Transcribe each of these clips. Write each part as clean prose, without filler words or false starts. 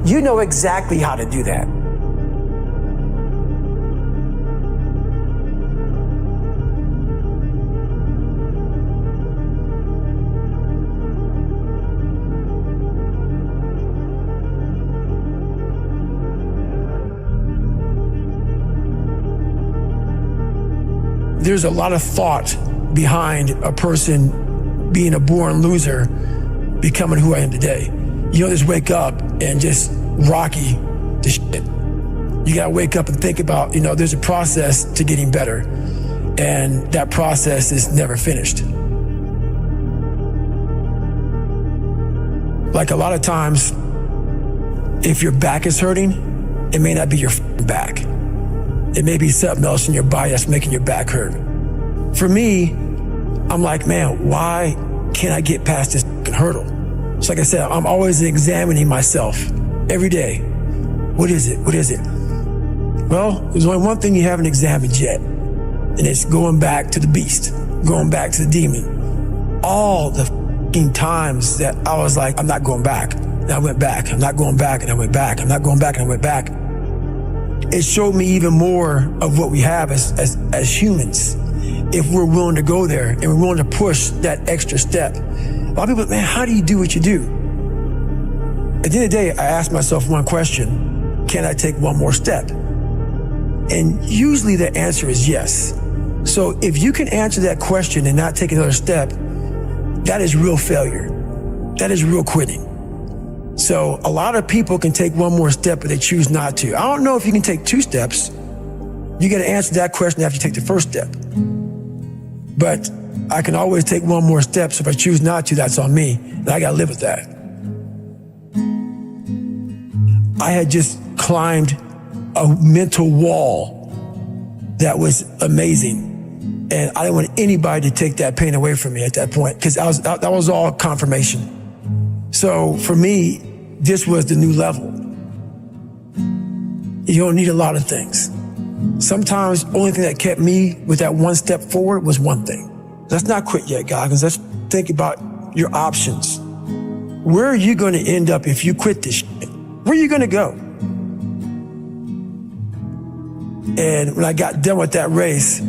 you know exactly how to do that. There's a lot of thought behind a person being a born loser, becoming who I am today. You don't just wake up and just rocky the shit. You gotta wake up and think about, there's a process to getting better, and that process is never finished. Like a lot of times, if your back is hurting, it may not be your back. It may be something else in your body that's making your back hurt. For me, I'm like, man, why can't I get past this hurdle? So like I said, I'm always examining myself every day. What is it? What is it? Well, there's only one thing you haven't examined yet, and it's going back to the beast, going back to the demon. All the times that I was like, I'm not going back, and I went back. I'm not going back, and I went back. I'm not going back, and I went back. It showed me even more of what we have as humans, if we're willing to go there and we're willing to push that extra step. A lot of people, man, how do you do what you do? At the end of the day, I ask myself one question: can I take one more step? And usually the answer is yes. So if you can answer that question and not take another step, that is real failure. That is real quitting. So a lot of people can take one more step, but they choose not to. I don't know if you can take two steps. You got to answer that question after you take the first step. But I can always take one more step, so if I choose not to, that's on me, and I got to live with that. I had just climbed a mental wall that was amazing, and I didn't want anybody to take that pain away from me at that point, because that was all confirmation. So for me, this was the new level. You don't need a lot of things. Sometimes the only thing that kept me with that one step forward was one thing. Let's not quit yet, guys. Let's think about your options. Where are you going to end up if you quit this shit? Where are you going to go? And when I got done with that race,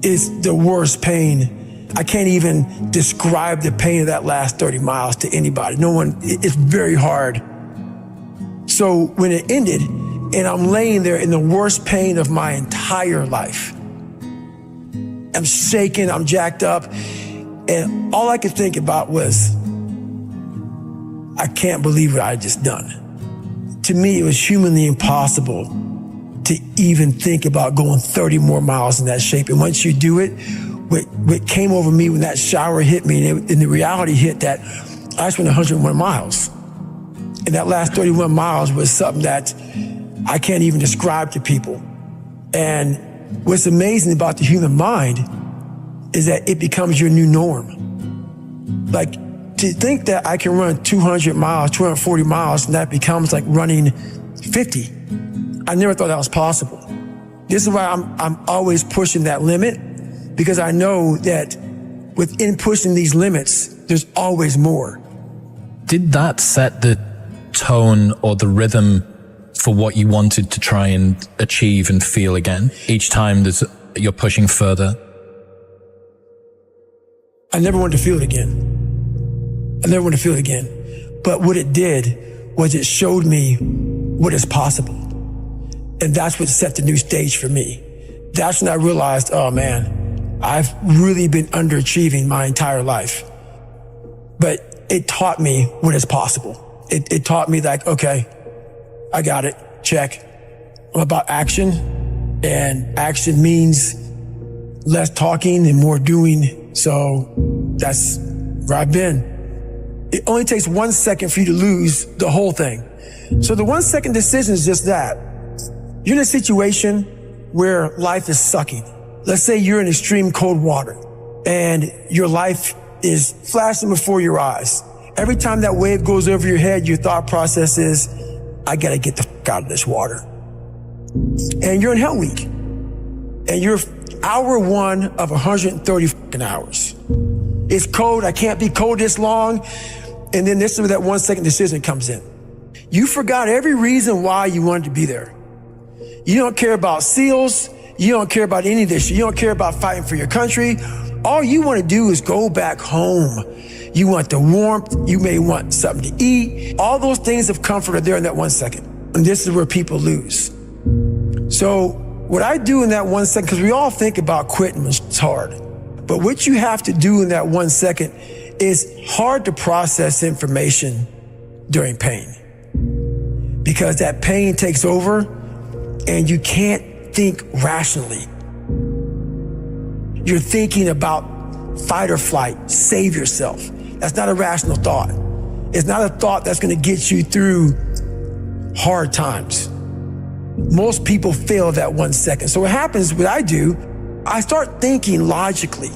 it's the worst pain. I can't even describe the pain of that last 30 miles to anybody. No one, it's very hard. So when it ended, and I'm laying there in the worst pain of my entire life, I'm shaking, I'm jacked up, and all I could think about was, I can't believe what I just done. To me, it was humanly impossible to even think about going 30 more miles in that shape. And once you do it, what came over me when that shower hit me, and the reality hit that I just went 101 miles. And that last 31 miles was something that I can't even describe to people. And what's amazing about the human mind is that it becomes your new norm. Like, to think that I can run 200 miles, 240 miles, and that becomes like running 50. I never thought that was possible. This is why I'm always pushing that limit, because I know that within pushing these limits, there's always more. Did that set the tone or the rhythm for what you wanted to try and achieve and feel again? Each time you're pushing further? I never wanted to feel it again. I never wanted to feel it again. But what it did was it showed me what is possible. And that's what set the new stage for me. That's when I realized, oh man, I've really been underachieving my entire life. But it taught me what is possible. It taught me like, okay, I got it, check. I'm about action, and action means less talking and more doing. So that's where I've been. It only takes 1 second for you to lose the whole thing. So the 1 second decision is just that. You're in a situation where life is sucking. Let's say you're in extreme cold water and your life is flashing before your eyes. Every time that wave goes over your head, your thought process is, I gotta get the fuck out of this water. And you're in Hell Week. And you're hour 1 of 130 fucking hours. It's cold, I can't be cold this long. And then this is where that 1 second decision comes in. You forgot every reason why you wanted to be there. You don't care about SEALs. You don't care about any of this. You don't care about fighting for your country. All you want to do is go back home. You want the warmth. You may want something to eat. All those things of comfort are there in that 1 second. And this is where people lose. So what I do in that 1 second, because we all think about quitting when it's hard, but what you have to do in that 1 second is hard to process information during pain, because that pain takes over and you can't think rationally. You're thinking about fight or flight, save yourself. That's not a rational thought. It's not a thought that's going to get you through hard times. Most people fail that 1 second. So what happens, what I do, I start thinking logically.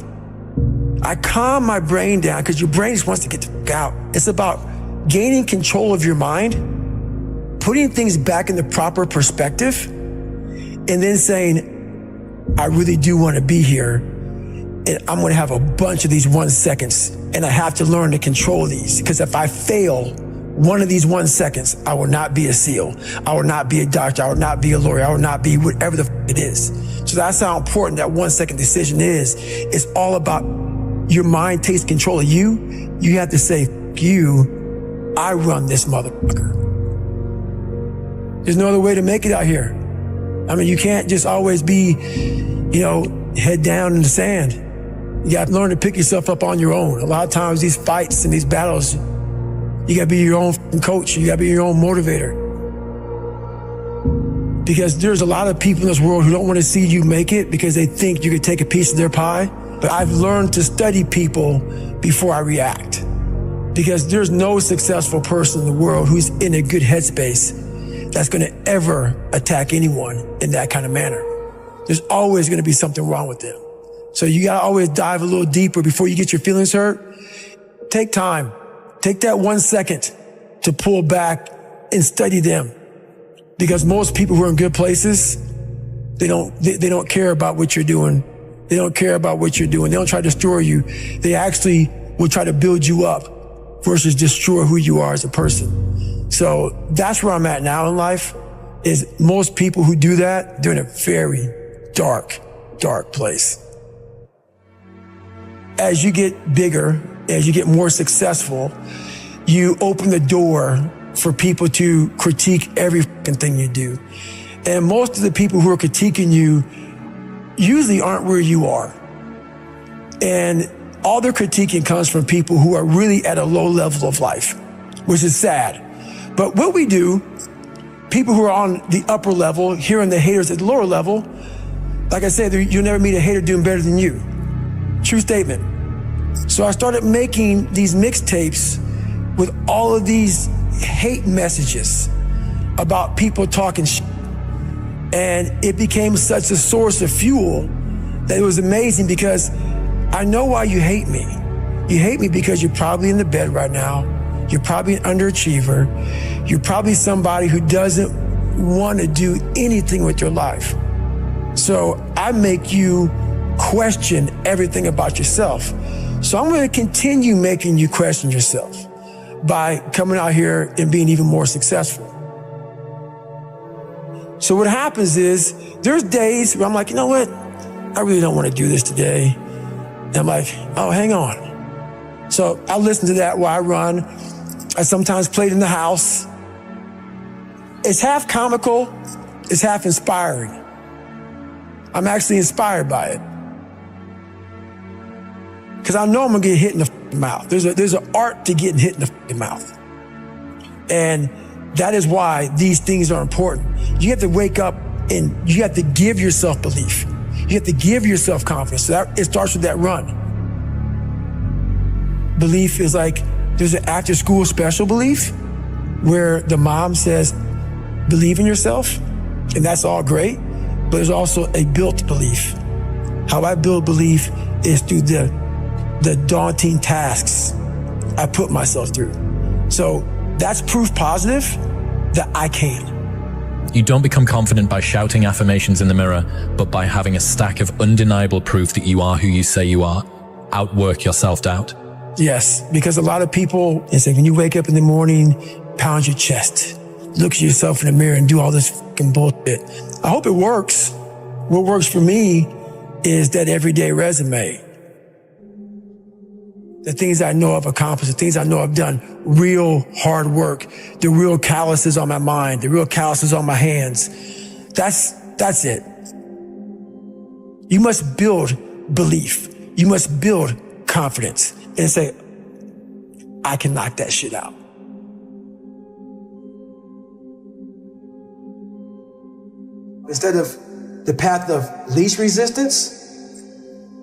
I calm my brain down, because your brain just wants to get the fuck out. It's about gaining control of your mind, putting things back in the proper perspective, and then saying, I really do want to be here, and I'm going to have a bunch of these 1 seconds, and I have to learn to control these, because if I fail one of these 1 seconds, I will not be a SEAL. I will not be a doctor. I will not be a lawyer. I will not be whatever the it is. So that's how important that 1 second decision is. It's all about your mind takes control of you. You have to say, you, I run this motherfucker. There's no other way to make it out here. I mean, you can't just always be, head down in the sand. You got to learn to pick yourself up on your own. A lot of times these fights and these battles, you got to be your own coach. You got to be your own motivator. Because there's a lot of people in this world who don't want to see you make it because they think you could take a piece of their pie. But I've learned to study people before I react. Because there's no successful person in the world who's in a good headspace that's going to ever attack anyone in that kind of manner. There's always going to be something wrong with them. So you got to always dive a little deeper before you get your feelings hurt. Take time. Take that 1 second to pull back and study them. Because most people who are in good places, they don't care about what you're doing. They don't care about what you're doing. They don't try to destroy you. They actually will try to build you up versus destroy who you are as a person. So that's where I'm at now in life, is most people who do that, they're in a very dark, dark place. As you get bigger, as you get more successful, you open the door for people to critique every fucking thing you do. And most of the people who are critiquing you usually aren't where you are. And all their critiquing comes from people who are really at a low level of life, which is sad. But what we do, people who are on the upper level, hearing the haters at the lower level, like I said, you'll never meet a hater doing better than you. True statement. So I started making these mixtapes with all of these hate messages about people talking shit. And it became such a source of fuel that it was amazing, because I know why you hate me. You hate me because you're probably in the bed right now. You're probably an underachiever. You're probably somebody who doesn't want to do anything with your life. So I make you question everything about yourself. So I'm going to continue making you question yourself by coming out here and being even more successful. So what happens is, there's days where I'm like, you know what? I really don't want to do this today. And I'm like, oh, hang on. So I listen to that while I run. I sometimes play it in the house. It's half comical. It's half inspiring. I'm actually inspired by it. Because I know I'm going to get hit in the mouth. There's an art to getting hit in the mouth. And that is why these things are important. You have to wake up and you have to give yourself belief. You have to give yourself confidence. So it starts with that run. Belief is like, there's an after school special belief where the mom says, believe in yourself. And that's all great. But there's also a built belief. How I build belief is through the daunting tasks I put myself through. So that's proof positive that I can. You don't become confident by shouting affirmations in the mirror, but by having a stack of undeniable proof that you are who you say you are. Outwork your self-doubt. Yes, because a lot of people, it's like when you wake up in the morning, pound your chest. look at yourself in the mirror and do all this fucking bullshit. I hope it works. What works for me is that everyday resume. The things I know I've accomplished, the things I know I've done, real hard work, the real calluses on my mind, the real calluses on my hands. That's it. You must build belief. You must build confidence and say, I can knock that shit out. Instead of the path of least resistance,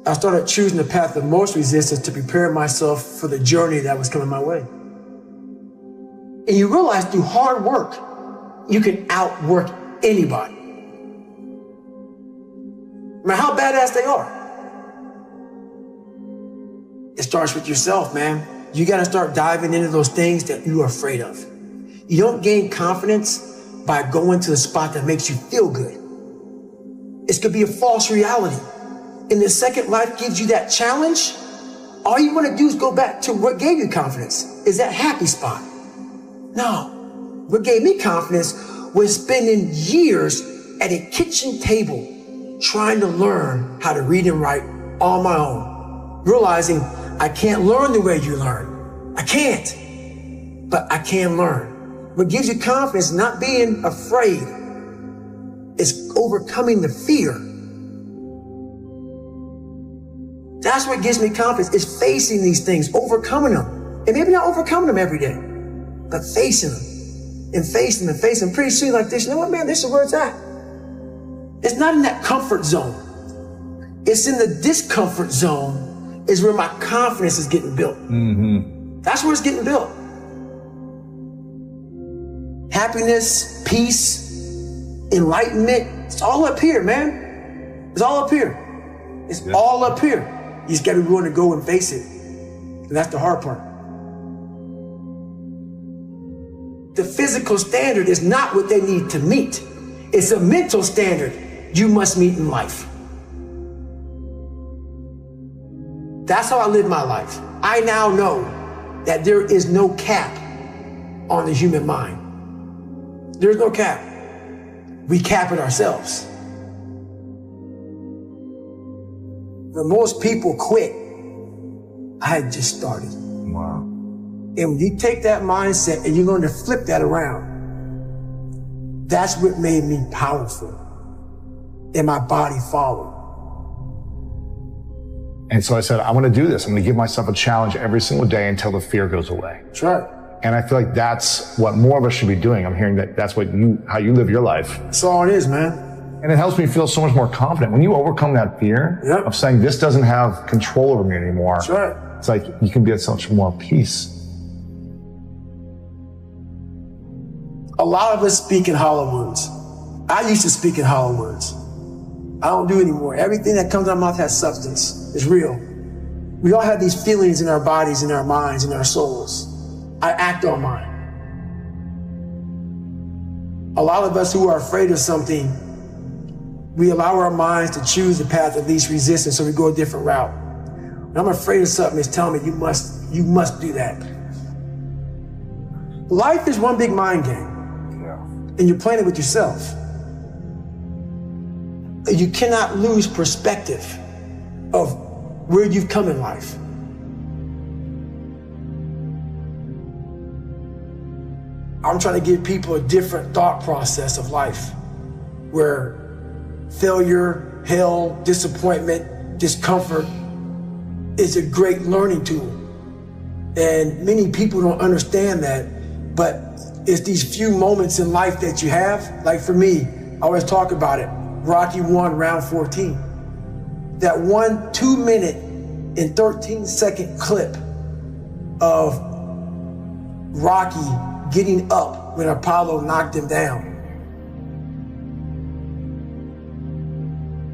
I started choosing the path of most resistance to prepare myself for the journey that was coming my way. And you realize through hard work, you can outwork anybody. No matter how badass they are. It starts with yourself, man. You got to start diving into those things that you are afraid of. You don't gain confidence by going to the spot that makes you feel good. It's going to be a false reality. And the second life gives you that challenge, all you want to do is go back to what gave you confidence, is that happy spot. No, what gave me confidence was spending years at a kitchen table trying to learn how to read and write on my own, realizing I can't learn the way you learn. I can't, but I can learn. What gives you confidence, not being afraid, is overcoming the fear. That's what gives me confidence, is facing these things, overcoming them. And maybe not overcoming them every day, but facing them and facing them and facing them. Pretty soon like this, you know what, man, this is where it's at. It's not in that comfort zone. It's in the discomfort zone is where my confidence is getting built. Mm-hmm. That's where it's getting built. Happiness, peace, enlightenment, it's all up here, man. It's all up here. It's all up here. You just gotta be willing to go and face it. And that's the hard part. The physical standard is not what they need to meet. It's a mental standard you must meet in life. That's how I live my life. I now know that there is no cap on the human mind. There's no cap. We cap it ourselves. When most people quit, I had just started. Wow. And when you take that mindset and you learn to flip that around, that's what made me powerful. And my body followed. And so I said, I want to do this. I'm going to give myself a challenge every single day until the fear goes away. That's right. And I feel like that's what more of us should be doing. I'm hearing that that's what how you live your life. That's all it is, man. And it helps me feel so much more confident. When you overcome that fear of saying this doesn't have control over me anymore, that's right. It's like you can be at such more peace. A lot of us speak in hollow words. I used to speak in hollow words. I don't do it anymore. Everything that comes out of my mouth has substance. It's real. We all have these feelings in our bodies, in our minds, in our souls. I act on mine. A lot of us who are afraid of something, we allow our minds to choose the path of least resistance, so we go a different route. When I'm afraid of something, it's telling me you must do that. Life is one big mind game. And you're playing it with yourself. You cannot lose perspective of where you've come in life. I'm trying to give people a different thought process of life, where failure, hell, disappointment, discomfort is a great learning tool. And many people don't understand that, but it's these few moments in life that you have. Like for me, I always talk about it. Rocky 1, round 14. That 1 2-minute and 13-second clip of Rocky getting up when Apollo knocked him down.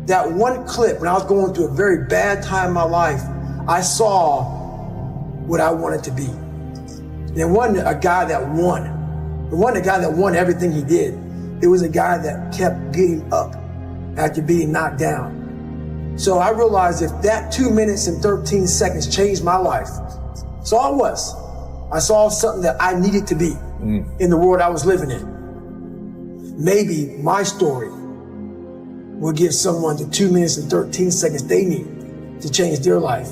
That one clip, when I was going through a very bad time in my life, I saw what I wanted to be. And it wasn't a guy that won. It wasn't a guy that won everything he did. It was a guy that kept getting up after being knocked down. So I realized if that 2 minutes and 13 seconds changed my life, that's all it was. I saw something that I needed to be in the world I was living in. maybe my story will give someone the 2 minutes and 13 seconds they need to change their life.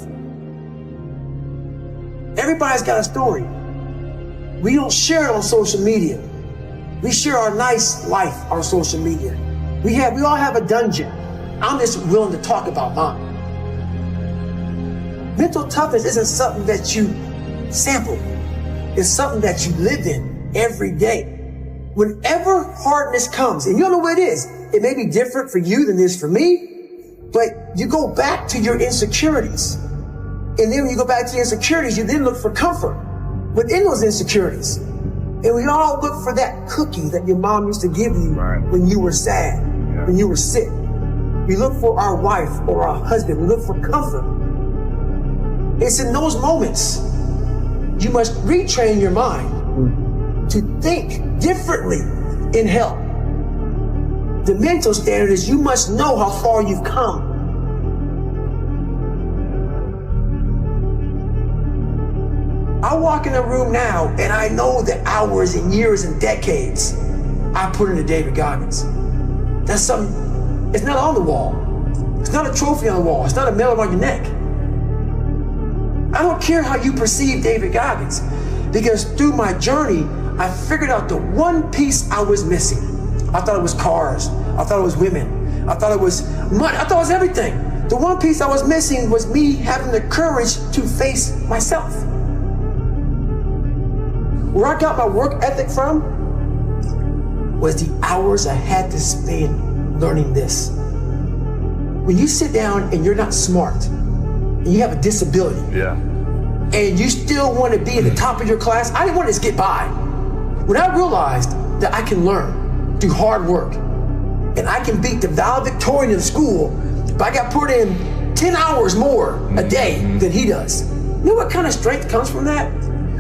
Everybody's got a story. We don't share it on social media. We share our nice life on social media. We all have a dungeon. I'm just willing to talk about mine. Mental toughness isn't something that you sample. It's something that you live in every day. Whenever hardness comes, and you don't know what it is, it may be different for you than it is for me, but you go back to your insecurities. And then when you go back to your insecurities, you then look for comfort within those insecurities. And we all look for that cookie that your mom used to give you when you were sad, when you were sick. We look for our wife or our husband. We look for comfort. It's in those moments you must retrain your mind to think differently in help. The mental standard is you must know how far you've come. I walk in a room now and I know the hours and years and decades I put into David Goggins. That's something, it's not on the wall. It's not a trophy on the wall. It's not a medal on your neck. I don't care how you perceive David Goggins, because through my journey, I figured out the one piece I was missing. I thought it was cars. I thought it was women. I thought it was money. I thought it was everything. The one piece I was missing was me having the courage to face myself. Where I got my work ethic from was the hours I had to spend learning this. When you sit down and you're not smart, and you have a disability, and you still want to be at the top of your class, I didn't want to just get by. When I realized that I can learn through hard work, and I can beat the valedictorian in school if I got put in 10 hours more a day than he does. You know what kind of strength comes from that?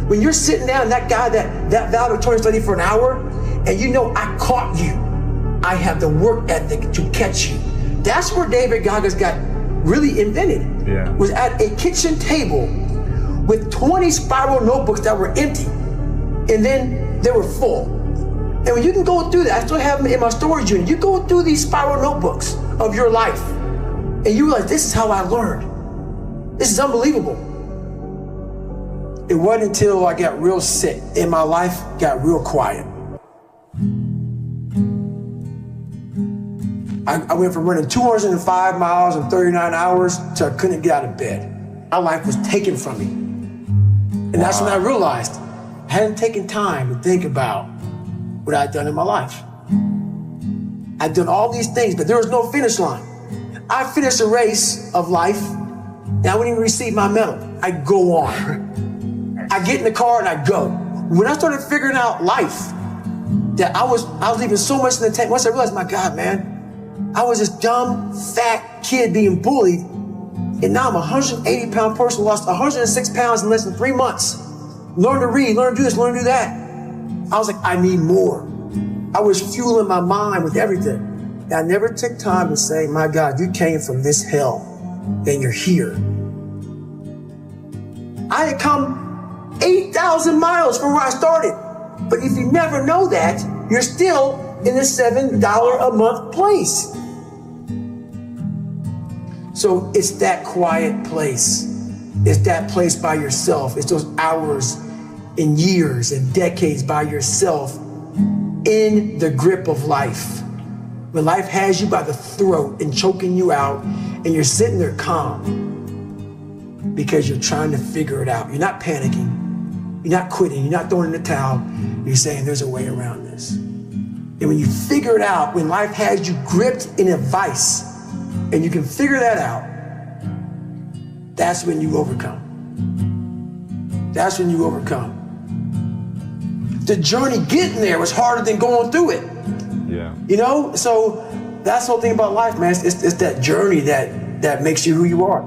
When you're sitting down, that guy that valedictorian studied for an hour, and you know I caught you. I have the work ethic to catch you. That's where David Goggins got really invented. Was at a kitchen table with 20 spiral notebooks that were empty, and then they were full. And when you can go through that, I still have them in my storage unit. You go through these spiral notebooks of your life, and you realize this is how I learned. This is unbelievable. It wasn't until I got real sick and my life got real quiet. I went from running 205 miles in 39 hours to I couldn't get out of bed. My life was taken from me. And that's when I realized I hadn't taken time to think about what I'd done in my life. I'd done all these things, but there was no finish line. I finished a race of life, and I wouldn't even receive my medal. I go on. I get in the car and I go. When I started figuring out life, that I was leaving so much in the tank. Once I realized, my God, man, I was this dumb, fat kid being bullied, and now I'm a 180-pound person, lost 106 pounds in less than 3 months. Learn to read, learn to do this, learn to do that. I was like, I need more. I was fueling my mind with everything. And I never took time to say, my God, you came from this hell, and you're here. I had come 8,000 miles from where I started. But if you never know that, you're still in the $7 a month place. So it's that quiet place. It's that place by yourself. It's those hours and years and decades by yourself in the grip of life. When life has you by the throat and choking you out, and you're sitting there calm because you're trying to figure it out. You're not panicking. You're not quitting. You're not throwing in the towel. You're saying there's a way around this. And when you figure it out, when life has you gripped in a vice, and you can figure that out, that's when you overcome. That's when you overcome. The journey getting there was harder than going through it. Yeah. You know? So that's the whole thing about life, man. It's that journey that makes you who you are.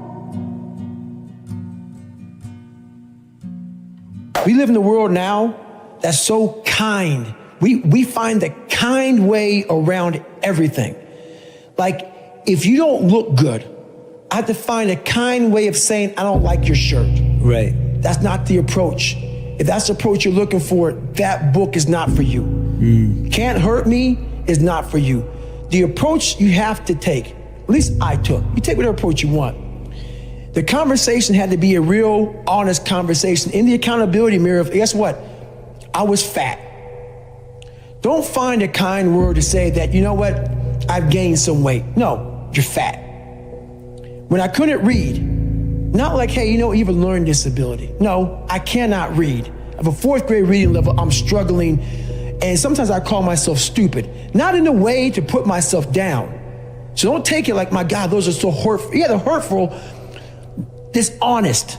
We live in a world now that's so kind. We find the kind way around everything. Like, if you don't look good, I have to find a kind way of saying, I don't like your shirt. Right. That's not the approach. If that's the approach you're looking for, that book is not for you. Can't hurt me is not for you. The approach you have to take, at least I took, you take whatever approach you want. The conversation had to be a real, honest conversation in the accountability mirror of, guess what? I was fat. Don't find a kind word to say that, you know what? I've gained some weight. No, you're fat. When I couldn't read, not like, hey, you know, you have a learning disability. No, I cannot read. I have a 4th grade reading level. I'm struggling. And sometimes I call myself stupid. Not in a way to put myself down. So don't take it like, my God, those are so hurtful. Yeah, they're hurtful, dishonest.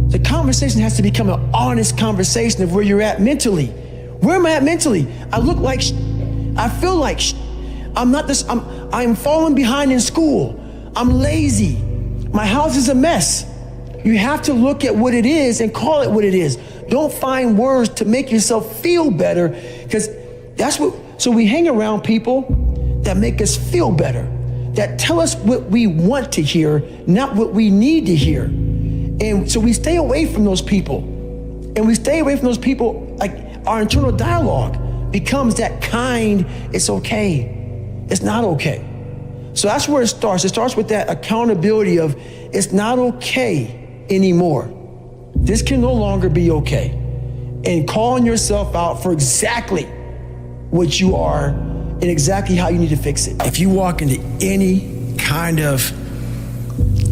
The conversation has to become an honest conversation of where you're at mentally. Where am I at mentally? I look like I feel like I'm falling behind in school. I'm lazy. My house is a mess. You have to look at what it is and call it what it is. Don't find words to make yourself feel better, because so we hang around people that make us feel better, that tell us what we want to hear, not what we need to hear. And so we stay away from those people. And we stay away from those people, like our internal dialogue becomes that kind, it's okay, it's not okay. So that's where it starts. It starts with that accountability of, it's not okay anymore. This can no longer be okay. And calling yourself out for exactly what you are and exactly how you need to fix it. If you walk into any kind of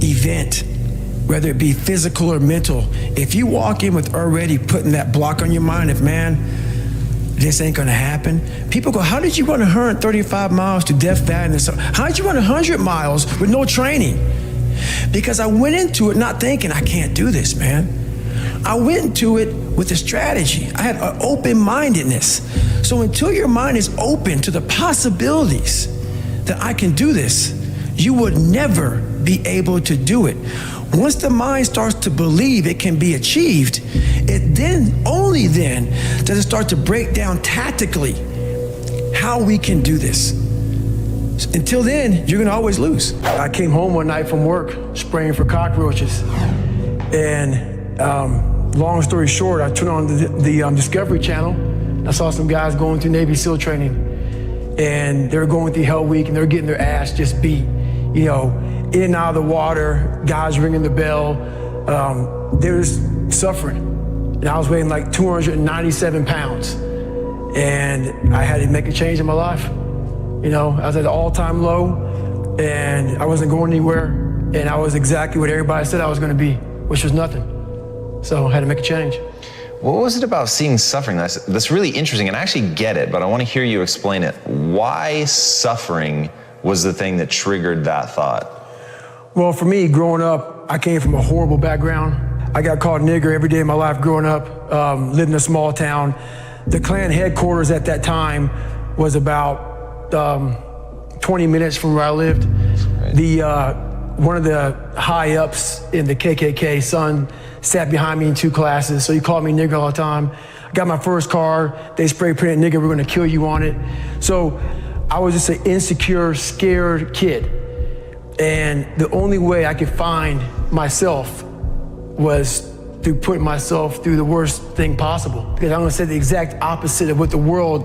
event, whether it be physical or mental, if you walk in with already putting that block on your mind of, man, this ain't gonna happen. People go, how did you run 135 miles to Death Valley? How did you run 100 miles with no training? Because I went into it not thinking, I can't do this, man. I went into it with a strategy. I had an open-mindedness. So until your mind is open to the possibilities that I can do this, you would never be able to do it. Once the mind starts to believe it can be achieved, it then, only then, does it start to break down tactically how we can do this. Until then, you're gonna always lose. I came home one night from work spraying for cockroaches. And long story short, I turned on the Discovery Channel. I saw some guys going through Navy SEAL training. And they were going through Hell Week and they were getting their ass just beat. You know, in and out of the water, guys ringing the bell. They were suffering. And I was weighing like 297 pounds. And I had to make a change in my life. You know, I was at an all-time low and I wasn't going anywhere. And I was exactly what everybody said I was gonna be, which was nothing. So I had to make a change. What was it about seeing suffering? That's really interesting, and I actually get it, but I want to hear you explain it. Why suffering was the thing that triggered that thought? Well, for me, growing up, I came from a horrible background. I got called nigger every day of my life growing up, lived in a small town. The Klan headquarters at that time was about 20 minutes from where I lived. Right. One of the high-ups in the KKK, son, sat behind me in 2 classes, so he called me nigger all the time. I got my first car, they spray painted nigger, we're gonna kill you on it. So I was just an insecure, scared kid. And the only way I could find myself was through putting myself through the worst thing possible. Because I'm gonna say the exact opposite of what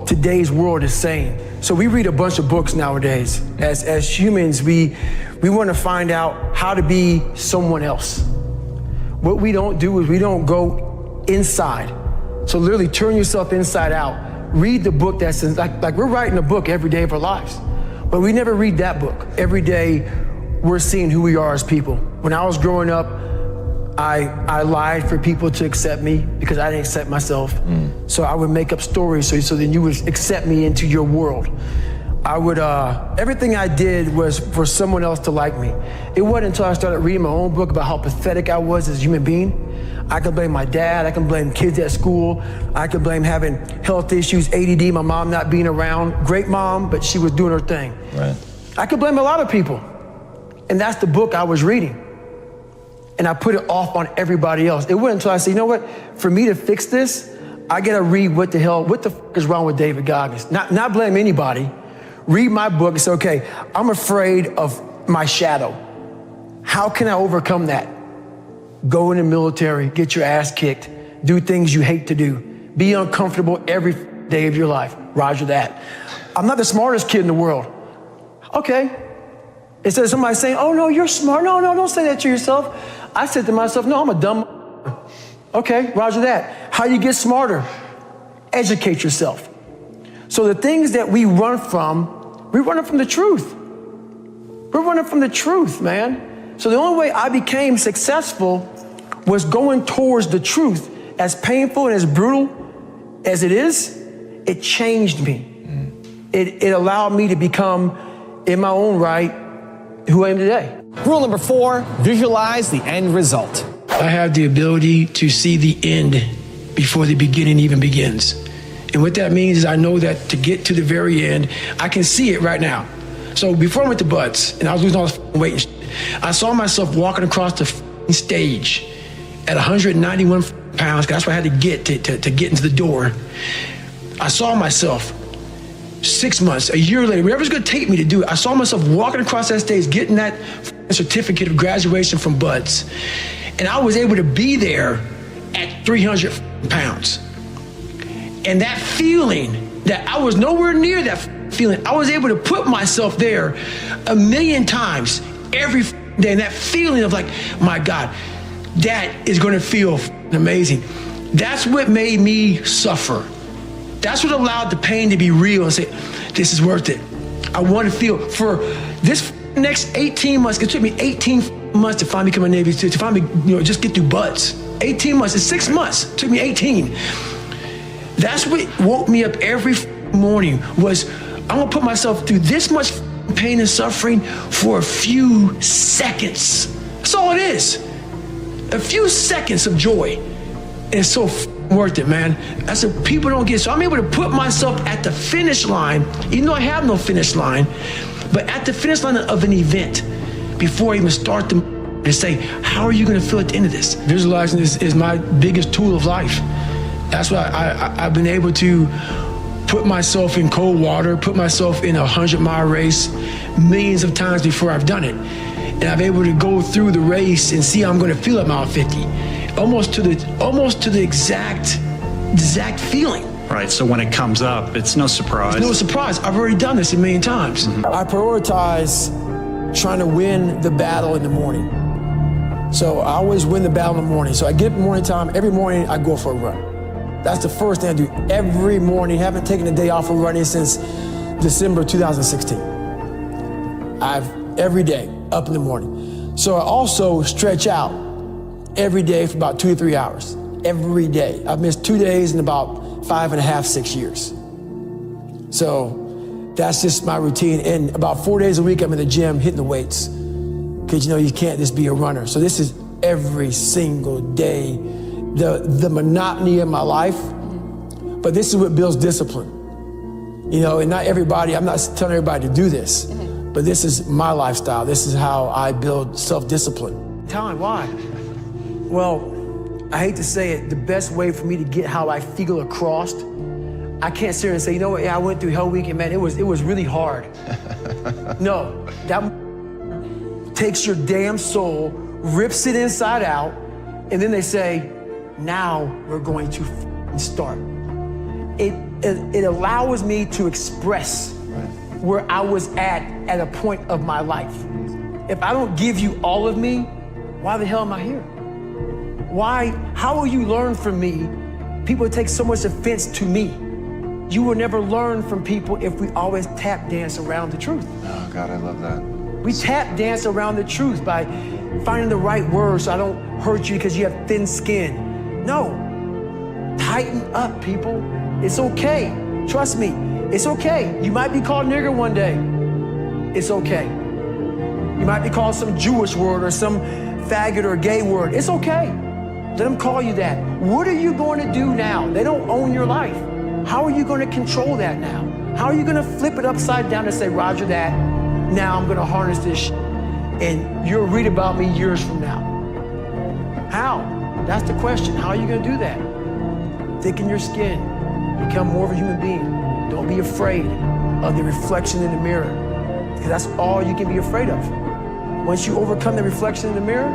today's world is saying. So we read a bunch of books nowadays. As humans, we wanna find out how to be someone else. What we don't do is we don't go inside. So literally turn yourself inside out. Read the book that's like we're writing a book every day of our lives, but we never read that book. Every day we're seeing who we are as people. When I was growing up, I lied for people to accept me because I didn't accept myself. So I would make up stories so then you would accept me into your world. I would, everything I did was for someone else to like me. It wasn't until I started reading my own book about how pathetic I was as a human being. I could blame my dad, I can blame kids at school, I could blame having health issues, ADD, my mom not being around. Great mom, but she was doing her thing. Right. I could blame a lot of people. And that's the book I was reading. And I put it off on everybody else. It wasn't until I said, you know what, for me to fix this, I gotta read what the f is wrong with David Goggins. Not blame anybody. Read my book and say, okay, I'm afraid of my shadow. How can I overcome that? Go in the military, get your ass kicked, do things you hate to do, be uncomfortable every day of your life. Roger that. I'm not the smartest kid in the world. Okay. Instead of somebody saying, oh no, you're smart. No, don't say that to yourself. I said to myself, no, I'm a dumb. Okay, Roger that. How do you get smarter? Educate yourself. So the things that we run from the truth. We're running from the truth, man. So the only way I became successful was going towards the truth. As painful and as brutal as it is, it changed me. It allowed me to become, in my own right, who I am today. Rule number 4, visualize the end result. I have the ability to see the end before the beginning even begins. And what that means is I know that to get to the very end, I can see it right now. So before I went to Butts and I was losing all this weight and shit, I saw myself walking across the stage at 191 pounds, 'cause that's what I had to get to get into the door. I saw myself 6 months, a year later, whatever's gonna take me to do it, I saw myself walking across that stage, getting that certificate of graduation from Butts. And I was able to be there at 300 pounds. And that feeling that I was nowhere near that feeling, I was able to put myself there 1,000,000 times every day. And that feeling of like, my God, that is gonna feel amazing. That's what made me suffer. That's what allowed the pain to be real and say, this is worth it. I want to feel for this next 18 months. It took me 18 months to finally become a Navy SEAL, to finally, just get through Butts. 18 months, it's 6 months. It took me 18. That's what woke me up every morning was, I'm gonna put myself through this much pain and suffering for a few seconds. That's all it is. A few seconds of joy. And it's so worth it, man. That's what people don't get. So I'm able to put myself at the finish line, even though I have no finish line, but at the finish line of an event before I even start to say, how are you going to feel at the end of this? Visualizing is my biggest tool of life. That's why I've been able to put myself in cold water, put myself in a 100-mile race millions of times before I've done it. And I'm able to go through the race and see how I'm going to feel at mile 50. Almost to the exact feeling. Right, so when it comes up, it's no surprise. It's no surprise. I've already done this 1,000,000 times. Mm-hmm. I prioritize trying to win the battle in the morning. So I always win the battle in the morning. So I get up in the morning time, every morning I go for a run. That's the first thing I do every morning. Haven't taken a day off of running since December 2016. Every day, up in the morning. So I also stretch out every day for about 2 to 3 hours. Every day. I've missed 2 days in about 5.5, 6 years. So that's just my routine. And about 4 days a week, I'm in the gym hitting the weights. Because you can't just be a runner. So this is every single day, the monotony of my life. But this is what builds discipline. And not everybody, I'm not telling everybody to do this, but this is my lifestyle. This is how I build self-discipline. Time, why? Well, I hate to say it, the best way for me to get how I feel across, I can't sit here and say, you know what, I went through Hell Week and man, it was really hard. No, that takes your damn soul, rips it inside out, and then they say, now we're going to start. It allows me to express where I was at a point of my life. If I don't give you all of me, why the hell am I here? Why? How will you learn from me? People take so much offense to me. You will never learn from people if we always tap dance around the truth. Oh God, I love that. We tap dance around the truth by finding the right words so I don't hurt you because you have thin skin. No, tighten up, people. It's okay. Trust me, it's okay. You might be called nigger one day. It's okay. You might be called some Jewish word or some faggot or gay word. It's okay. Let them call you that. What are you going to do now? They don't own your life. How are you going to control that now? How are you going to flip it upside down and say, Roger that, now I'm going to harness this and you'll read about me years from now? How? That's the question. How are you going to do that? Thicken your skin. Become more of a human being. Don't be afraid of the reflection in the mirror, because that's all you can be afraid of. Once you overcome the reflection in the mirror,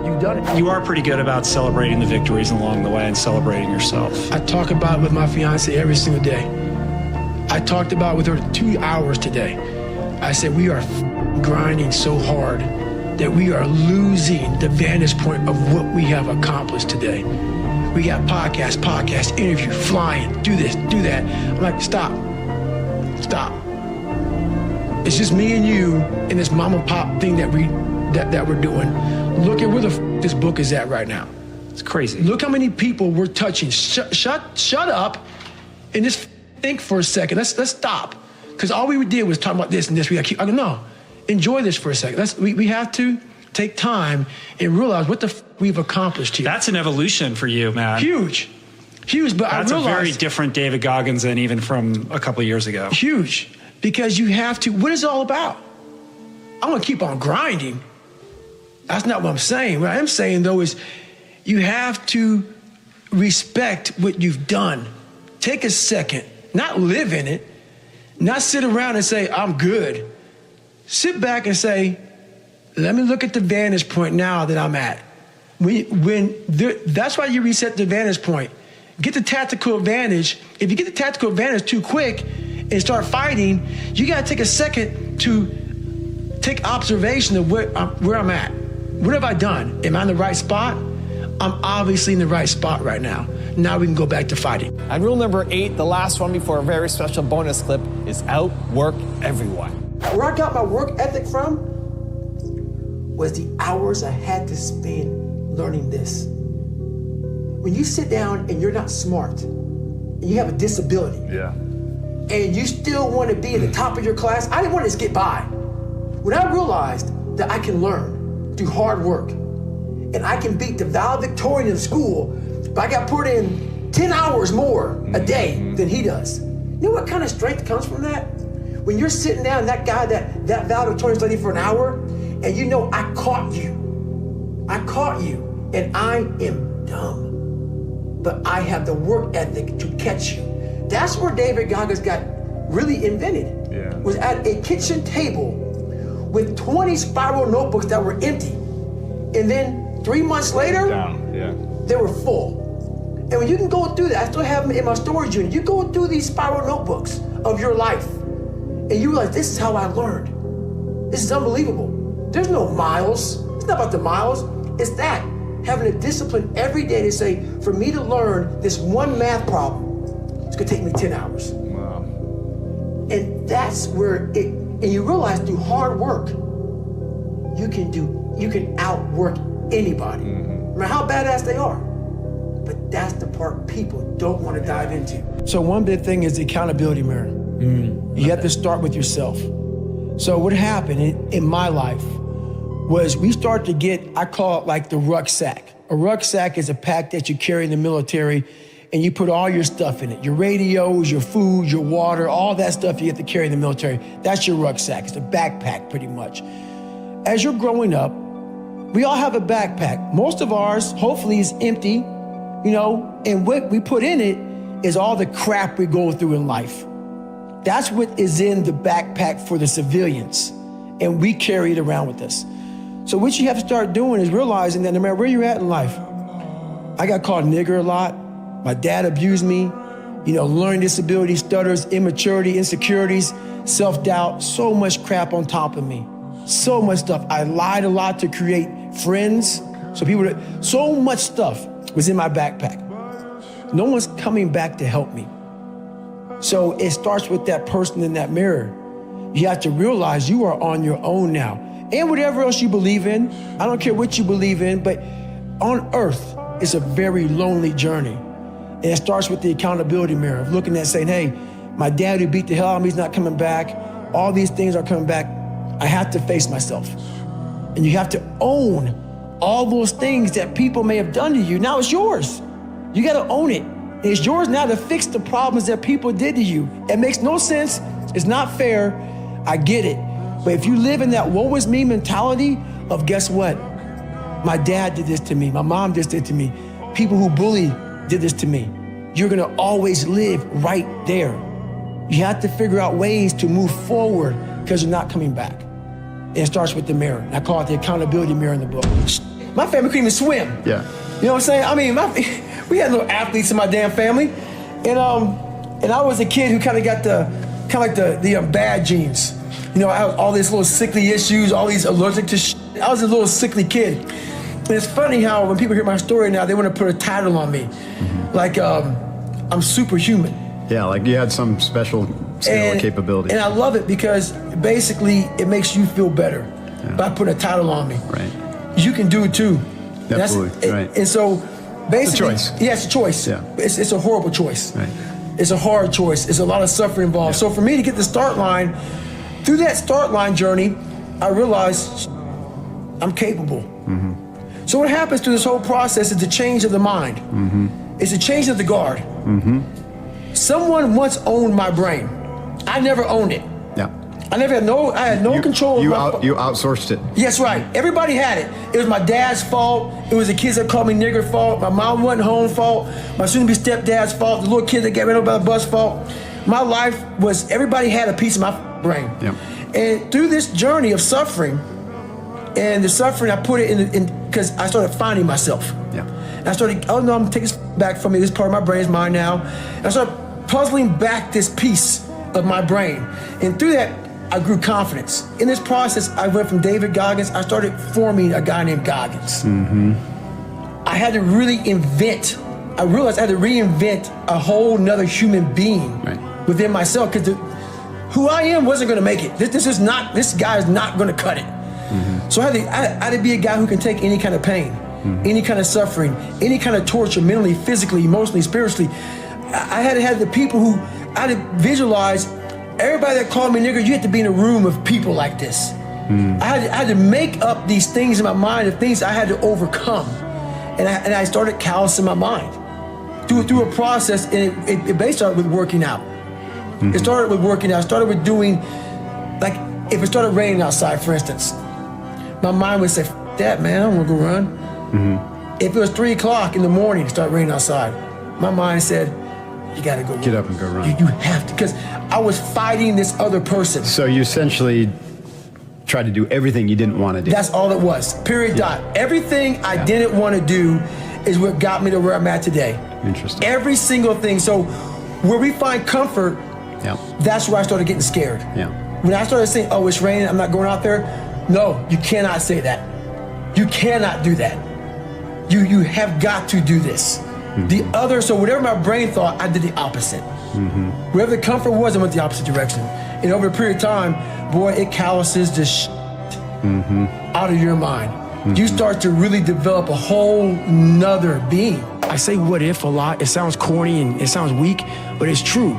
you you've done it. You are pretty good about celebrating the victories along the way and celebrating yourself. I talk about it with my fiance every single day. I talked about it with her 2 hours today. I said, we are grinding so hard that we are losing the vantage point of what we have accomplished today. We got podcast, interview, flying, do this, do that. I'm like, stop. It's just me and you and this mom and pop thing that we're doing. Look at where this book is at right now. It's crazy. Look how many people we're touching. Shut up and just think for a second. Let's stop. Because all we did was talk about this and this. We got to keep. I go, no, enjoy this for a second. We have to take time and realize what we've accomplished here. That's an evolution for you, man. Huge, but that's I realized, a very different David Goggins than even from a couple of years ago. Huge, because you have to. What is it all about? I want to keep on grinding. That's not what I'm saying. What I am saying though is, you have to respect what you've done. Take a second, not live in it, not sit around and say, I'm good. Sit back and say, let me look at the vantage point now that I'm at. That's why you reset the vantage point. Get the tactical advantage. If you get the tactical advantage too quick and start fighting, you got to take a second to take observation of where I'm at. What have I done? Am I in the right spot? I'm obviously in the right spot right now. Now we can go back to fighting. And rule number 8, the last one before a very special bonus clip, is outwork everyone. Where I got my work ethic from was the hours I had to spend learning this. When you sit down and you're not smart, and you have a disability, and you still want to be at the top of your class, I didn't want to just get by. When I realized that I can learn through hard work, and I can beat the valedictorian in school, but I got put in 10 hours more a day than he does. You know what kind of strength comes from that? When you're sitting down, that guy, that valedictorian studied for an hour, and you know, I caught you, and I am dumb, but I have the work ethic to catch you. That's where David Goggins got really invented, was at a kitchen table with 20 spiral notebooks that were empty. And then 3 months later, they were full. And when you can go through that, I still have them in my storage unit. You go through these spiral notebooks of your life, and you realize, this is how I learned. This is unbelievable. There's no miles. It's not about the miles. It's that, having a discipline every day to say, for me to learn this one math problem, it's gonna take me 10 hours. Wow. And that's where and you realize through hard work, you can outwork anybody, no matter how badass they are. But that's the part people don't want to dive into. So one big thing is the accountability mirror. You have to start with yourself. So what happened in my life was we start to get, I call it like the rucksack. A rucksack is a pack that you carry in the military, and you put all your stuff in it. Your radios, your food, your water, all that stuff you have to carry in the military. That's your rucksack. It's a backpack pretty much. As you're growing up, we all have a backpack. Most of ours, hopefully, is empty, and what we put in it is all the crap we go through in life. That's what is in the backpack for the civilians, and we carry it around with us. So what you have to start doing is realizing that no matter where you're at in life, I got called nigger a lot. My dad abused me, learning disability, stutters, immaturity, insecurities, self-doubt, so much crap on top of me. So much stuff. I lied a lot to create friends. So much stuff was in my backpack. No one's coming back to help me. So it starts with that person in that mirror. You have to realize you are on your own now. And whatever else you believe in, I don't care what you believe in, but on earth, it's a very lonely journey. And it starts with the accountability mirror of looking at saying, hey, my dad who beat the hell out of me is not coming back. All these things are coming back. I have to face myself. And you have to own all those things that people may have done to you. Now it's yours. You got to own it. And it's yours now to fix the problems that people did to you. It makes no sense. It's not fair. I get it. But if you live in that woe is me mentality of guess what? My dad did this to me. My mom just did to me. People who bully did this to me. You're going to always live right there. You have to figure out ways to move forward because you're not coming back. And it starts with the mirror. I call it the accountability mirror in the book. my family couldn't even swim. Yeah. You know what I'm saying? I mean, we had no athletes in my damn family, and I was a kid who kind of got the bad genes. You know, I had all these little sickly issues, all these allergic to shit. I was a little sickly kid. And it's funny how when people hear my story now, they want to put a title on me, like I'm superhuman. Yeah, like you had some special skill or capability. And I love it because basically it makes you feel better by putting a title on me. Right. You can do it too. Absolutely. Right. And so basically, it's a choice. Yeah, it's a choice. Yeah. It's a horrible choice. Right. It's a hard choice. It's a lot of suffering involved. So for me to get the start line, through that start line journey, I realized I'm capable. So what happens through this whole process is the change of the mind. It's a change of the guard. Someone once owned my brain. I never owned it. Yeah. I had no control. You outsourced it. Yes, right. Everybody had it. It was my dad's fault. It was the kids that called me nigger fault. My mom wasn't home fault. My soon-to-be stepdad's fault. The little kid that got ran over by the bus fault. My life was, everybody had a piece of my brain. Yeah. And through this journey of suffering, and the suffering, I put it in because I started finding myself. Yeah. And I started, oh no, I'm taking this back from me. This part of my brain is mine now. And I started puzzling back this piece of my brain. And through that, I grew confidence. In this process, I went from David Goggins, I started forming a guy named Goggins. I had to really I realized I had to reinvent a whole nother human being within myself, because who I am wasn't gonna make it. This guy is not gonna cut it. So I had to be a guy who can take any kind of pain, any kind of suffering, any kind of torture, mentally, physically, emotionally, spiritually. I had to have the people who, I had to visualize everybody that called me nigger. You had to be in a room of people like this. I had to make up these things in my mind, the things I had to overcome. And I started callousing my mind through a process, and it basically started with working out. It started with working out. It started with doing, like, if it started raining outside, for instance, my mind would say, F that, man, I don't want to go run. If it was 3 o'clock in the morning, it started raining outside, my mind said, you got to go Get run. up and go run. You have to, because I was fighting this other person. So you essentially tried to do everything you didn't want to do. That's all it was, period, dot. Everything I didn't want to do is what got me to where I'm at today. Interesting. Every single thing. So where we find comfort, that's where I started getting scared. When I started saying, oh, it's raining, I'm not going out there. No, you cannot say that. You cannot do that. You have got to do this. So whatever my brain thought, I did the opposite. Wherever the comfort was, I went the opposite direction. And over a period of time, boy, it calluses the shit out of your mind. You start to really develop a whole nother being. I say what if a lot. It sounds corny and it sounds weak, but it's true.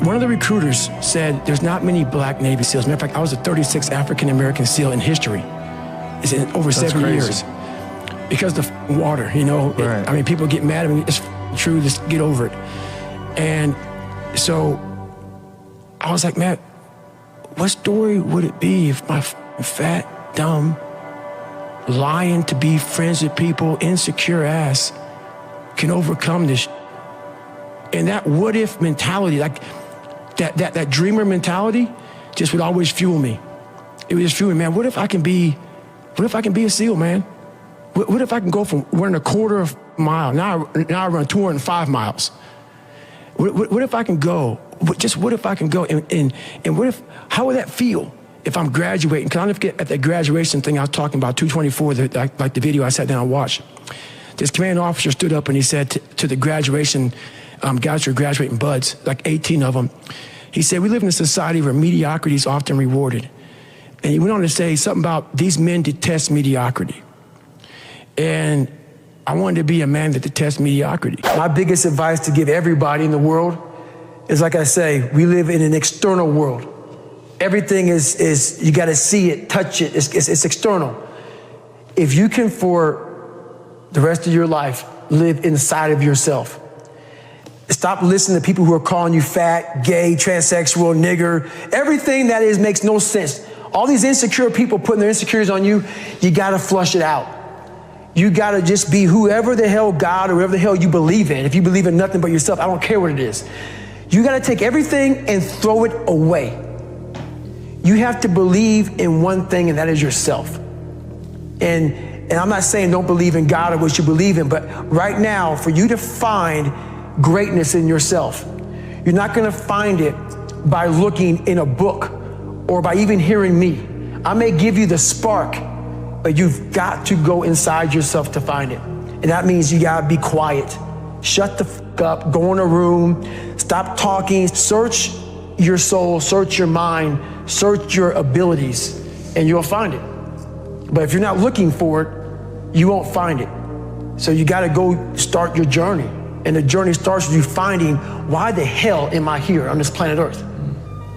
One of the recruiters said there's not many black Navy SEALs. Matter of fact, I was the 36th African-American SEAL in history. It's in over 70 years. Because the water, you know, I mean, people get mad at me. It's true, just get over it. And so I was like, man, what story would it be if my fat, dumb, lying to be friends with people, insecure ass can overcome this? And that what if mentality, like that dreamer mentality, just would always fuel me. It would just fuel me, man. What if I can be a SEAL, man? What if I can go from running a quarter of a mile, now I run 205 miles. What if I can go? What if I can go? And what if, how would that feel if I'm graduating? Because I'll never forget at that graduation thing I was talking about, 224, like the video I sat down and watched. This commanding officer stood up and he said to the graduation guys who are graduating buds, like 18 of them, he said, we live in a society where mediocrity is often rewarded. And he went on to say something about these men detest mediocrity. And I wanted to be a man that detests mediocrity. My biggest advice to give everybody in the world is, like I say, we live in an external world. Everything is you got to see it, touch it, it's external. If you can, for the rest of your life, live inside of yourself, stop listening to people who are calling you fat, gay, transsexual, nigger. Everything that is makes no sense. All these insecure people putting their insecurities on you, you gotta flush it out. You gotta just be whoever the hell God or whatever the hell you believe in. If you believe in nothing but yourself, I don't care what it is. You gotta take everything and throw it away. You have to believe in one thing, and that is yourself. And And I'm not saying don't believe in God or what you believe in, but right now, for you to find greatness in yourself, you're not gonna find it by looking in a book or by even hearing me. I may give you the spark, but you've got to go inside yourself to find it. And that means you gotta be quiet. Shut the f up, go in a room, stop talking, search your soul, search your mind, search your abilities, and you'll find it. But if you're not looking for it, you won't find it. So you gotta go start your journey. And the journey starts with you finding, why the hell am I here on this planet Earth?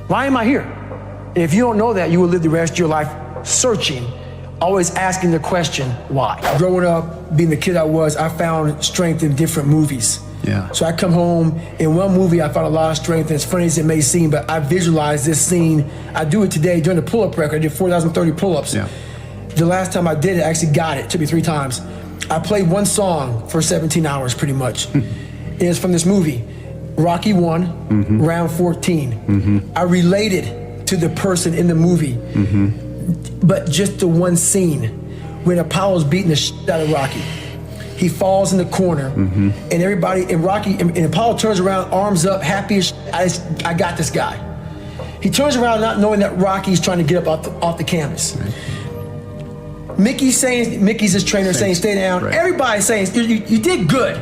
Why am I here? And if you don't know that, you will live the rest of your life searching, always asking the question, why? Growing up, being the kid I was, I found strength in different movies. Yeah. So I come home, in one movie I found a lot of strength, and as funny as it may seem, but I visualize this scene. I do it today during the pull-up record. I did 4,030 pull-ups. Yeah. The last time I did it, I actually got it. It took me 3 times. I played one song for 17 hours pretty much. It's from this movie, Rocky 1, round 14. I related to the person in the movie, but just the one scene when Apollo's beating the shit out of Rocky. He falls in the corner, and everybody, and Rocky, and Apollo turns around, arms up, happy as shit. I got this guy. He turns around not knowing that Rocky's trying to get up off the canvas. Right. Mickey's his trainer saying, stay down. Right. Everybody's saying, you did good.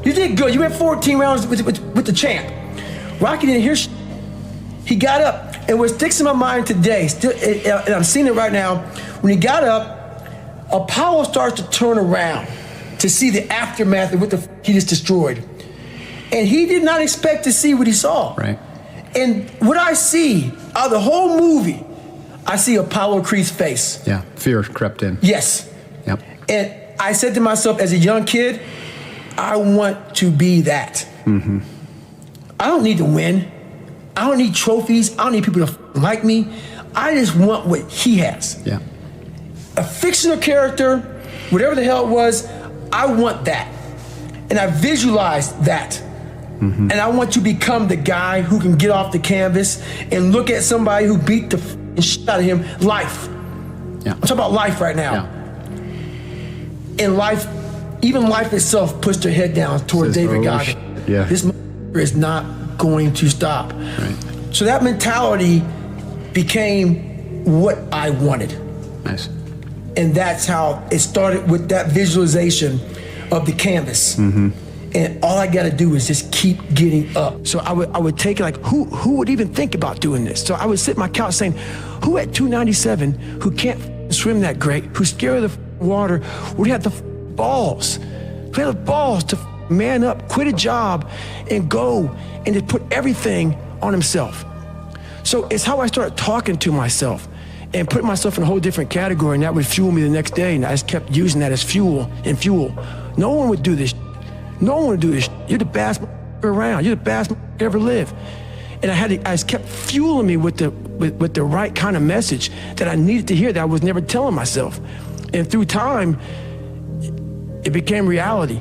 You did good. You went 14 rounds with the champ. Rocky didn't hear shit. He got up, and what sticks in my mind today, and I'm seeing it right now, when he got up, Apollo starts to turn around to see the aftermath of what he just destroyed. And he did not expect to see what he saw. Right. And what I see out of the whole movie, I see Apollo Creed's face. Yeah, fear crept in. Yes. Yep. And I said to myself as a young kid, I want to be that. I don't need to win. I don't need trophies. I don't need people to like me. I just want what he has. Yeah. A fictional character, whatever the hell it was, I want that. And I visualized that. And I want to become the guy who can get off the canvas and look at somebody who beat the shit out of him. Life. Yeah. I'm talking about life right now. Yeah. And life, even life itself puts their head down towards David Goggins. Yeah. This is not going to stop. Right. So that mentality became what I wanted. Nice. And that's how it started, with that visualization of the canvas. And all I gotta do is just keep getting up. So I would take it like, who would even think about doing this? So I would sit on my couch saying, who at 297, who can't swim that great, who's scared of the water, would have the balls, to man up, quit a job, and go and to put everything on himself. So it's how I started talking to myself and putting myself in a whole different category, and that would fuel me the next day, and I just kept using that as fuel. No one would do this. No one would do this. You're the best around. You're the best ever live. And I just kept fueling me with the right kind of message that I needed to hear that I was never telling myself. And through time, it became reality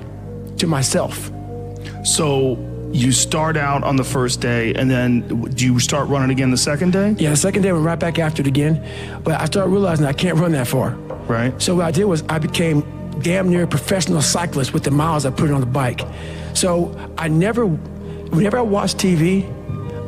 to myself. So you start out on the first day, and then do you start running again the second day? Yeah, the second day I went right back after it again. But I started realizing I can't run that far. Right. So what I did was I became damn near a professional cyclist with the miles I put on the bike. So whenever I watched TV,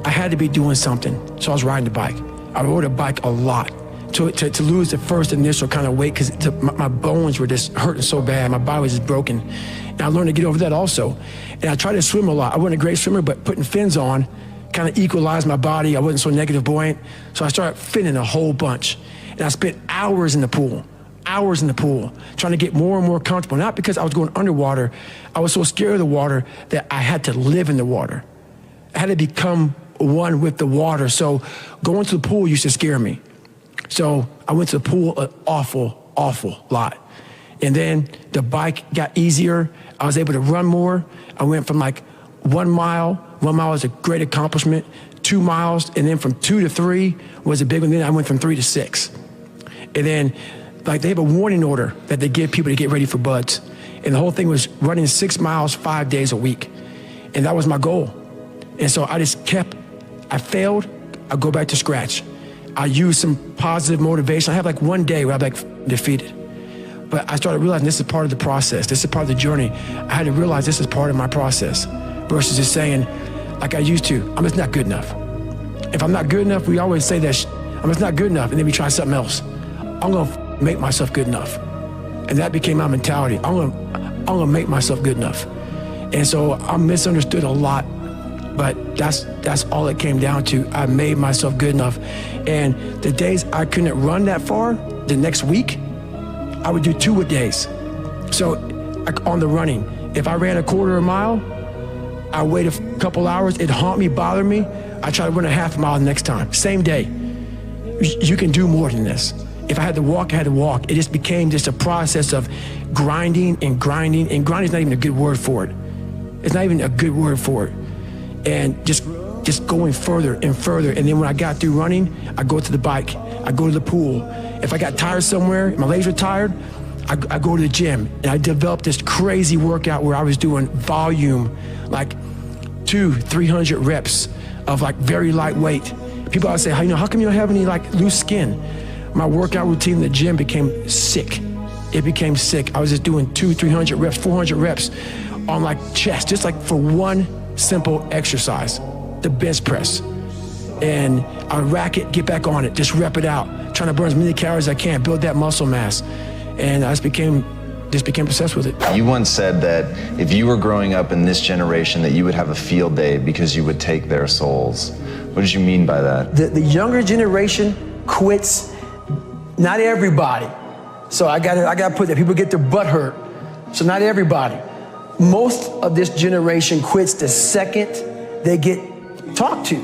I had to be doing something. So I was riding the bike. I rode a bike a lot to lose the first initial kind of weight, because my bones were just hurting so bad. My body was just broken. And I learned to get over that also. And I tried to swim a lot. I wasn't a great swimmer, but putting fins on kind of equalized my body. I wasn't so negative buoyant. So I started finning a whole bunch. And I spent hours in the pool, trying to get more and more comfortable. Not because I was going underwater. I was so scared of the water that I had to live in the water. I had to become one with the water. So going to the pool used to scare me. So I went to the pool an awful lot. And then the bike got easier. I was able to run more. I went from like 1 mile. 1 mile was a great accomplishment. 2 miles, and then from 2 to 3 was a big one. Then I went from 3 to 6. And then like they have a warning order that they give people to get ready for buds. And the whole thing was running 6 miles 5 days a week. And that was my goal. And so I failed, I go back to scratch. I use some positive motivation. I have like one day where I'm like defeated. But I started realizing this is part of the process. This is part of the journey. I had to realize this is part of my process versus just saying, like I used to, I'm just not good enough. If I'm not good enough, we always say that I'm just not good enough, and then we try something else. I'm gonna make myself good enough. And that became my mentality. I'm gonna make myself good enough. And so I'm misunderstood a lot, but that's all it came down to. I made myself good enough. And the days I couldn't run that far, the next week, I would do 2 a days. So like on the running, if I ran a quarter of a mile, I wait a couple hours, it'd haunt me, bother me. I try to run a half mile the next time, same day. You can do more than this. If I had to walk, I had to walk. It just became just a process of grinding and grinding, and grinding is not even a good word for it. It's not even a good word for it. And just going further and further. And then when I got through running, I go to the bike, I go to the pool. If I got tired somewhere, my legs were tired, I go to the gym. And I developed this crazy workout where I was doing volume, like 200-300 reps of like very lightweight. People always say, how come you don't have any like loose skin? My workout routine in the gym became sick. It became sick. I was just doing 200-300 reps, 400 reps on like chest, just like for one simple exercise, the bench press. And I would rack it, get back on it, just rep it out, trying to burn as many calories as I can, build that muscle mass. And I just became obsessed with it. You once said that if you were growing up in this generation that you would have a field day because you would take their souls. What did you mean by that? The younger generation quits, not everybody. So I gotta put that, people get their butt hurt. So not everybody. Most of this generation quits the second they get talked to.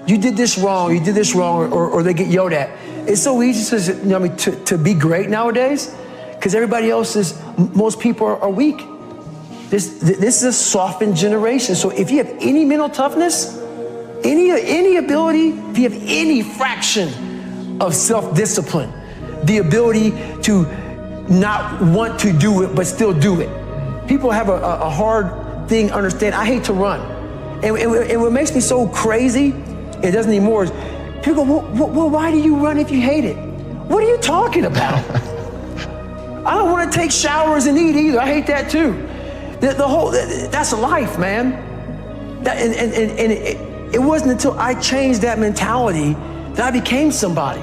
You did this wrong, or they get yelled at. It's so easy to be great nowadays because everybody else is, most people are weak. This is a softened generation. So if you have any mental toughness, any ability, if you have any fraction of self-discipline, the ability to not want to do it but still do it. People have a hard thing to understand. I hate to run. And what makes me so crazy, it doesn't anymore, is people go, well, why do you run if you hate it? What are you talking about? I don't want to take showers and eat either. I hate that too. That's life, man. It wasn't until I changed that mentality that I became somebody.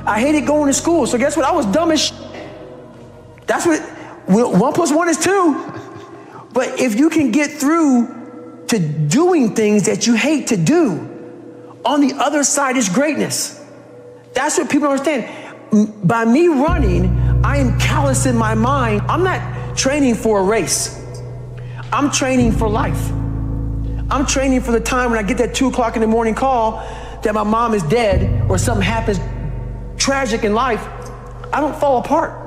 I hated going to school, so guess what? I was dumb as shit. That's what, 1 + 1 is 2. But if you can get through to doing things that you hate to do, on the other side is greatness. That's what people don't understand. By me running, I am callous in my mind. I'm not training for a race. I'm training for life. I'm training for the time when I get that 2 o'clock in the morning call that my mom is dead or something happens tragic in life. I don't fall apart.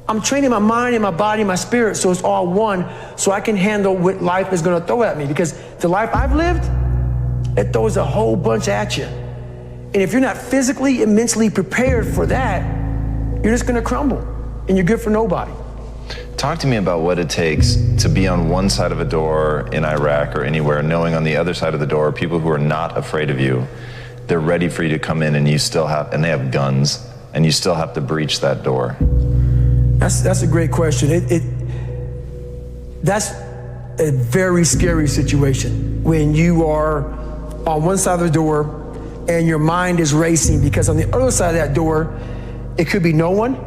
I'm training my mind and my body and my spirit so it's all one, so I can handle what life is going to throw at me, because the life I've lived, it throws a whole bunch at you. And if you're not physically and mentally prepared for that, you're just going to crumble and you're good for nobody. Talk to me about what it takes to be on one side of a door in Iraq or anywhere, knowing on the other side of the door are people who are not afraid of you. They're ready for you to come in, and and they have guns, and you still have to breach that door. That's a great question. That's a very scary situation when you are on one side of the door and your mind is racing, because on the other side of that door, it could be no one.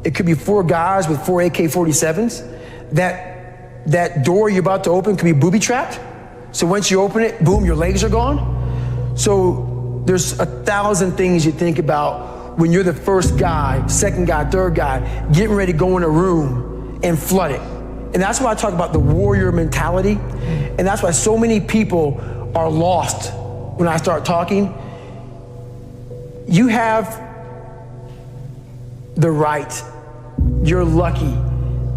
It could be 4 guys with 4 AK-47s. That door you're about to open could be booby-trapped. So once you open it, boom, your legs are gone. So there's 1,000 things you think about when you're the first guy, second guy, third guy, getting ready to go in a room and flood it. And that's why I talk about the warrior mentality. And that's why so many people are lost when I start talking. You have the right. You're lucky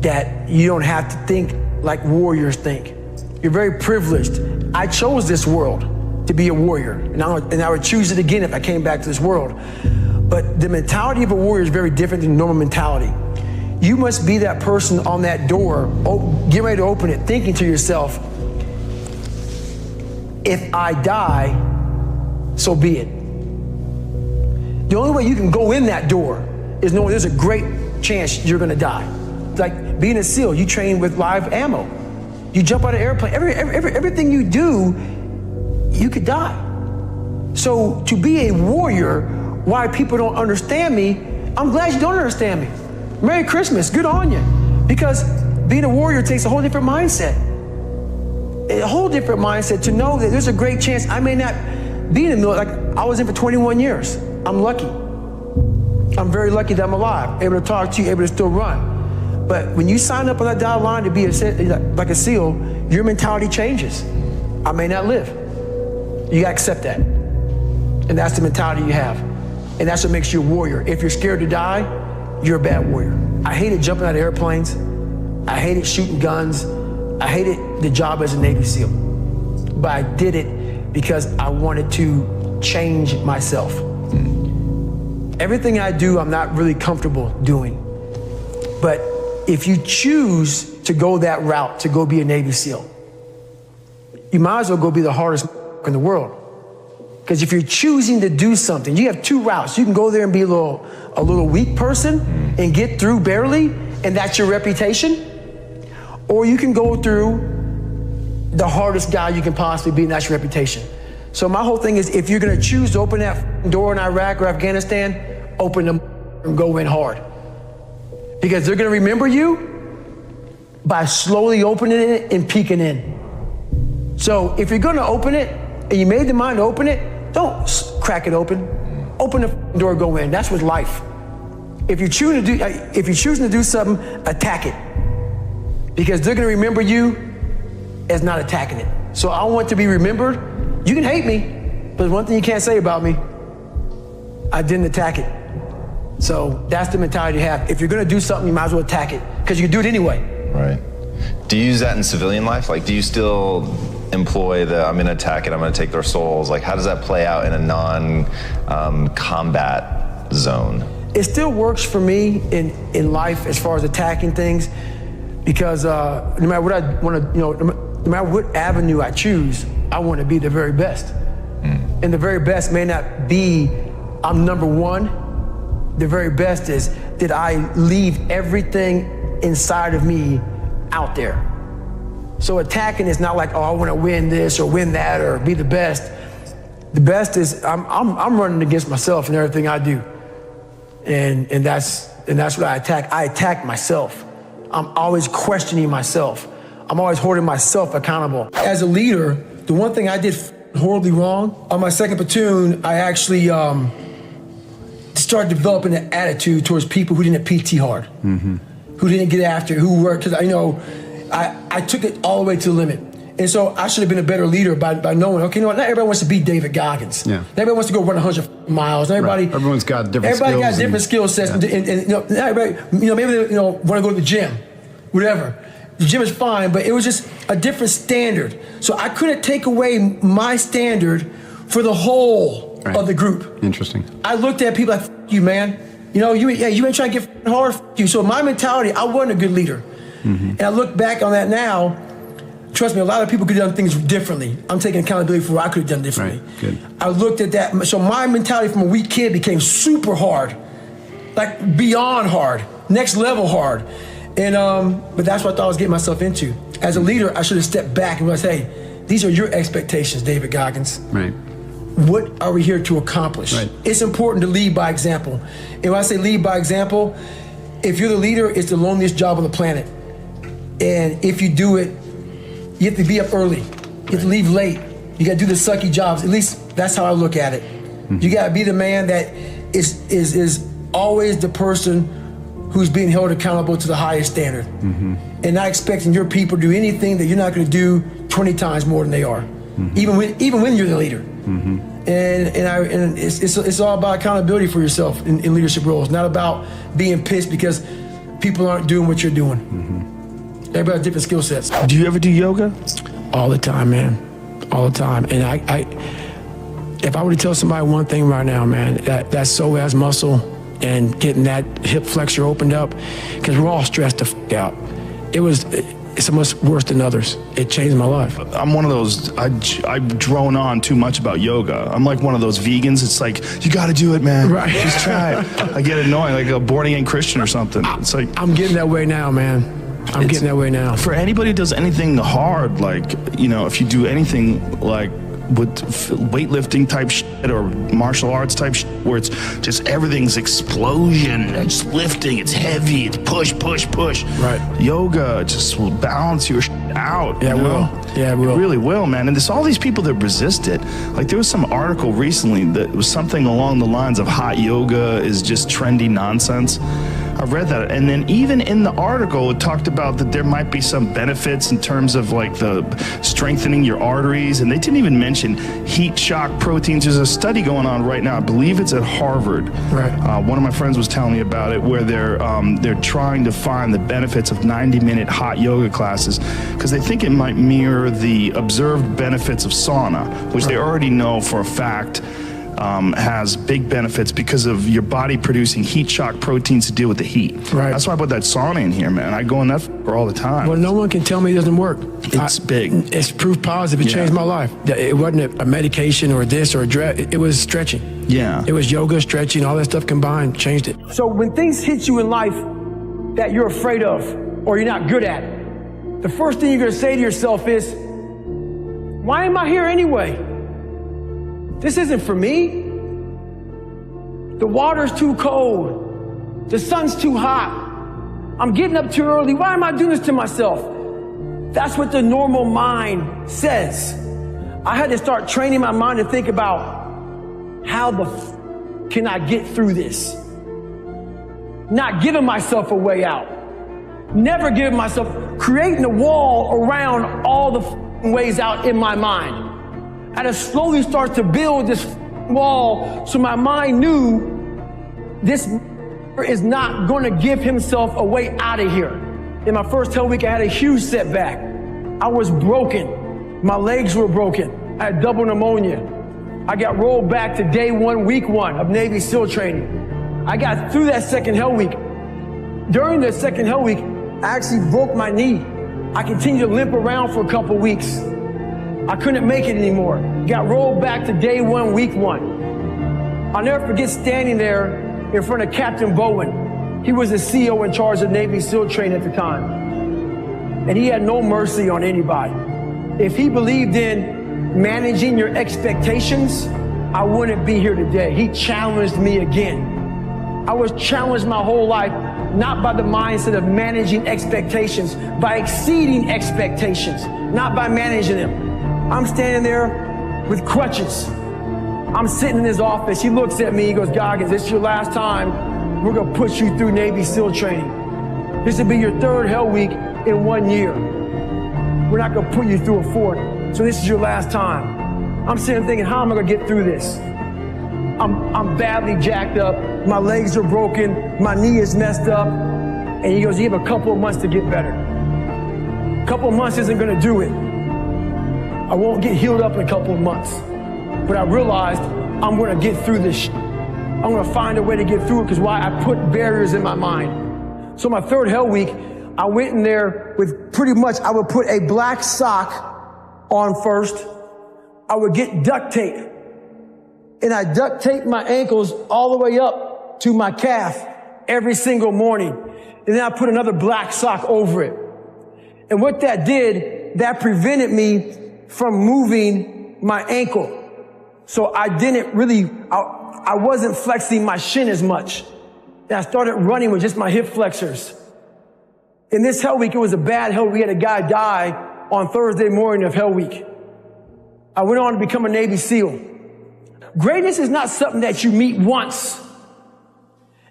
that you don't have to think like warriors think. You're very privileged. I chose this world to be a warrior, and I would choose it again if I came back to this world. But the mentality of a warrior is very different than normal mentality. You must be that person on that door, get ready to open it, thinking to yourself, if I die, so be it. The only way you can go in that door is knowing there's a great chance you're gonna die. Like being a SEAL, you train with live ammo. You jump out of an airplane, everything you do, you could die. So to be a warrior, why people don't understand me, I'm glad you don't understand me. Merry Christmas, good on you. Because being a warrior takes a whole different mindset. A whole different mindset to know that there's a great chance I may not be in the military. Like I was in for 21 years. I'm lucky. I'm very lucky that I'm alive, able to talk to you, able to still run. But when you sign up on that dotted line to be like a SEAL, your mentality changes. I may not live. You gotta accept that. And that's the mentality you have. And that's what makes you a warrior. If you're scared to die, you're a bad warrior. I hated jumping out of airplanes. I hated shooting guns. I hated the job as a Navy SEAL. But I did it because I wanted to change myself. Everything I do, I'm not really comfortable doing. But if you choose to go that route, to go be a Navy SEAL, you might as well go be the hardest in the world. Because if you're choosing to do something, you have two routes. You can go there and be a little weak person and get through barely, and that's your reputation. Or you can go through the hardest guy you can possibly be, and that's your reputation. So my whole thing is, if you're gonna choose to open that door in Iraq or Afghanistan, open them and go in hard. Because they're gonna remember you by slowly opening it and peeking in. So if you're gonna open it, and you made the mind to open it, don't crack it open. Open the door, go in. That's with life. If you're choosing to do something, attack it. Because they're gonna remember you as not attacking it. So I want to be remembered. You can hate me, but there's one thing you can't say about me. I didn't attack it. So that's the mentality you have. If you're gonna do something, you might as well attack it, because you can do it anyway. Right. Do you use that in civilian life? Like, do you still employ the, I'm gonna attack it, I'm gonna take their souls? Like, how does that play out in a non-combat zone? It still works for me in life as far as attacking things, because no matter what I wanna, no matter what avenue I choose, I wanna be the very best. And the very best may not be, I'm number one. The very best is, did I leave everything inside of me out there? So attacking is not like, oh, I want to win this or win that or be the best. The best is I'm running against myself in everything I do, and that's what I attack. I attack myself. I'm always questioning myself. I'm always holding myself accountable. As a leader, the one thing I did horribly wrong on my second platoon, I actually started developing an attitude towards people who didn't PT hard, who didn't get after it, who worked, because I took it all the way to the limit. And so I should have been a better leader by knowing, okay, not everybody wants to be David Goggins. Yeah. Not everybody wants to go run 100 miles. Everyone's got different skills. Everybody got different skill sets. Yeah. And everybody, maybe they want to go to the gym, whatever. The gym is fine, but it was just a different standard. So I couldn't take away my standard for the whole of the group. Interesting. I looked at people like, F you, man. You ain't trying to get hard, F you. So my mentality, I wasn't a good leader. And I look back on that now, trust me, a lot of people could have done things differently. I'm taking accountability for what I could have done differently. Right. Good. I looked at that, so my mentality from a weak kid became super hard, like beyond hard, next level hard. And but that's what I thought I was getting myself into. As a leader, I should have stepped back and realized, hey, these are your expectations, David Goggins. Right. What are we here to accomplish? Right. It's important to lead by example. And when I say lead by example, if you're the leader, it's the loneliest job on the planet. And if you do it, you have to be up early. You have to leave late. You got to do the sucky jobs. At least that's how I look at it. You got to be the man that is always the person who's being held accountable to the highest standard, and not expecting your people to do anything that you're not going to do 20 times more than they are, even when you're the leader. And it's all about accountability for yourself in leadership roles, not about being pissed because people aren't doing what you're doing. Everybody has different skill sets. Do you ever do yoga? All the time, man. All the time. And I if I were to tell somebody one thing right now, man, that psoas muscle and getting that hip flexor opened up, because we're all stressed the f*** out. It was so much worse than others. It changed my life. I'm one of those, I drone on too much about yoga. I'm like one of those vegans. It's like, you got to do it, man. Right. Just try it. I get annoying, like a born-again Christian or something. It's like, I'm getting that way now, man. I'm getting that way now. For anybody who does anything hard, like, you know, if you do anything like with weightlifting type shit or martial arts type shit, where it's just everything's explosion, it's lifting, it's heavy, it's push. Right. Yoga just will balance your shit out. Yeah, it will. Yeah, it will. It really will, man. And there's all these people that resist it. Like, there was some article recently that was something along the lines of hot yoga is just trendy nonsense. I read that, and then even in the article, it talked about that there might be some benefits in terms of like the strengthening your arteries, and they didn't even mention heat shock proteins. There's a study going on right now. I believe it's at Harvard. Right. One of my friends was telling me about it, where they're trying to find the benefits of 90-minute hot yoga classes because they think it might mirror the observed benefits of sauna, which they already know for a fact. Has big benefits because of your body producing heat shock proteins to deal with the heat. Right. That's why I put that sauna in here, man. I go in that for all the time. Well, no one can tell me it doesn't work. It's big. It's proof positive. It changed my life. It wasn't a medication or this or a drug. It was stretching. Yeah. It was yoga, stretching, all that stuff combined changed it. So when things hit you in life that you're afraid of or you're not good at, the first thing you're going to say to yourself is, why am I here anyway? This isn't for me. The water's too cold. The sun's too hot. I'm getting up too early. Why am I doing this to myself? That's what the normal mind says. I had to start training my mind to think about how can I get through this? Not giving myself a way out. Never giving myself, creating a wall around all the ways out in my mind. I had to slowly start to build this wall so my mind knew this is not going to give himself a way out of here. In my first hell week, I had a huge setback. I was broken. My legs were broken. I had double pneumonia. I got rolled back to day 1, week 1 of Navy SEAL training. I got through that second hell week. During the second hell week, I actually broke my knee. I continued to limp around for a couple weeks. I couldn't make it anymore. Got rolled back to day 1, week 1. I'll never forget standing there in front of Captain Bowen. He was the CEO in charge of Navy SEAL training at the time. And he had no mercy on anybody. If he believed in managing your expectations, I wouldn't be here today. He challenged me again. I was challenged my whole life, not by the mindset of managing expectations, by exceeding expectations, not by managing them. I'm standing there with crutches. I'm sitting in his office. He looks at me. He goes, Goggins, this is your last time. We're going to push you through Navy SEAL training. This will be your 3rd hell week in 1 year. We're not going to put you through a 4th. So this is your last time. I'm sitting thinking, how am I going to get through this? I'm badly jacked up. My legs are broken. My knee is messed up. And he goes, you have a couple of months to get better. A couple of months isn't going to do it. I won't get healed up in a couple of months. But I realized I'm going to get through this shit. I'm going to find a way to get through it because why? I put barriers in my mind. So my 3rd hell week, I went in there with pretty much, I would put a black sock on first. I would get duct tape. And I duct taped my ankles all the way up to my calf every single morning. And then I put another black sock over it. And what that did, that prevented me from moving my ankle. So I didn't really, I wasn't flexing my shin as much. And I started running with just my hip flexors. In this hell week, it was a bad hell week. We had a guy die on Thursday morning of hell week. I went on to become a Navy SEAL. Greatness is not something that you meet once.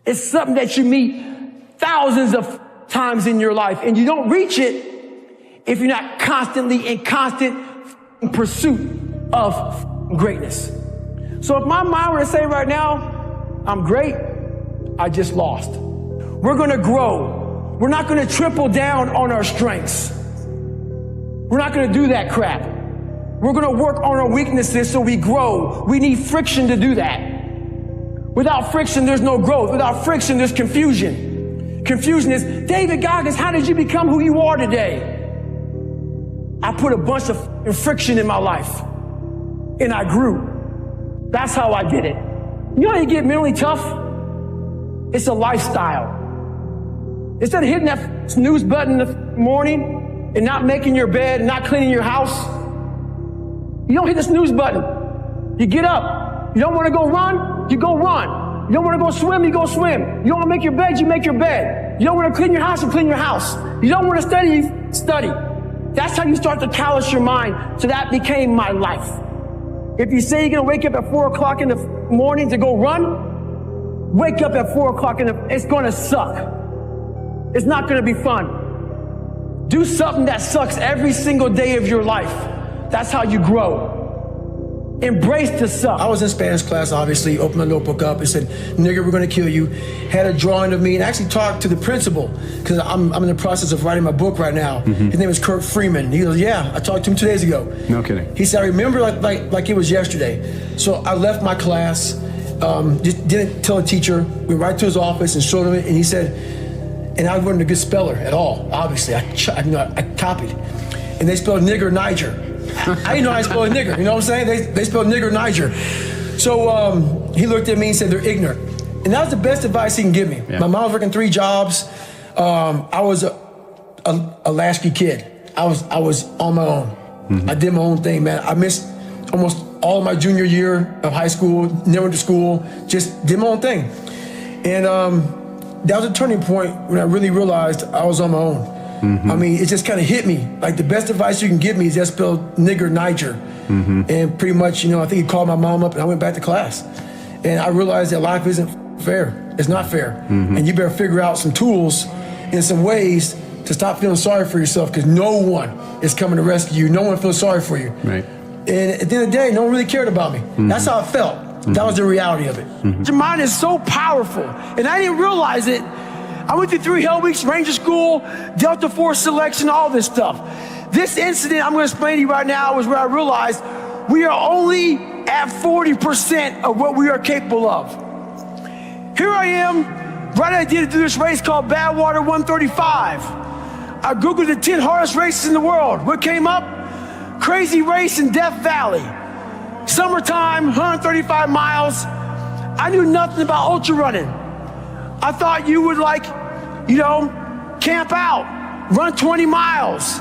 It's something that you meet thousands of times in your life. And you don't reach it if you're not constantly in constant pursuit of greatness. So if my mind were to say right now, I'm great, I just lost. We're going to grow. We're not going to triple down on our strengths. We're not going to do that crap. We're going to work on our weaknesses so we grow. We need friction to do that. Without friction, there's no growth. Without friction, there's confusion. Confusion is, David Goggins, how did you become who you are today? I put a bunch of friction in my life, and I grew. That's how I did it. You know how you get mentally tough? It's a lifestyle. Instead of hitting that snooze button in the morning and not making your bed, not cleaning your house, you don't hit the snooze button. You get up. You don't want to go run, you go run. You don't want to go swim, you go swim. You don't want to make your bed, you make your bed. You don't want to clean your house, you clean your house. You don't want to study, you study. That's how you start to callous your mind. So that became my life. If you say you're going to wake up at 4 o'clock in the morning to go run, wake up at 4 o'clock it's going to suck. It's not going to be fun. Do something that sucks every single day of your life. That's how you grow. Embrace the suck. I was in Spanish class, obviously, opened my notebook up and said, nigger, we're going to kill you. Had a drawing of me and actually talked to the principal because I'm in the process of writing my book right now. Mm-hmm. His name is Kurt Freeman. He goes, yeah, I talked to him 2 days ago. No kidding. He said, I remember like it was yesterday. So I left my class, just didn't tell a teacher, went right to his office and showed him it, and he said, and I wasn't a good speller at all, obviously. I copied. And they spelled nigger Niger. I didn't know how to spell a nigger, you know what I'm saying? They spelled nigger Niger. So he looked at me and said, they're ignorant. And that was the best advice he can give me. Yeah. My mom was working 3 jobs. I was a latchkey kid. I was on my own. Mm-hmm. I did my own thing, man. I missed almost all of my junior year of high school, never went to school, just did my own thing. And that was a turning point when I really realized I was on my own. Mm-hmm. I mean, it just kind of hit me. Like, the best advice you can give me is just spell nigger Niger. Mm-hmm. And pretty much, I think he called my mom up and I went back to class. And I realized that life isn't fair. It's not fair. Mm-hmm. And you better figure out some tools and some ways to stop feeling sorry for yourself, because no one is coming to rescue you. No one feels sorry for you. Right. And at the end of the day, no one really cared about me. Mm-hmm. That's how it felt. Mm-hmm. That was the reality of it. Mm-hmm. Your mind is so powerful. And I didn't realize it. I went through 3 hell weeks, Ranger School, Delta Force selection, all this stuff. This incident I'm going to explain to you right now was where I realized we are only at 40% of what we are capable of. Here I am, right idea to do this race called Badwater 135. I Googled the 10 hardest races in the world. What came up? Crazy race in Death Valley. Summertime, 135 miles. I knew nothing about ultra running. I thought you would camp out, run 20 miles,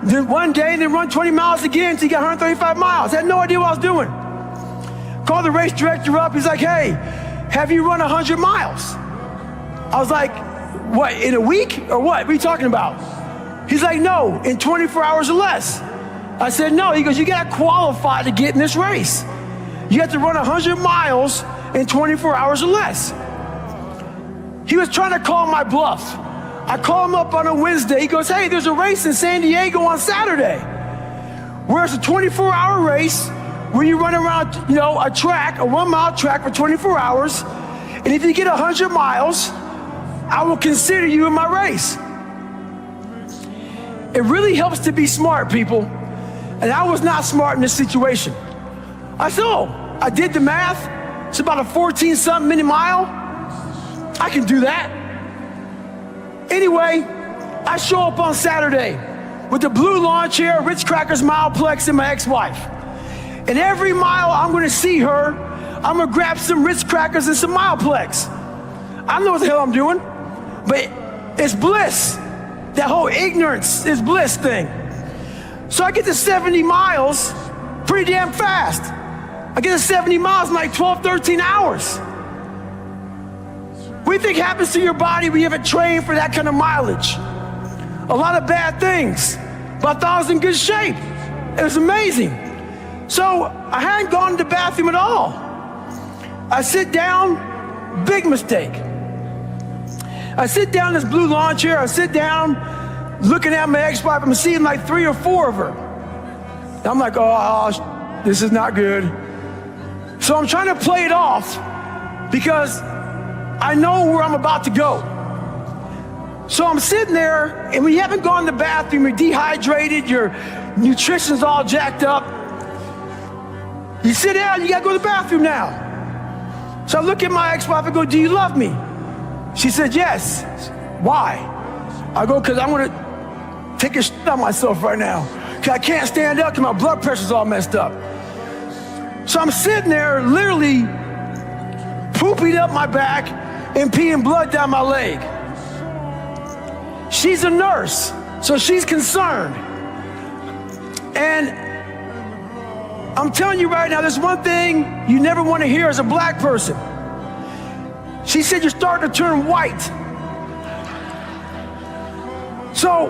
then one day, then run 20 miles again until you got 135 miles. I had no idea what I was doing. Called the race director up. He's like, hey, have you run 100 miles? I was like, what, in a week or what? What are you talking about? He's like, no, in 24 hours or less. I said, no. He goes, you got to qualify to get in this race. You have to run 100 miles in 24 hours or less. He was trying to call my bluff. I call him up on a Wednesday. He goes, hey, there's a race in San Diego on Saturday, where it's a 24-hour race where you run around, a track, a 1-mile track for 24 hours. And if you get 100 miles, I will consider you in my race. It really helps to be smart, people. And I was not smart in this situation. I said, I did the math. It's about a 14-something minute mile. I can do that. Anyway, I show up on Saturday with the blue lawn chair, Ritz Crackers Mileplex, and my ex-wife. And every mile I'm gonna see her, I'm gonna grab some Ritz Crackers and some Mileplex. I don't know what the hell I'm doing, but it's bliss. That whole ignorance is bliss thing. So I get to 70 miles pretty damn fast. I get to 70 miles in like 12, 13 hours. What do you think happens to your body when you haven't trained for that kind of mileage? A lot of bad things, but I thought I was in good shape. It was amazing. So I hadn't gone to the bathroom at all. I sit down, big mistake. I sit down in this blue lawn chair, I sit down, looking at my ex-wife, I'm seeing like 3 or 4 of her. And I'm like, oh, this is not good. So I'm trying to play it off because I know where I'm about to go. So I'm sitting there, and when you haven't gone to the bathroom, you're dehydrated, your nutrition's all jacked up. You sit down, you gotta go to the bathroom now. So I look at my ex-wife and go, do you love me? She said, yes. Why? I go, because I want to take a shit on myself right now. I can't stand up because my blood pressure's all messed up. So I'm sitting there literally pooping up my back and peeing blood down my leg. She's a nurse, so she's concerned. And I'm telling you right now, there's one thing you never want to hear as a black person. She said, you're starting to turn white. So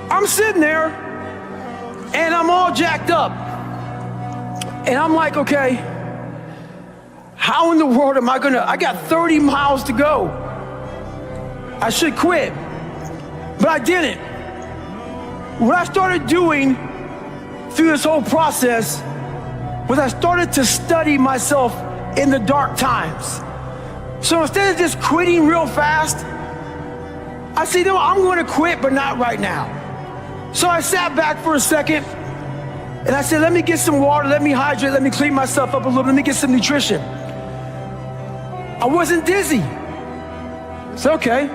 I'm sitting there and I'm all jacked up. And I'm like, okay, how in the world am I I got 30 miles to go. I should quit, but I didn't. What I started doing through this whole process was I started to study myself in the dark times. So instead of just quitting real fast, I said, no, I'm going to quit, but not right now. So I sat back for a second and I said, let me get some water, let me hydrate, let me clean myself up a little bit, let me get some nutrition. I wasn't dizzy. So, okay,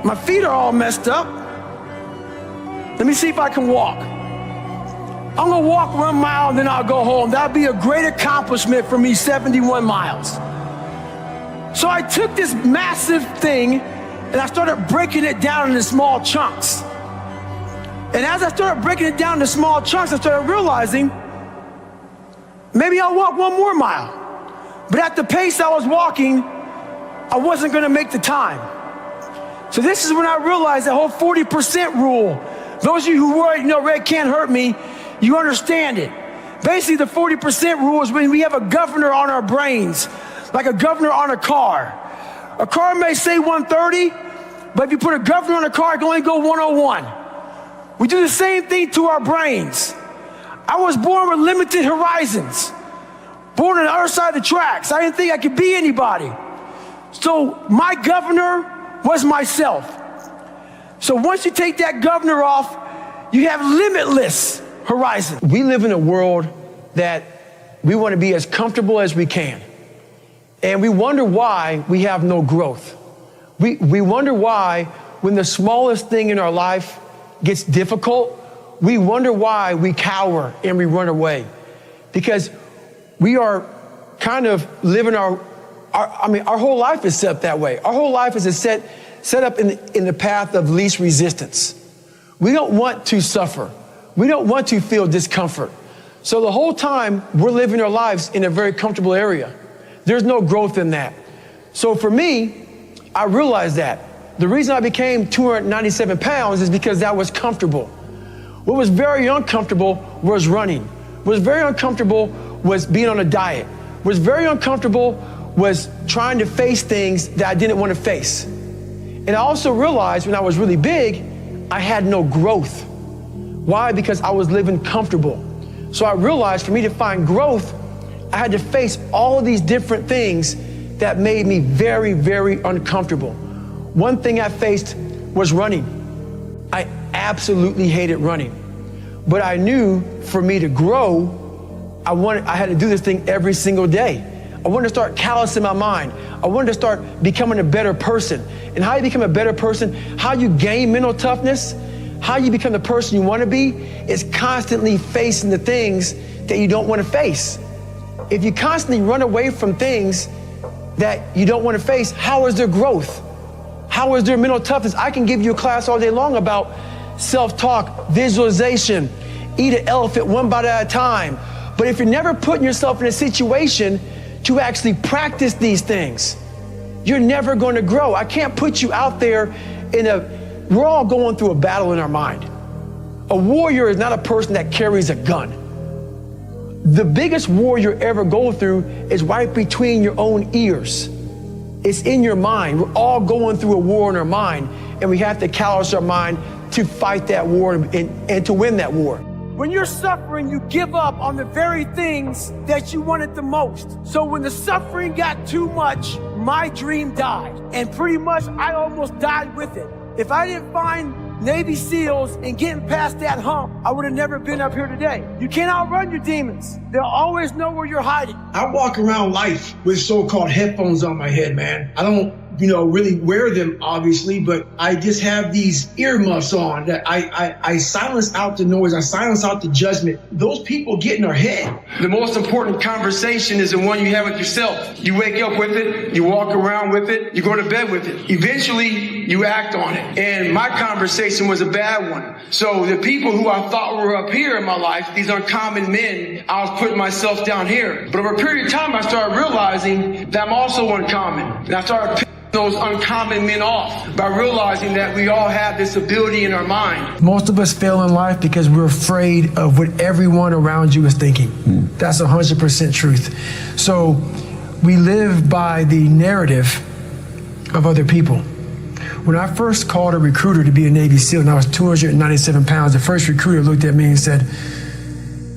my feet are all messed up. Let me see if I can walk. I'm gonna walk 1 mile and then I'll go home. That'll be a great accomplishment for me, 71 miles. So I took this massive thing and I started breaking it down into small chunks. And as I started breaking it down into small chunks, I started realizing maybe I'll walk 1 more mile. But at the pace I was walking, I wasn't gonna make the time. So this is when I realized that whole 40% rule. Those of you who worry, red can't hurt me, you understand it. Basically, the 40% rule is when we have a governor on our brains, like a governor on a car. A car may say 130, but if you put a governor on a car, it can only go 101. We do the same thing to our brains. I was born with limited horizons, born on the other side of the tracks. I didn't think I could be anybody. So my governor was myself. So once you take that governor off, you have limitless horizon. We live in a world that we want to be as comfortable as we can. And we wonder why we have no growth. We wonder why when the smallest thing in our life gets difficult, we wonder why we cower and we run away. Because we are kind of living our whole life is set up that way. Our whole life is set up in the path of least resistance. We don't want to suffer. We don't want to feel discomfort. So the whole time we're living our lives in a very comfortable area. There's no growth in that. So for me, I realized that. The reason I became 297 pounds is because that was comfortable. What was very uncomfortable was running. What was very uncomfortable was being on a diet. What was very uncomfortable was trying to face things that I didn't want to face. And I also realized when I was really big, I had no growth. Why? Because I was living comfortable. So I realized for me to find growth, I had to face all of these different things that made me very, very uncomfortable. One thing I faced was running. I absolutely hated running. But I knew for me to grow, I had to do this thing every single day. I wanted to start callousing my mind. I wanted to start becoming a better person. And how you become a better person, how you gain mental toughness, how you become the person you want to be, is constantly facing the things that you don't want to face. If you constantly run away from things that you don't want to face, how is there growth? How is there mental toughness? I can give you a class all day long about self-talk, visualization, eat an elephant one bite at a time. But if you're never putting yourself in a situation to actually practice these things, you're never going to grow. I can't put you out there we're all going through a battle in our mind. A warrior is not a person that carries a gun. The biggest war you're ever going through is right between your own ears. It's in your mind. We're all going through a war in our mind, and we have to callous our mind to fight that war and to win that war. When you're suffering, you give up on the very things that you wanted the most. So when the suffering got too much, my dream died. And pretty much I almost died with it. If I didn't find Navy SEALs and getting past that hump, I would have never been up here today. You can't outrun your demons. They'll always know where you're hiding. I walk around life with so-called headphones on my head, man. I don't, really wear them, obviously, but I just have these earmuffs on that I silence out the noise. I silence out the judgment. Those people get in our head. The most important conversation is the one you have with yourself. You wake up with it, you walk around with it, you go to bed with it. Eventually, you act on it. And my conversation was a bad one. So the people who I thought were up here in my life, these uncommon men, I was putting myself down here. But over a period of time, I started realizing that I'm also uncommon. And I started picking those uncommon men off by realizing that we all have this ability in our mind. Most of us fail in life because we're afraid of what everyone around you is thinking. That's 100% truth. So we live by the narrative of other people. When I first called a recruiter to be a Navy SEAL and I was 297 pounds, the first recruiter looked at me and said,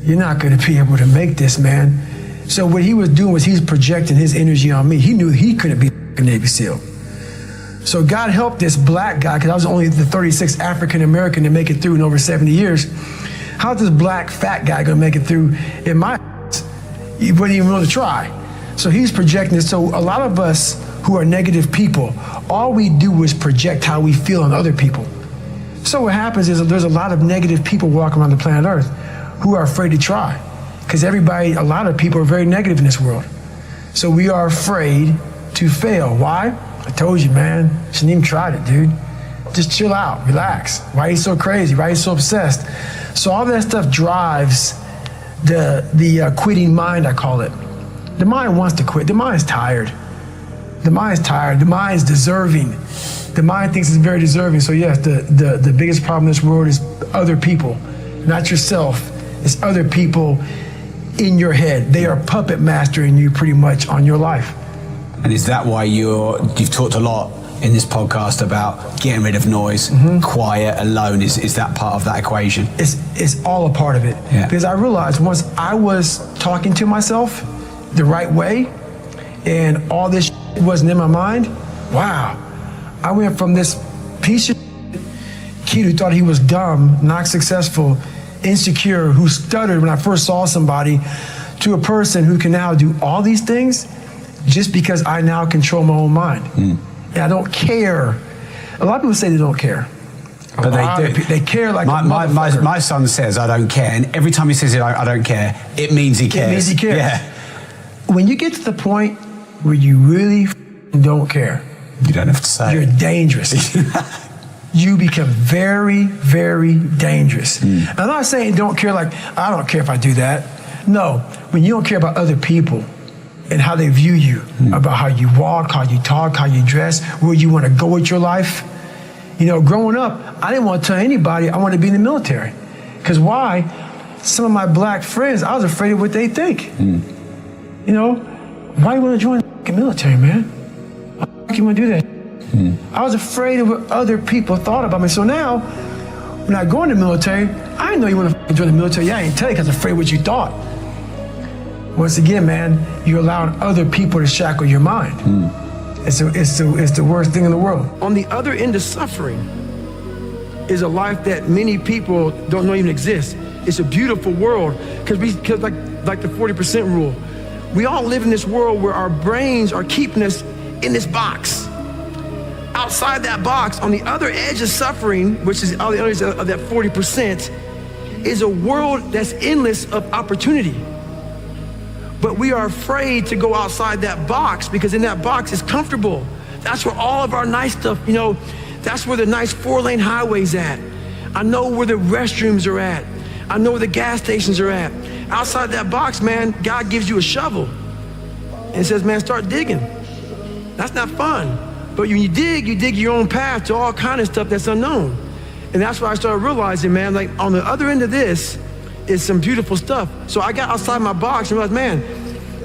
"You're not going to be able to make this, man." So what he was doing was he's projecting his energy on me. He knew he couldn't be a Navy SEAL. So God helped this black guy, because I was only the 36th African American to make it through in over 70 years. How's this black fat guy going to make it through in my he wouldn't even willing to try. So he's projecting it. So a lot of us who are negative people, all we do is project how we feel on other people. So what happens is there's a lot of negative people walking around the planet Earth who are afraid to try. Because a lot of people are very negative in this world. So we are afraid to fail. Why? I told you, man. Shouldn't even tried it, dude. Just chill out, relax. Why are you so crazy? Why are you so obsessed? So all that stuff drives the quitting mind, I call it. The mind wants to quit. The mind's tired. The mind's tired. The mind's deserving. The mind thinks it's very deserving. So yes, the biggest problem in this world is other people, not yourself. It's other people in your head. They are puppet mastering you pretty much on your life. And is that why you've talked a lot in this podcast about getting rid of noise, quiet, alone? Is that part of that equation? It's all a part of it. Yeah. Because I realized once I was talking to myself the right way and all this wasn't in my mind, wow, I went from this piece of kid who thought he was dumb, not successful, insecure, who stuttered when I first saw somebody, to a person who can now do all these things just because I now control my own mind. And I don't care. A lot of people say they don't care. But they do. They care like my son says, "I don't care." And every time he says it, I don't care, it means he cares. It means he cares. Yeah. When you get to the point where you really don't care, you don't have to say. You're dangerous. You become very, very dangerous. I'm not saying don't care like, I don't care if I do that. No, when you don't care about other people and how they view you, about how you walk, how you talk, how you dress, where you want to go with your life. Growing up, I didn't want to tell anybody I wanted to be in the military. Because why? Some of my black friends, I was afraid of what they think. Why you want to join the military, man? Why you want to do that? I was afraid of what other people thought about me. So now, when I go in the military, I didn't know you want to join the military. Yeah, I didn't tell you because I was afraid of what you thought. Once again, man, you're allowing other people to shackle your mind. It's the worst thing in the world. On the other end of suffering is a life that many people don't know even exists. It's a beautiful world because like the 40% rule, we all live in this world where our brains are keeping us in this box. Outside that box, on the other edge of suffering, which is on the other edge of that 40%, is a world that's endless of opportunity. But we are afraid to go outside that box because in that box is comfortable. That's where all of our nice stuff, that's where the nice 4-lane highway's at. I know where the restrooms are at. I know where the gas stations are at. Outside that box, man, God gives you a shovel and says, man, start digging. That's not fun. But when you dig your own path to all kind of stuff that's unknown. And that's why I started realizing, man, like on the other end of this is some beautiful stuff. So I got outside my box and realized, man,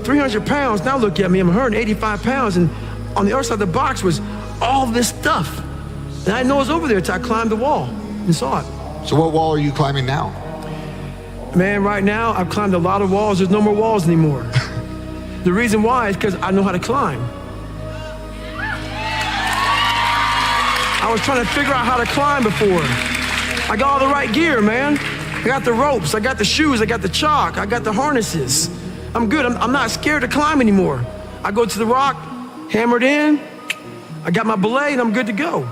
300 pounds, now look at me, I'm 185 pounds. And on the other side of the box was all this stuff. And I didn't know it was over there until I climbed the wall and saw it. So what wall are you climbing now? Man, right now, I've climbed a lot of walls. There's no more walls anymore. The reason why is because I know how to climb. I was trying to figure out how to climb before. I got all the right gear, man. I got the ropes, I got the shoes, I got the chalk, I got the harnesses. I'm good, I'm not scared to climb anymore. I go to the rock, hammered in, I got my belay, and I'm good to go.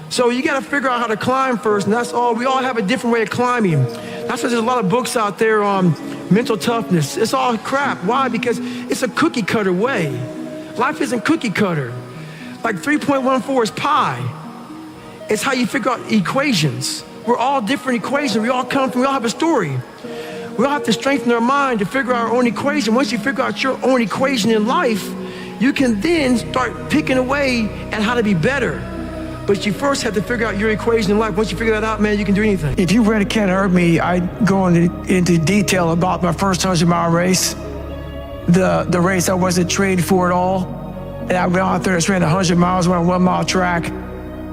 So you gotta figure out how to climb first, and that's all. We all have a different way of climbing. That's why there's a lot of books out there on mental toughness. It's all crap. Why? Because it's a cookie cutter way. Life isn't cookie cutter. Like 3.14 is pi. It's how you figure out equations. We're all different equations. We all have a story. We all have to strengthen our mind to figure out our own equation. Once you figure out your own equation in life, you can then start picking away at how to be better. But you first have to figure out your equation in life. Once you figure that out, man, you can do anything. If you read It Can't Hurt Me, I go into detail about my first 100-mile race. The race I wasn't trained for at all. And I went out there and ran 100 miles on a 1-mile track.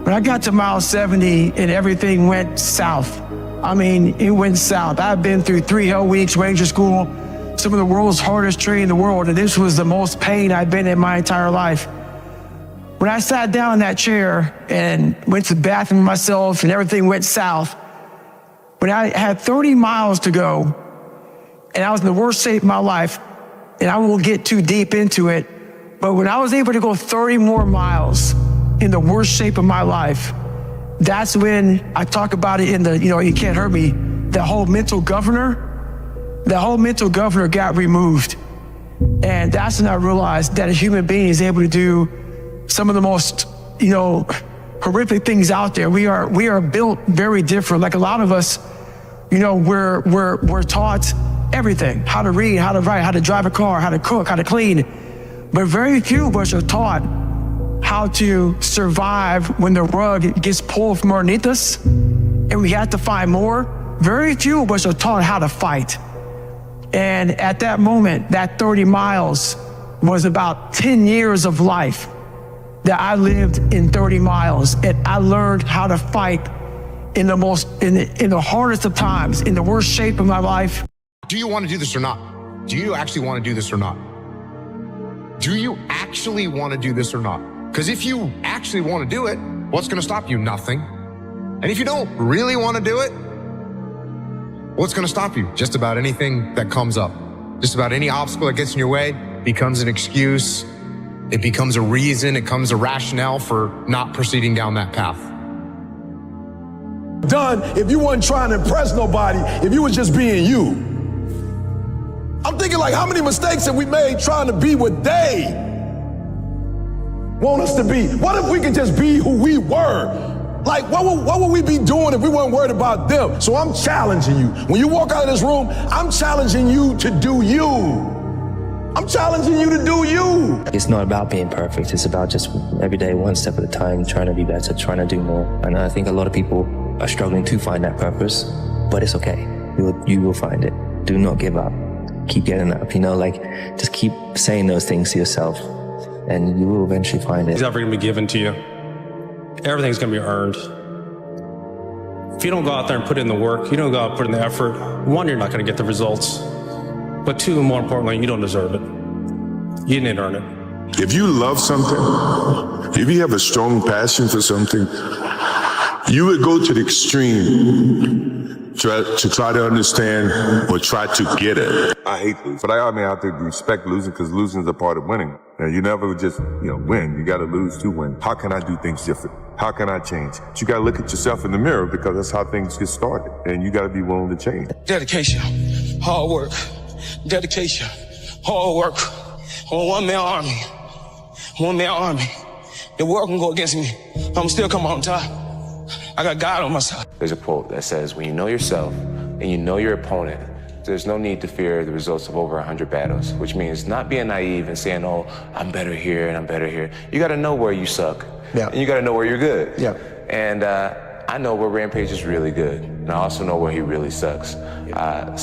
When I got to mile 70 and everything went south. I mean, it went south. I've been through 3 hell weeks, Ranger School, some of the world's hardest training in the world, and this was the most pain I've been in my entire life. When I sat down in that chair and went to the bathroom myself and everything went south, when I had 30 miles to go and I was in the worst shape of my life, and I won't get too deep into it, but when I was able to go 30 more miles in the worst shape of my life, that's when I talk about it in the, It Can't Hurt Me, the whole mental governor got removed. And that's when I realized that a human being is able to do some of the most, horrific things out there. We are built very different. Like a lot of us, we're taught everything: how to read, how to write, how to drive a car, how to cook, how to clean. But very few of us are taught how to survive when the rug gets pulled from underneath us and we have to find more. Very few of us are taught how to fight. And at that moment, that 30 miles was about 10 years of life that I lived in 30 miles. And I learned how to fight in the hardest of times, in the worst shape of my life. Do you want to do this or not? Do you actually want to do this or not? Do you actually want to do this or not? Because if you actually want to do it, what's going to stop you? Nothing. And if you don't really want to do it, what's going to stop you? Just about anything that comes up. Just about any obstacle that gets in your way becomes an excuse. It becomes a reason. It becomes a rationale for not proceeding down that path. Done if you wasn't trying to impress nobody, if you was just being you. I'm thinking, like, how many mistakes have we made trying to be what they want us to be? What if we could just be who we were? Like, what would we be doing if we weren't worried about them? So I'm challenging you. When you walk out of this room, I'm challenging you to do you. I'm challenging you to do you. It's not about being perfect. It's about just every day, one step at a time, trying to be better, trying to do more. And I think a lot of people are struggling to find that purpose, but it's okay. You will find it. Do not give up. Keep getting up, just keep saying those things to yourself and you will eventually find it. It's never going to be given to you. Everything's going to be earned. If you don't go out there and put in the work, you don't go out and put in the effort, 1, you're not going to get the results. But 2, more importantly, you don't deserve it. You didn't earn it. If you love something, if you have a strong passion for something, you would go to the extreme to try to understand or try to get it. I hate losing, but I have to respect losing because losing is a part of winning. And you never just, win. You got to lose to win. How can I do things different? How can I change? But you got to look at yourself in the mirror because that's how things get started. And you got to be willing to change. Dedication, hard work, dedication, hard work. On one-man army. The world can go against me. I'm still coming on top. I got God on my side. There's a quote that says, when you know yourself and you know your opponent, there's no need to fear the results of over 100 battles, which means not being naive and saying, oh, I'm better here and I'm better here. You got to know where you suck. Yeah. And you got to know where you're good. Yeah. And I know where Rampage is really good. And I also know where he really sucks. I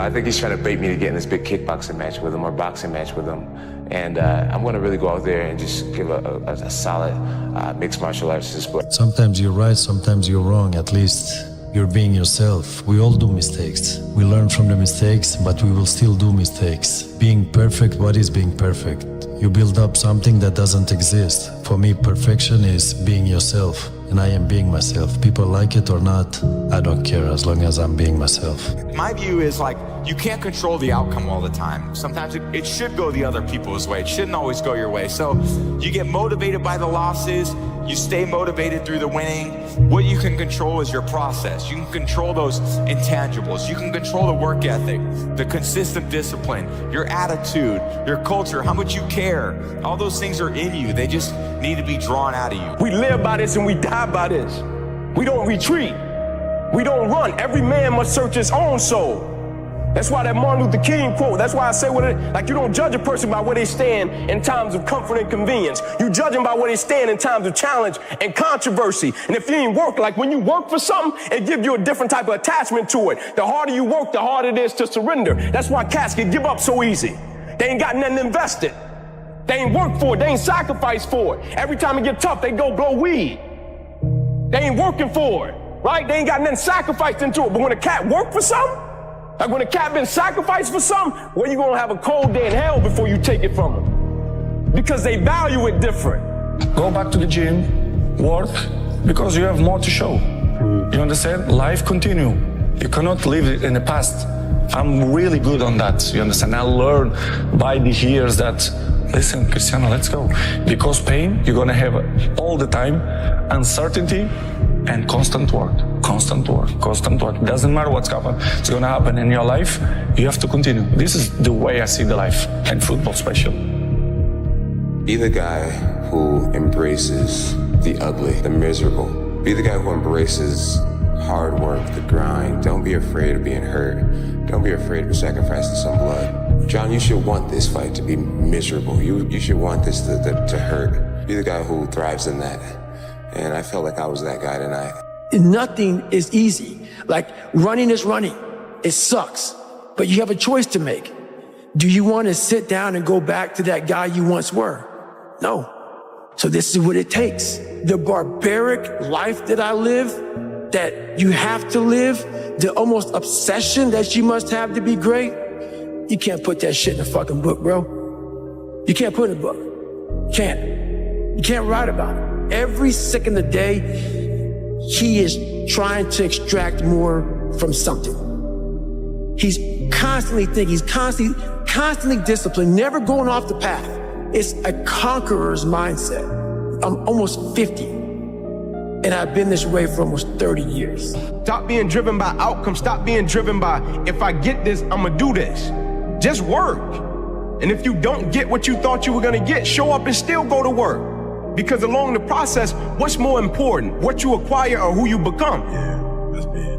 think he's trying to bait me to get in this big kickboxing match with him or boxing match with him. And I'm going to really go out there and just give a solid mixed martial arts sport. Sometimes you're right, sometimes you're wrong. At least You're being yourself. We all do mistakes. We learn from the mistakes, but we will still do mistakes. Being perfect, what is being perfect? You build up something that doesn't exist. For me, perfection is being yourself, and I am being myself. People like it or not, I don't care as long as I'm being myself. My view is like, you can't control the outcome all the time. Sometimes it should go the other people's way. It shouldn't always go your way. So you get motivated by the losses, you stay motivated through the winning. What you can control is your process. You can control those intangibles. You can control the work ethic, the consistent discipline, your attitude, your culture, how much you care. All those things are in you. They just need to be drawn out of you. We live by this and we die by this. We don't retreat. We don't run. Every man must search his own soul. That's why that Martin Luther King quote, that's why I say like you don't judge a person by where they stand in times of comfort and convenience. You judge them by where they stand in times of challenge and controversy. And if you ain't work, like when you work for something, it gives you a different type of attachment to it. The harder you work, the harder it is to surrender. That's why cats can give up so easy. They ain't got nothing invested. They ain't worked for it. They ain't sacrificed for it. Every time it get tough, they go blow weed. They ain't working for it, right? They ain't got nothing sacrificed into it. But when a cat work for something, like when a cat been sacrificed for something, well, you gonna have a cold day in hell before you take it from them. Because they value it different. Go back to the gym, work, because you have more to show. You understand? Life continue. You cannot live in the past. I'm really good on that, you understand? I learned by the years that, listen, Cristiano, let's go. Because pain, you're gonna have all the time, uncertainty, and constant work. Constant work, constant work. Doesn't matter what's happening. It's gonna happen in your life. You have to continue. This is the way I see the life, and football special. Be the guy who embraces the ugly, the miserable. Be the guy who embraces hard work, the grind. Don't be afraid of being hurt. Don't be afraid of sacrificing some blood. John, you should want this fight to be miserable. You should want this to hurt. Be the guy who thrives in that. And I felt like I was that guy tonight. Nothing is easy. Like running is running. It sucks, but you have a choice to make. Do you want to sit down and go back to that guy you once were? No. So this is what it takes. The barbaric life that I live, that you have to live, the almost obsession that you must have to be great, you can't put that shit in a fucking book, bro. You can't put it in a book. You can't write about it. Every second of the day, he is trying to extract more from something. He's constantly thinking, he's constantly disciplined, never going off the path. It's a conqueror's mindset. I'm almost 50, and I've been this way for almost 30 years. Stop being driven by outcomes. Stop being driven by, if I get this, I'm gonna do this. Just work. And if you don't get what you thought you were gonna get, show up and still go to work. Because along the process, what's more important, what you acquire or who you become?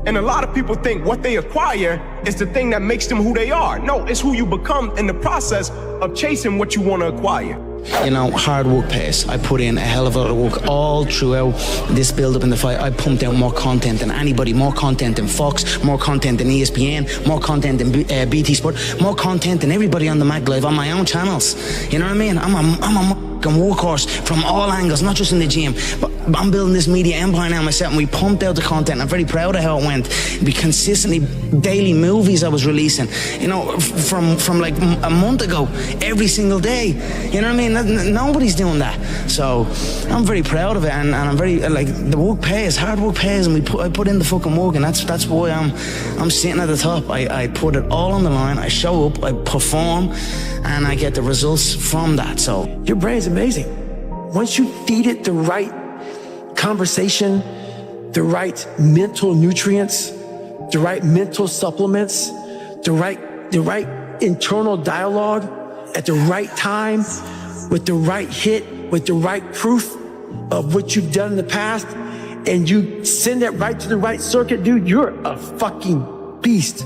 And a lot of people think what they acquire is the thing that makes them who they are. No, it's who you become in the process of chasing what you want to acquire. You know, hard work pays. I put in a hell of a lot of work all throughout this build-up in the fight. I pumped out more content than anybody, more content than Fox, more content than ESPN, more content than BT Sport, more content than everybody on the Mag Live on my own channels. You know what I mean? I'm a workhorse from all angles, not just in the gym, but I'm building this media empire now myself, and we pumped out the content. I'm very proud of how it went. We consistently, daily movies I was releasing, you know, from like a month ago, every single day. You know what I mean? Nobody's doing that. So I'm very proud of it, and I'm very, like, the work pays, hard work pays, and I put in the fucking work, and that's why I'm sitting at the top. I put it all on the line. I show up, I perform, and I get the results from that. So your brain's amazing. Once you feed it the right conversation, the right mental nutrients, the right mental supplements, the right internal dialogue at the right time, with the right hit, with the right proof of what you've done in the past, and you send that right to the right circuit, dude, you're a fucking beast.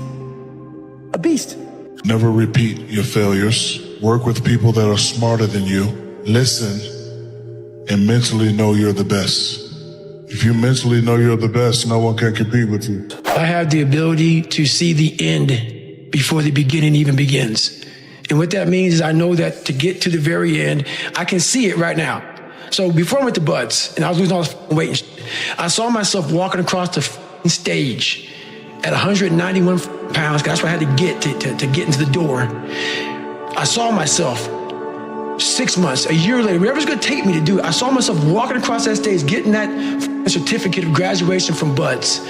A beast. Never repeat your failures. Work with people that are smarter than you. Listen and mentally know you're the best. If you mentally know you're the best, no one can compete with you. I have the ability to see the end before the beginning even begins. And what that means is I know that to get to the very end, I can see it right now. So before I went to Buds and I was losing all this weight and shit, I saw myself walking across the stage at 191 pounds. That's what I had to get to get into the door. I saw myself 6 months, a year later, whatever's gonna take me to do it. I saw myself walking across that stage, getting that certificate of graduation from Buds.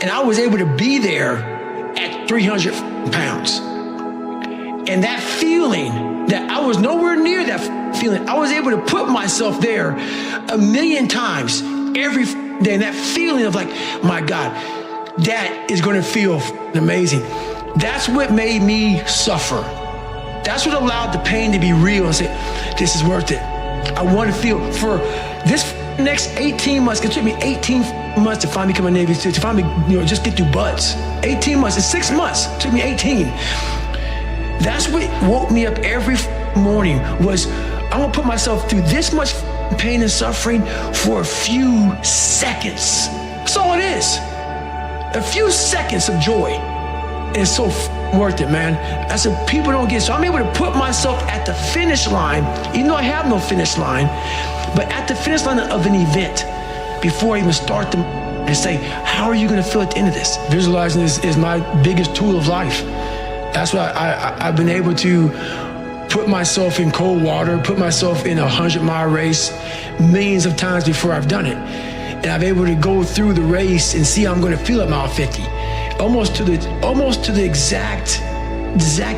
And I was able to be there at 300 pounds. And that feeling that I was nowhere near that feeling, I was able to put myself there 1,000,000 times every day. And that feeling of like, my God, that is gonna feel amazing. That's what made me suffer. That's what allowed the pain to be real and say, this is worth it. I want to feel for this next 18 months. It took me 18 months to finally become a Navy SEAL, to finally, just get through Buds. 18 months, it's 6 months. It took me 18. That's what woke me up every morning was, I'm gonna put myself through this much pain and suffering for a few seconds. That's all it is. A few seconds of joy. It's so worth it, man. That's what people don't get. So I'm able to put myself at the finish line, even though I have no finish line, but at the finish line of an event before I even start them, and say, how are you gonna feel at the end of this? Visualizing is my biggest tool of life. That's why I've been able to put myself in cold water, put myself in a 100-mile race millions of times before I've done it. And I'm able to go through the race and see how I'm gonna feel at mile 50. Almost to the exact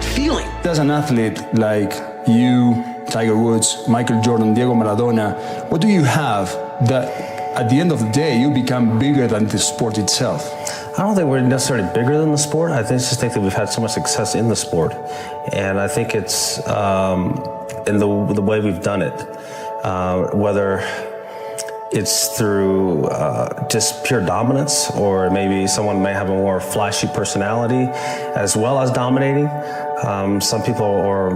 feeling. As an athlete like you, Tiger Woods, Michael Jordan, Diego Maradona, what do you have that at the end of the day you become bigger than the sport itself? I don't think we're necessarily bigger than the sport. I just think that we've had so much success in the sport. And I think it's in the way we've done it, whether it's through just pure dominance, or maybe someone may have a more flashy personality as well as dominating. Some people are,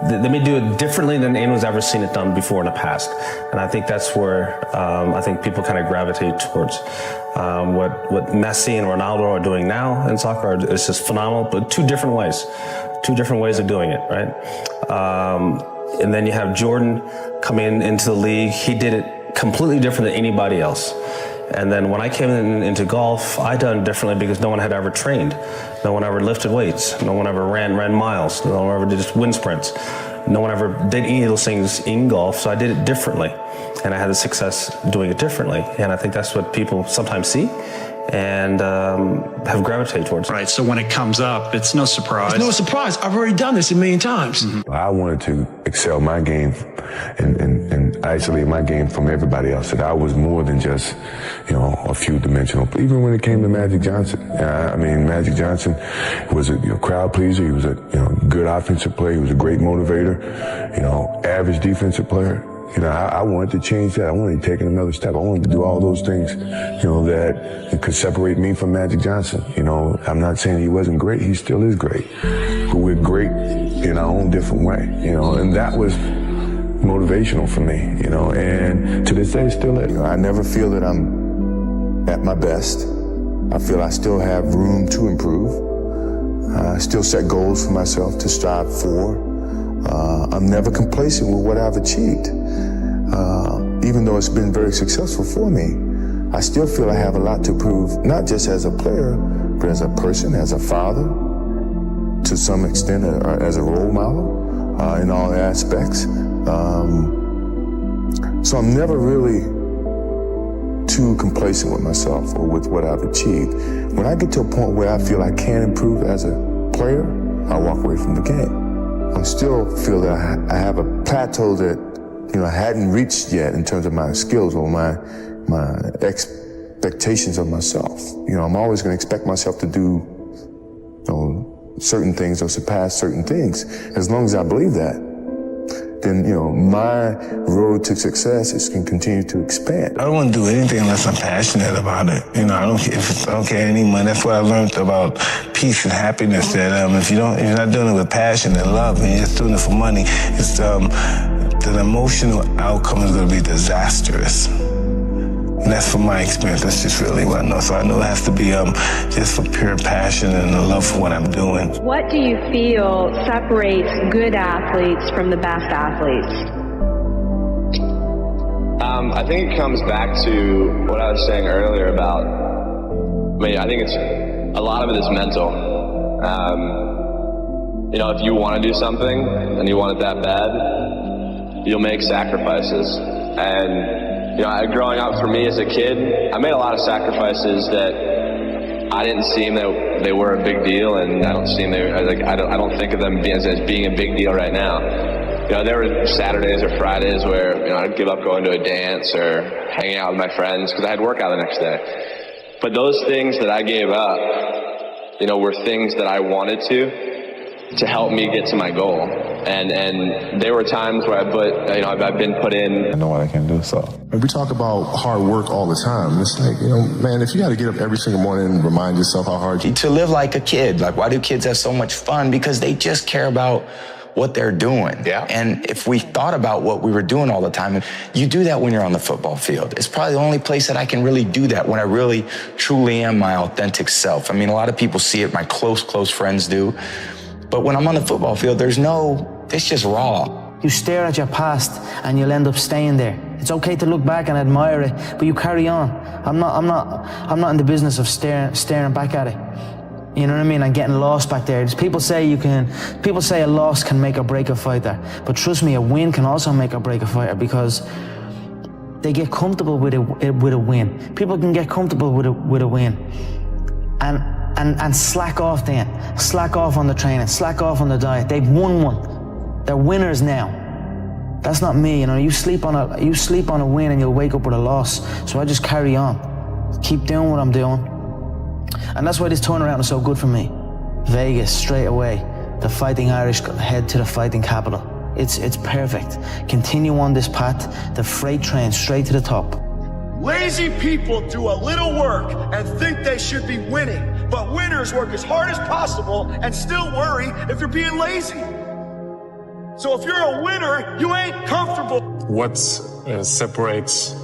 they may do it differently than anyone's ever seen it done before in the past. And I think that's where I think people kind of gravitate towards. What Messi and Ronaldo are doing now in soccer is just phenomenal, but two different ways of doing it, right? And then you have Jordan coming into the league. He did it completely different than anybody else. And then when I came into golf, I done it differently because no one had ever trained. No one ever lifted weights. No one ever ran miles. No one ever did just wind sprints. No one ever did any of those things in golf, so I did it differently. And I had the success doing it differently. And I think that's what people sometimes see and have gravitated towards. Right, so when it comes up, it's no surprise. It's no surprise. I've already done this 1,000,000 times. Mm-hmm. I wanted to excel my game and isolate my game from everybody else. That I was more than just, a few dimensional. Even when it came to Magic Johnson, Magic Johnson was a crowd pleaser. He was a good offensive player. He was a great motivator. Average defensive player. I wanted to change that. I wanted to take it another step. I wanted to do all those things, that could separate me from Magic Johnson. I'm not saying he wasn't great. He still is great. But we're great in our own different way, and that was motivational for me, and to this day it still is. I never feel that I'm at my best. I feel I still have room to improve. I still set goals for myself to strive for. I'm never complacent with what I've achieved. Even though it's been very successful for me, I still feel I have a lot to prove, not just as a player, but as a person, as a father, to some extent as a role model in all aspects. So I'm never really too complacent with myself or with what I've achieved. When I get to a point where I feel I can improve as a player, I walk away from the game. I still feel that I have a plateau that I hadn't reached yet in terms of my skills or my expectations of myself. I'm always going to expect myself to do certain things or surpass certain things. As long as I believe that, then my road to success can continue to expand. I don't want to do anything unless I'm passionate about it. I don't care any money. That's what I learned about peace and happiness. That if you're not doing it with passion and love, and you're just doing it for money, it's the emotional outcome is going to be disastrous. And that's from my experience. That's just really what I know. So I know it has to be just for pure passion and a love for what I'm doing. What do you feel separates good athletes from the best athletes? I think it comes back to what I was saying earlier about, I think it's, a lot of it is mental. If you want to do something and you want it that bad, you'll make sacrifices. And, growing up for me as a kid, I made a lot of sacrifices that I didn't seem that they were a big deal, and I don't think of them as being a big deal right now. There were Saturdays or Fridays where, I'd give up going to a dance or hanging out with my friends because I had work out the next day. But those things that I gave up, were things that I wanted to help me get to my goal. And there were times where I've been put in. I know what I can do, so. And we talk about hard work all the time. It's like, man, if you got to get up every single morning and remind yourself how hard To live like a kid. Like, why do kids have so much fun? Because they just care about what they're doing. Yeah. And if we thought about what we were doing all the time, you do that when you're on the football field. It's probably the only place that I can really do that, when I really, truly am my authentic self. A lot of people see it, my close friends do. But when I'm on the football field, it's just raw. You stare at your past and you'll end up staying there. It's okay to look back and admire it, but you carry on. I'm not in the business of staring back at it. You know what I mean? And getting lost back there. People say a loss can make or break a fighter, but trust me, a win can also make or break a fighter, because they get comfortable with a win. People can get comfortable with a win, and slack off then. Slack off on the training. Slack off on the diet. They've won one. They're winners now. That's not me. You sleep on a win and you'll wake up with a loss. So I just carry on, keep doing what I'm doing. And that's why this turnaround is so good for me. Vegas, straight away. The Fighting Irish head to the fighting capital. It's perfect. Continue on this path, the freight train straight to the top. Lazy people do a little work and think they should be winning, but winners work as hard as possible and still worry if you're being lazy. So if you're a winner, you ain't comfortable. What separates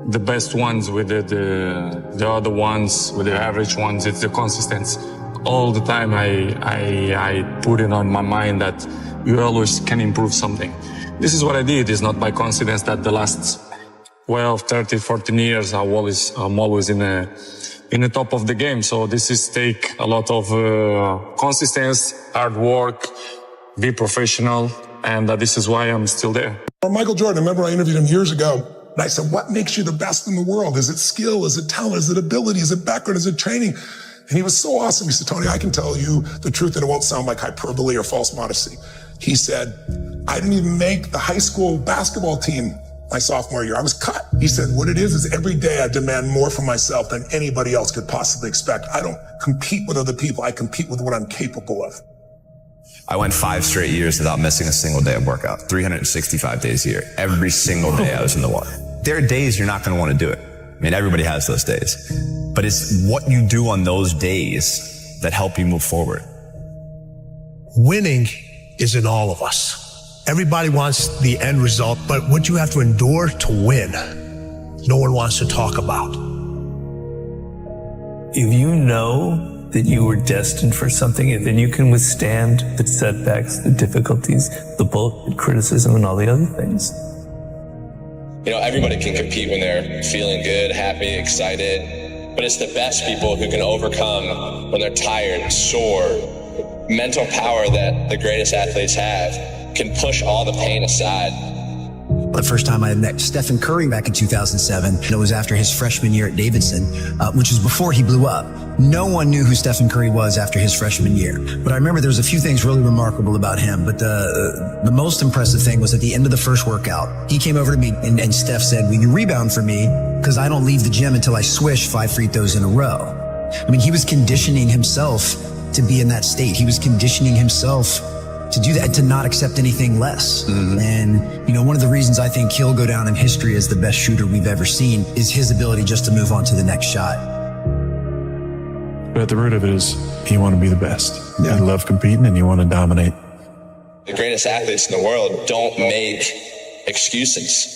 the best ones with the other ones, with the average ones, it's the consistency. All the time I put it on my mind that you always can improve something. This is what I did. It's not by coincidence that the last 12, 30, 14 years I'm always in the top of the game. So this is take a lot of consistency, hard work, be professional, and this is why I'm still there. Michael Jordan, remember I interviewed him years ago, and I said, what makes you the best in the world? Is it skill? Is it talent? Is it ability? Is it background? Is it training? And he was so awesome. He said, Tony, I can tell you the truth, and it won't sound like hyperbole or false modesty. He said, I didn't even make the high school basketball team my sophomore year. I was cut. He said, what it is every day I demand more from myself than anybody else could possibly expect. I don't compete with other people. I compete with what I'm capable of. I went 5 straight years without missing a single day of workout, 365 days a year. Every single day I was in the water. There are days you're not going to want to do it. Everybody has those days. But it's what you do on those days that help you move forward. Winning is in all of us. Everybody wants the end result, but what you have to endure to win, no one wants to talk about. If you know that you were destined for something, then you can withstand the setbacks, the difficulties, the bullshit, criticism, and all the other things. Everybody can compete when they're feeling good, happy, excited, but it's the best people who can overcome when they're tired, sore. Mental power that the greatest athletes have can push all the pain aside. The first time I met Stephen Curry back in 2007, and it was after his freshman year at Davidson, which was before he blew up. No one knew who Stephen Curry was after his freshman year. But I remember there was a few things really remarkable about him. But the most impressive thing was at the end of the first workout, he came over to me and Steph said, will you rebound for me? Because I don't leave the gym until I swish 5 free throws in a row. He was conditioning himself to be in that state. He was conditioning himself to do that, to not accept anything less. Mm-hmm. And, one of the reasons I think he'll go down in history as the best shooter we've ever seen is his ability just to move on to the next shot. But at the root of it is you want to be the best. Yeah. You love competing and you want to dominate. The greatest athletes in the world don't make excuses.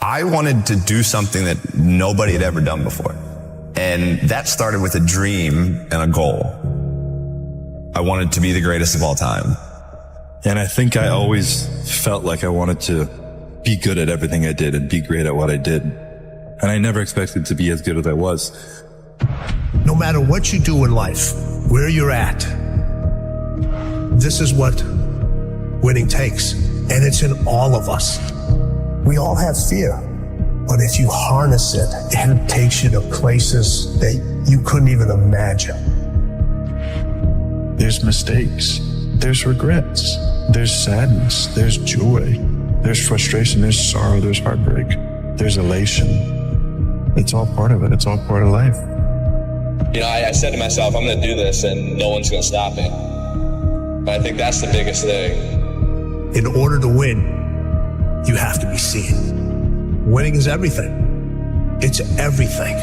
I wanted to do something that nobody had ever done before. And that started with a dream and a goal. I wanted to be the greatest of all time. And I think I always felt like I wanted to be good at everything I did and be great at what I did. And I never expected to be as good as I was. No matter what you do in life, where you're at, this is what winning takes. And it's in all of us. We all have fear, but if you harness it, it takes you to places that you couldn't even imagine. There's mistakes, there's regrets, there's sadness, there's joy, there's frustration, there's sorrow, there's heartbreak, there's elation. It's all part of it. It's all part of life. You know, I said to myself, I'm going to do this and no one's going to stop me. But I think that's the biggest thing. In order to win, you have to be seen. Winning is everything. It's everything.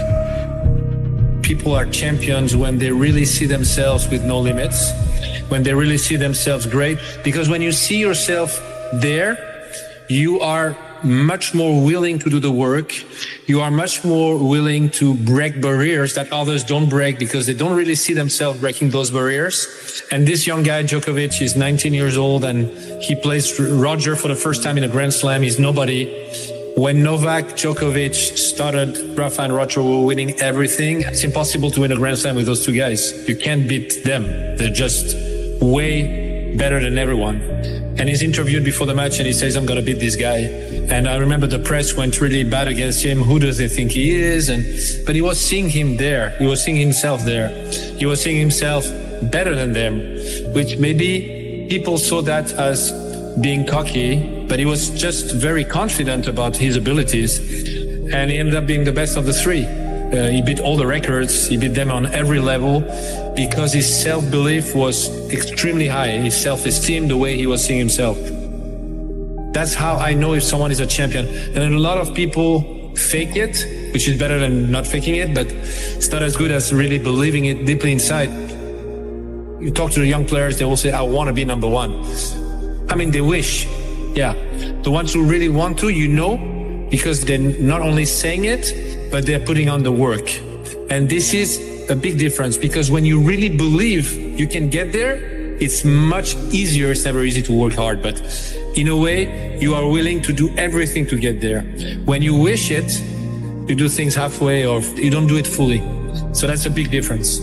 People are champions when they really see themselves with no limits, when they really see themselves great. Because when you see yourself there, you are much more willing to do the work. You are much more willing to break barriers that others don't break because they don't really see themselves breaking those barriers. And this young guy, Djokovic, is 19 years old and he plays Roger for the first time in a Grand Slam. He's nobody. When Novak Djokovic started, Rafa and Roger were winning everything. It's impossible to win a Grand Slam with those two guys. You can't beat them. They're just way better than everyone. And he's interviewed before the match and he says, I'm going to beat this guy. And I remember the press went really bad against him. Who does they think he is? But he was seeing him there. He was seeing himself there. He was seeing himself better than them, which maybe people saw that as being cocky, but he was just very confident about his abilities. And he ended up being the best of the three. He beat all the records. He beat them on every level because his self-belief was extremely high. His self-esteem, the way he was seeing himself. That's how I know if someone is a champion. And a lot of people fake it, which is better than not faking it, but it's not as good as really believing it deeply inside. You talk to the young players, they will say, I want to be number one. I mean, they wish. Yeah. The ones who really want to, you know, because they're not only saying it, but they're putting on the work. And this is a big difference because when you really believe you can get there, it's much easier. It's never easy to work hard, but in a way, you are willing to do everything to get there. When you wish it, you do things halfway or you don't do it fully. So that's a big difference.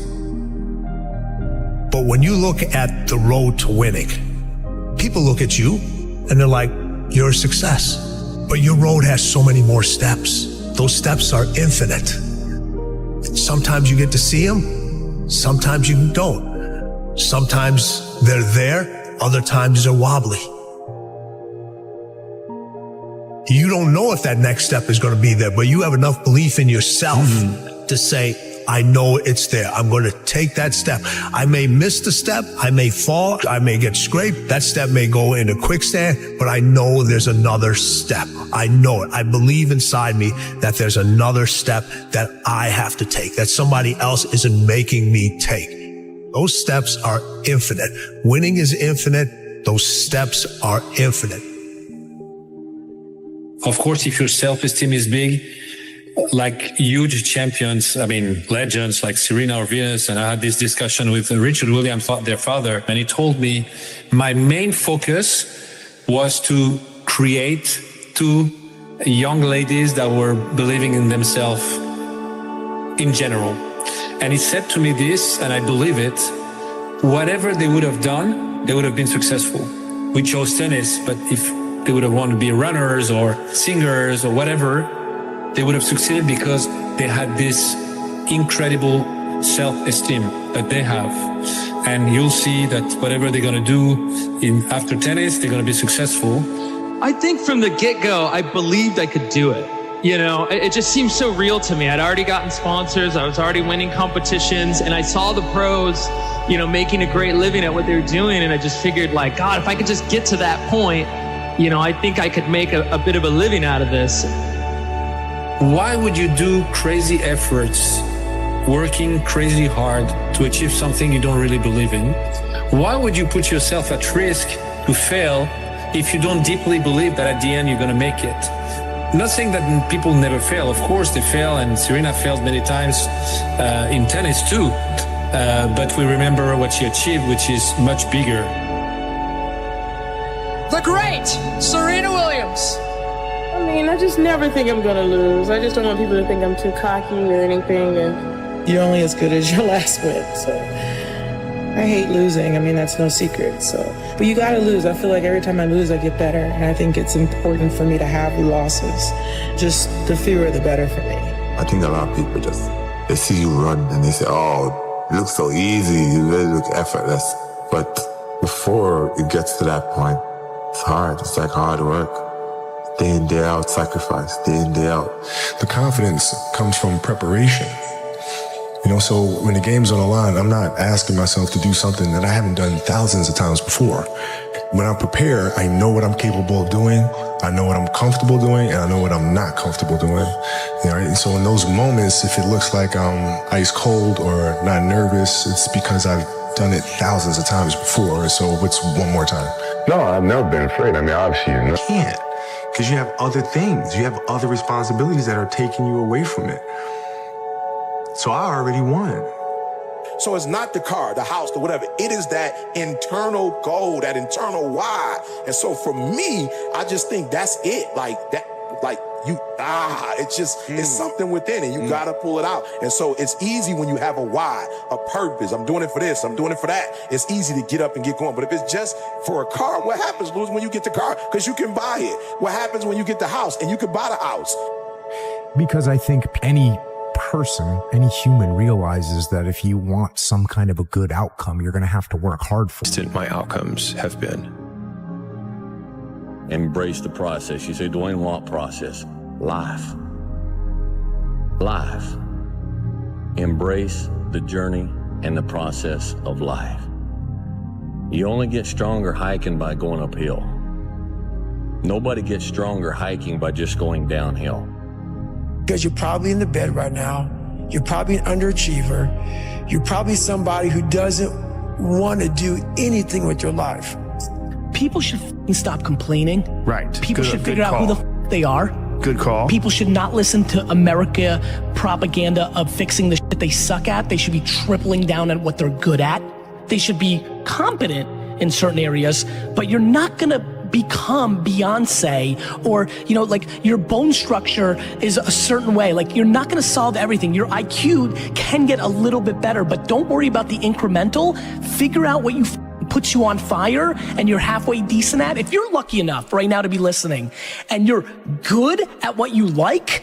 But when you look at the road to winning, people look at you and they're like, you're a success. But your road has so many more steps. Those steps are infinite. Sometimes you get to see them, sometimes you don't. Sometimes they're there, other times they're wobbly. You don't know if that next step is going to be there, but you have enough belief in yourself to say, I know it's there. I'm going to take that step. I may miss the step. I may fall. I may get scraped. That step may go into quicksand, but I know there's another step. I know it. I believe inside me that there's another step that I have to take, that somebody else isn't making me take. Those steps are infinite. Winning is infinite. Those steps are infinite. Of course, if your self-esteem is big, like huge champions, I mean, legends like Serena or Venus, and I had this discussion with Richard Williams, their father, and he told me my main focus was to create two young ladies that were believing in themselves in general. And he said to me this, and I believe it, whatever they would have done, they would have been successful. We chose tennis, but if they would have wanted to be runners or singers or whatever, they would have succeeded because they had this incredible self-esteem that they have. And you'll see that whatever they're going to do after tennis, they're going to be successful. I think from the get-go, I believed I could do it. You know, it just seemed so real to me. I'd already gotten sponsors. I was already winning competitions. And I saw the pros, you know, making a great living at what they were doing. And I just figured, like, God, if I could just get to that point, you know, I think I could make a bit of a living out of this. Why would you do crazy efforts, working crazy hard to achieve something you don't really believe in? Why would you put yourself at risk to fail if you don't deeply believe that at the end you're going to make it? I'm not saying that people never fail. Of course they fail, and Serena failed many times in tennis too. But we remember what she achieved, which is much bigger. The great Serena Williams. I mean, I just never think I'm gonna lose. I just don't want people to think I'm too cocky or anything, and you're only as good as your last win, so I hate losing. I mean, that's no secret, so. But you gotta lose. I feel like every time I lose, I get better, and I think it's important for me to have losses. Just the fewer, the better for me. I think a lot of people just, they see you run and they say, oh, it looks so easy, you really look effortless. But before it gets to that point, it's hard. It's like hard work. Day in, day out, sacrifice, day in, day out. The confidence comes from preparation. You know, so when the game's on the line, I'm not asking myself to do something that I haven't done thousands of times before. When I'm prepared, I know what I'm capable of doing, I know what I'm comfortable doing, and I know what I'm not comfortable doing. You know, and so in those moments, if it looks like I'm ice cold or not nervous, it's because I've done it thousands of times before, so what's one more time? No, I've never been afraid. I mean, obviously, you can't, because you have other things. You have other responsibilities that are taking you away from it. So I already won. So it's not the car, the house, the whatever. It is that internal goal, that internal why. And so for me, I just think that's it. Like that, like you, it's just, it's something within it. You gotta pull it out. And so it's easy when you have a why, a purpose. I'm doing it for this, I'm doing it for that. It's easy to get up and get going. But if it's just for a car, what happens, Luz, when you get the car? Because you can buy it. What happens when you get the house and you can buy the house? Because I think any person, any human realizes that if you want some kind of a good outcome, you're going to have to work hard for it. My outcomes have been. Embrace the process. You say, Dwayne, what process? Life. Life. Embrace the journey and the process of life. You only get stronger hiking by going uphill. Nobody gets stronger hiking by just going downhill. Because you're probably in the bed right now. You're probably an underachiever. You're probably somebody who doesn't want to do anything with your life. People should stop complaining. Right. People should figure out who the they are. Good call. People should not listen to America propaganda of fixing the shit they suck at. They should be tripling down at what they're good at. They should be competent in certain areas, but you're not gonna become Beyonce or, you know, like your bone structure is a certain way. Like you're not gonna solve everything. Your IQ can get a little bit better, but don't worry about the incremental. Figure out what puts you on fire and you're halfway decent at. If you're lucky enough right now to be listening and you're good at what you like,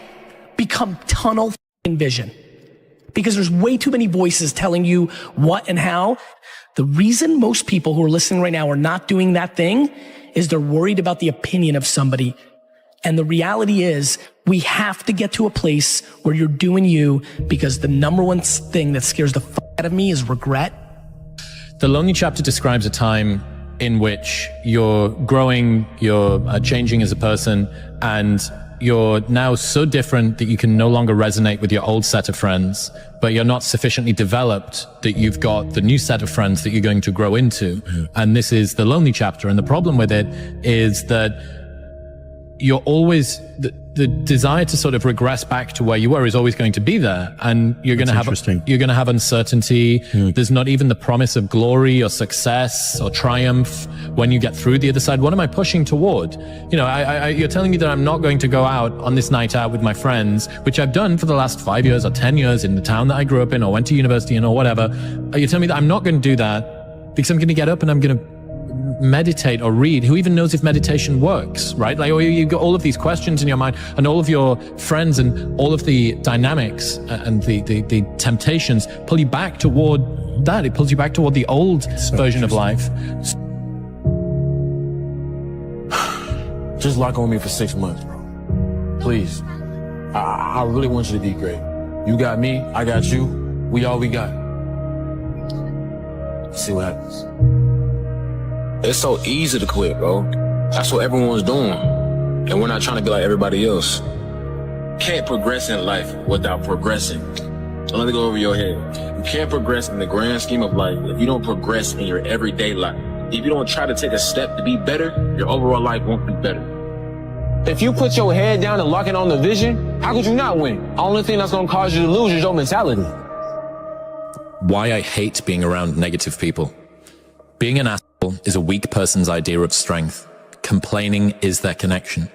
become tunnel vision. Because there's way too many voices telling you what and how. The reason most people who are listening right now are not doing that thing is they're worried about the opinion of somebody. And the reality is we have to get to a place where you're doing you, because the number one thing that scares the fuck out of me is regret. The Lonely Chapter describes a time in which you're growing, you're changing as a person, and you're now so different that you can no longer resonate with your old set of friends, but you're not sufficiently developed that you've got the new set of friends that you're going to grow into. And this is the Lonely Chapter. And the problem with it is that you're always, the desire to sort of regress back to where you were is always going to be there. And you're going to have uncertainty. There's not even the promise of glory or success or triumph when you get through the other side. What am I pushing toward? You know, you're telling me that I'm not going to go out on this night out with my friends, which I've done for the last 5 years or 10 years in the town that I grew up in or went to university in or whatever. You're telling me that I'm not going to do that because I'm going to get up and I'm going to meditate or read. Who even knows if meditation works, right? Like, you got all of these questions in your mind and all of your friends and all of the dynamics and the temptations pull you back toward that. It pulls you back toward the old version of life. Just lock on me for 6 months, bro. Please. I really want you to be great. You got me, I got you. We all we got. See what happens. It's so easy to quit, bro. That's what everyone's doing. And we're not trying to be like everybody else. Can't progress in life without progressing. So let me go over your head. You can't progress in the grand scheme of life if you don't progress in your everyday life. If you don't try to take a step to be better, your overall life won't be better. If you put your head down and lock in on the vision, how could you not win? The only thing that's gonna cause you to lose is your mentality. Why I hate being around negative people. Being an asshole is a weak person's idea of strength. Complaining is their connection.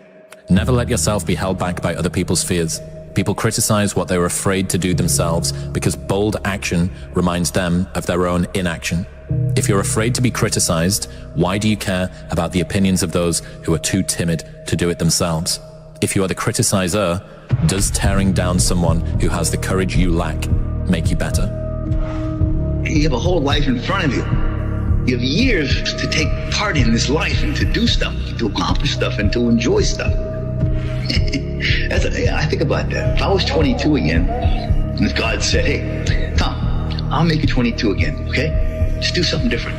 Never let yourself be held back by other people's fears. People criticize what they were afraid to do themselves because bold action reminds them of their own inaction. If you're afraid to be criticized, why do you care about the opinions of those who are too timid to do it themselves? If you are the criticizer, does tearing down someone who has the courage you lack make you better? You have a whole life in front of you. You have years to take part in this life and to do stuff, to accomplish stuff, and to enjoy stuff. I think about that. If I was 22 again, and God said, hey, Tom, I'll make you 22 again, okay? Just do something different.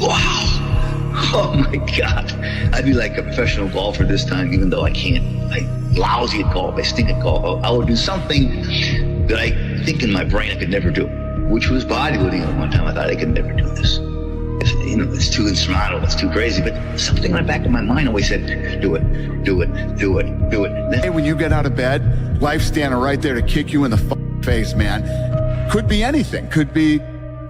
Wow. Oh my God. I'd be like a professional golfer this time, even though I can't. I'm lousy at golf. I stink at golf. I would do something that I think in my brain I could never do, which was bodybuilding at one time. I thought I could never do this. It's too insurmountable, it's too crazy, but something in the back of my mind always said, do it, do it, do it, do it. Hey, when you get out of bed, life's standing right there to kick you in the face, man. Could be anything. Could be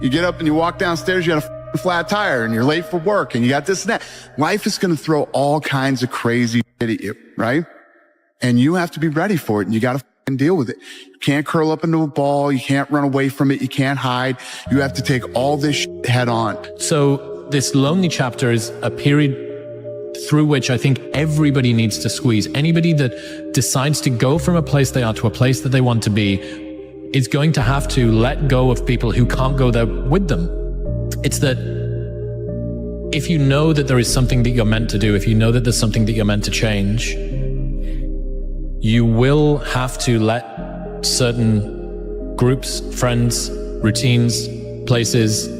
you get up and you walk downstairs, you got a flat tire and you're late for work and you got this and that. Life is going to throw all kinds of crazy shit at you, right? And you have to be ready for it, and you got to deal with it. You can't curl up into a ball. You can't run away from it. You can't hide. You have to take all this shit head on. So this lonely chapter is a period through which I think everybody needs to squeeze. Anybody that decides to go from a place they are to a place that they want to be is going to have to let go of people who can't go there with them. It's that if you know that there is something that you're meant to do, if you know that there's something that you're meant to change, you will have to let certain groups, friends, routines, places,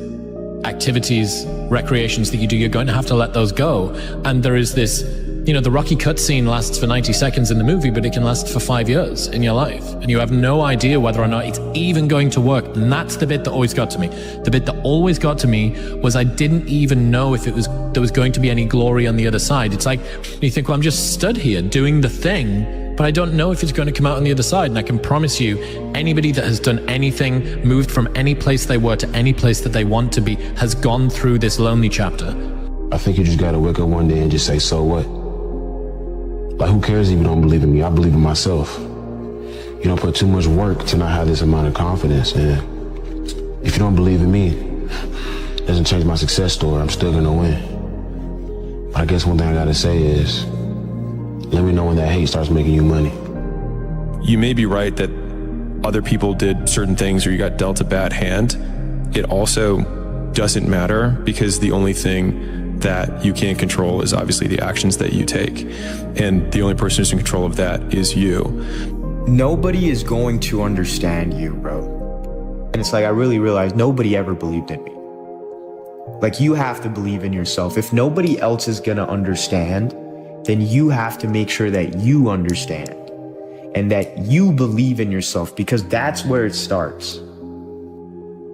activities, recreations that you do, you're going to have to let those go. And there is this, the Rocky cutscene lasts for 90 seconds in the movie, but it can last for 5 years in your life. And you have no idea whether or not it's even going to work. And that's the bit that always got to me. The bit that always got to me was I didn't even know if there was going to be any glory on the other side. It's like, you think, well, I'm just stood here doing the thing, but I don't know if it's going to come out on the other side. And I can promise you, anybody that has done anything, moved from any place they were to any place that they want to be, has gone through this lonely chapter. I think you just got to wake up one day and just say, so what? Like, who cares if you don't believe in me? I believe in myself. You don't put too much work to not have this amount of confidence. And if you don't believe in me, it doesn't change my success story. I'm still going to win. But I guess one thing I got to say is, let me know when that hate starts making you money. You may be right that other people did certain things or you got dealt a bad hand. It also doesn't matter, because the only thing that you can't control is obviously the actions that you take. And the only person who's in control of that is you. Nobody is going to understand you, bro. And it's like, I really realized nobody ever believed in me. Like, you have to believe in yourself. If nobody else is gonna understand, then you have to make sure that you understand and that you believe in yourself, because that's where it starts.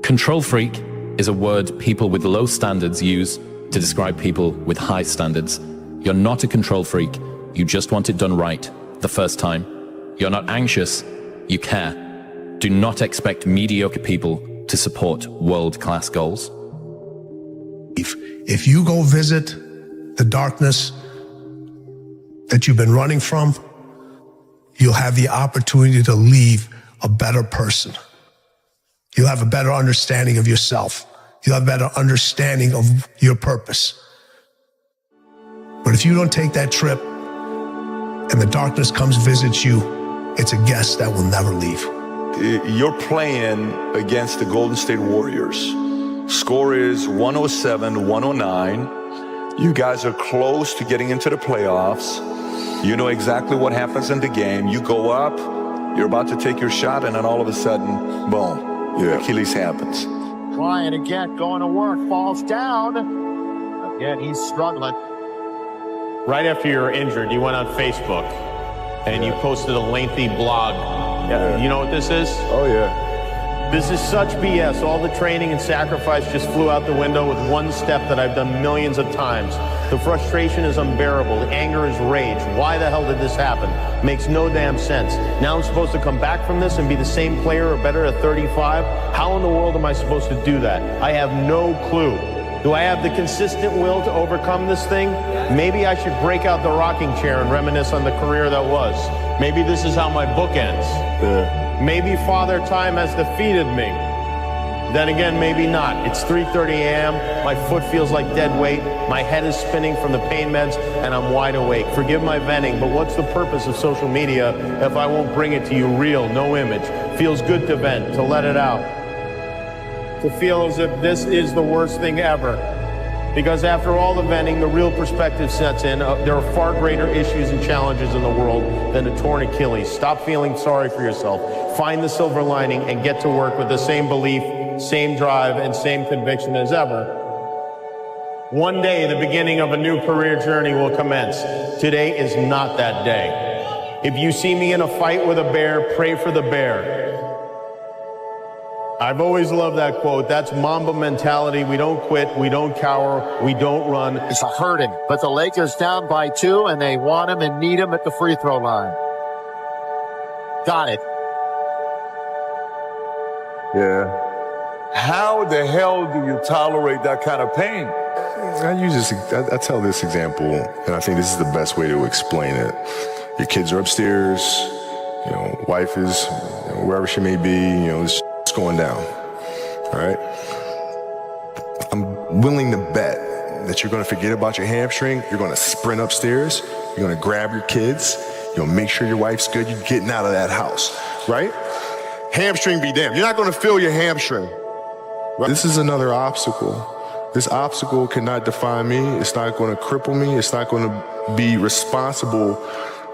Control freak is a word people with low standards use to describe people with high standards. You're not a control freak. You just want it done right the first time. You're not anxious. You care. Do not expect mediocre people to support world-class goals. If you go visit the darkness that you've been running from, you'll have the opportunity to leave a better person. You'll have a better understanding of yourself. You'll have a better understanding of your purpose. But if you don't take that trip and the darkness comes visits you, it's a guest that will never leave. You're playing against the Golden State Warriors. Score is 107-109. You guys are close to getting into the playoffs. You know exactly what happens in the game. You go up, you're about to take your shot, and then all of a sudden, boom, Achilles happens. Trying again, going to work, falls down. Again, he's struggling. Right after you were injured, you went on Facebook and you posted a lengthy blog. You know what this is? Oh, yeah. This is such BS. All the training and sacrifice just flew out the window with one step that I've done millions of times. The frustration is unbearable. The anger is rage. Why the hell did this happen? Makes no damn sense. Now I'm supposed to come back from this and be the same player or better at 35? How in the world am I supposed to do that? I have no clue. Do I have the consistent will to overcome this thing? Maybe I should break out the rocking chair and reminisce on the career that was. Maybe this is how my book ends. Maybe Father Time has defeated me. Then again, maybe not. It's 3:30 a.m. My foot feels like dead weight. My head is spinning from the pain meds, and I'm wide awake. Forgive my venting, but what's the purpose of social media if I won't bring it to you real, no image? Feels good to vent, to let it out. To feel as if this is the worst thing ever. Because after all the venting, the real perspective sets in. There are far greater issues and challenges in the world than a torn Achilles. Stop feeling sorry for yourself. Find the silver lining and get to work with the same belief, same drive, and same conviction as ever. One day, the beginning of a new career journey will commence. Today is not that day. If you see me in a fight with a bear, pray for the bear. I've always loved that quote. That's Mamba mentality. We don't quit. We don't cower. We don't run. It's a hurting, but the Lakers down by 2, and they want him and need him at the free throw line. Got it. Yeah. How the hell do you tolerate that kind of pain? I tell this example, and I think this is the best way to explain it. Your kids are upstairs, wife is wherever she may be, it's going down, all right? I'm willing to bet that you're gonna forget about your hamstring, you're gonna sprint upstairs, you're gonna grab your kids, make sure your wife's good, you're getting out of that house, right? Hamstring be damned. You're not gonna feel your hamstring. Right? This is another obstacle. This obstacle cannot define me. It's not gonna cripple me. It's not gonna be responsible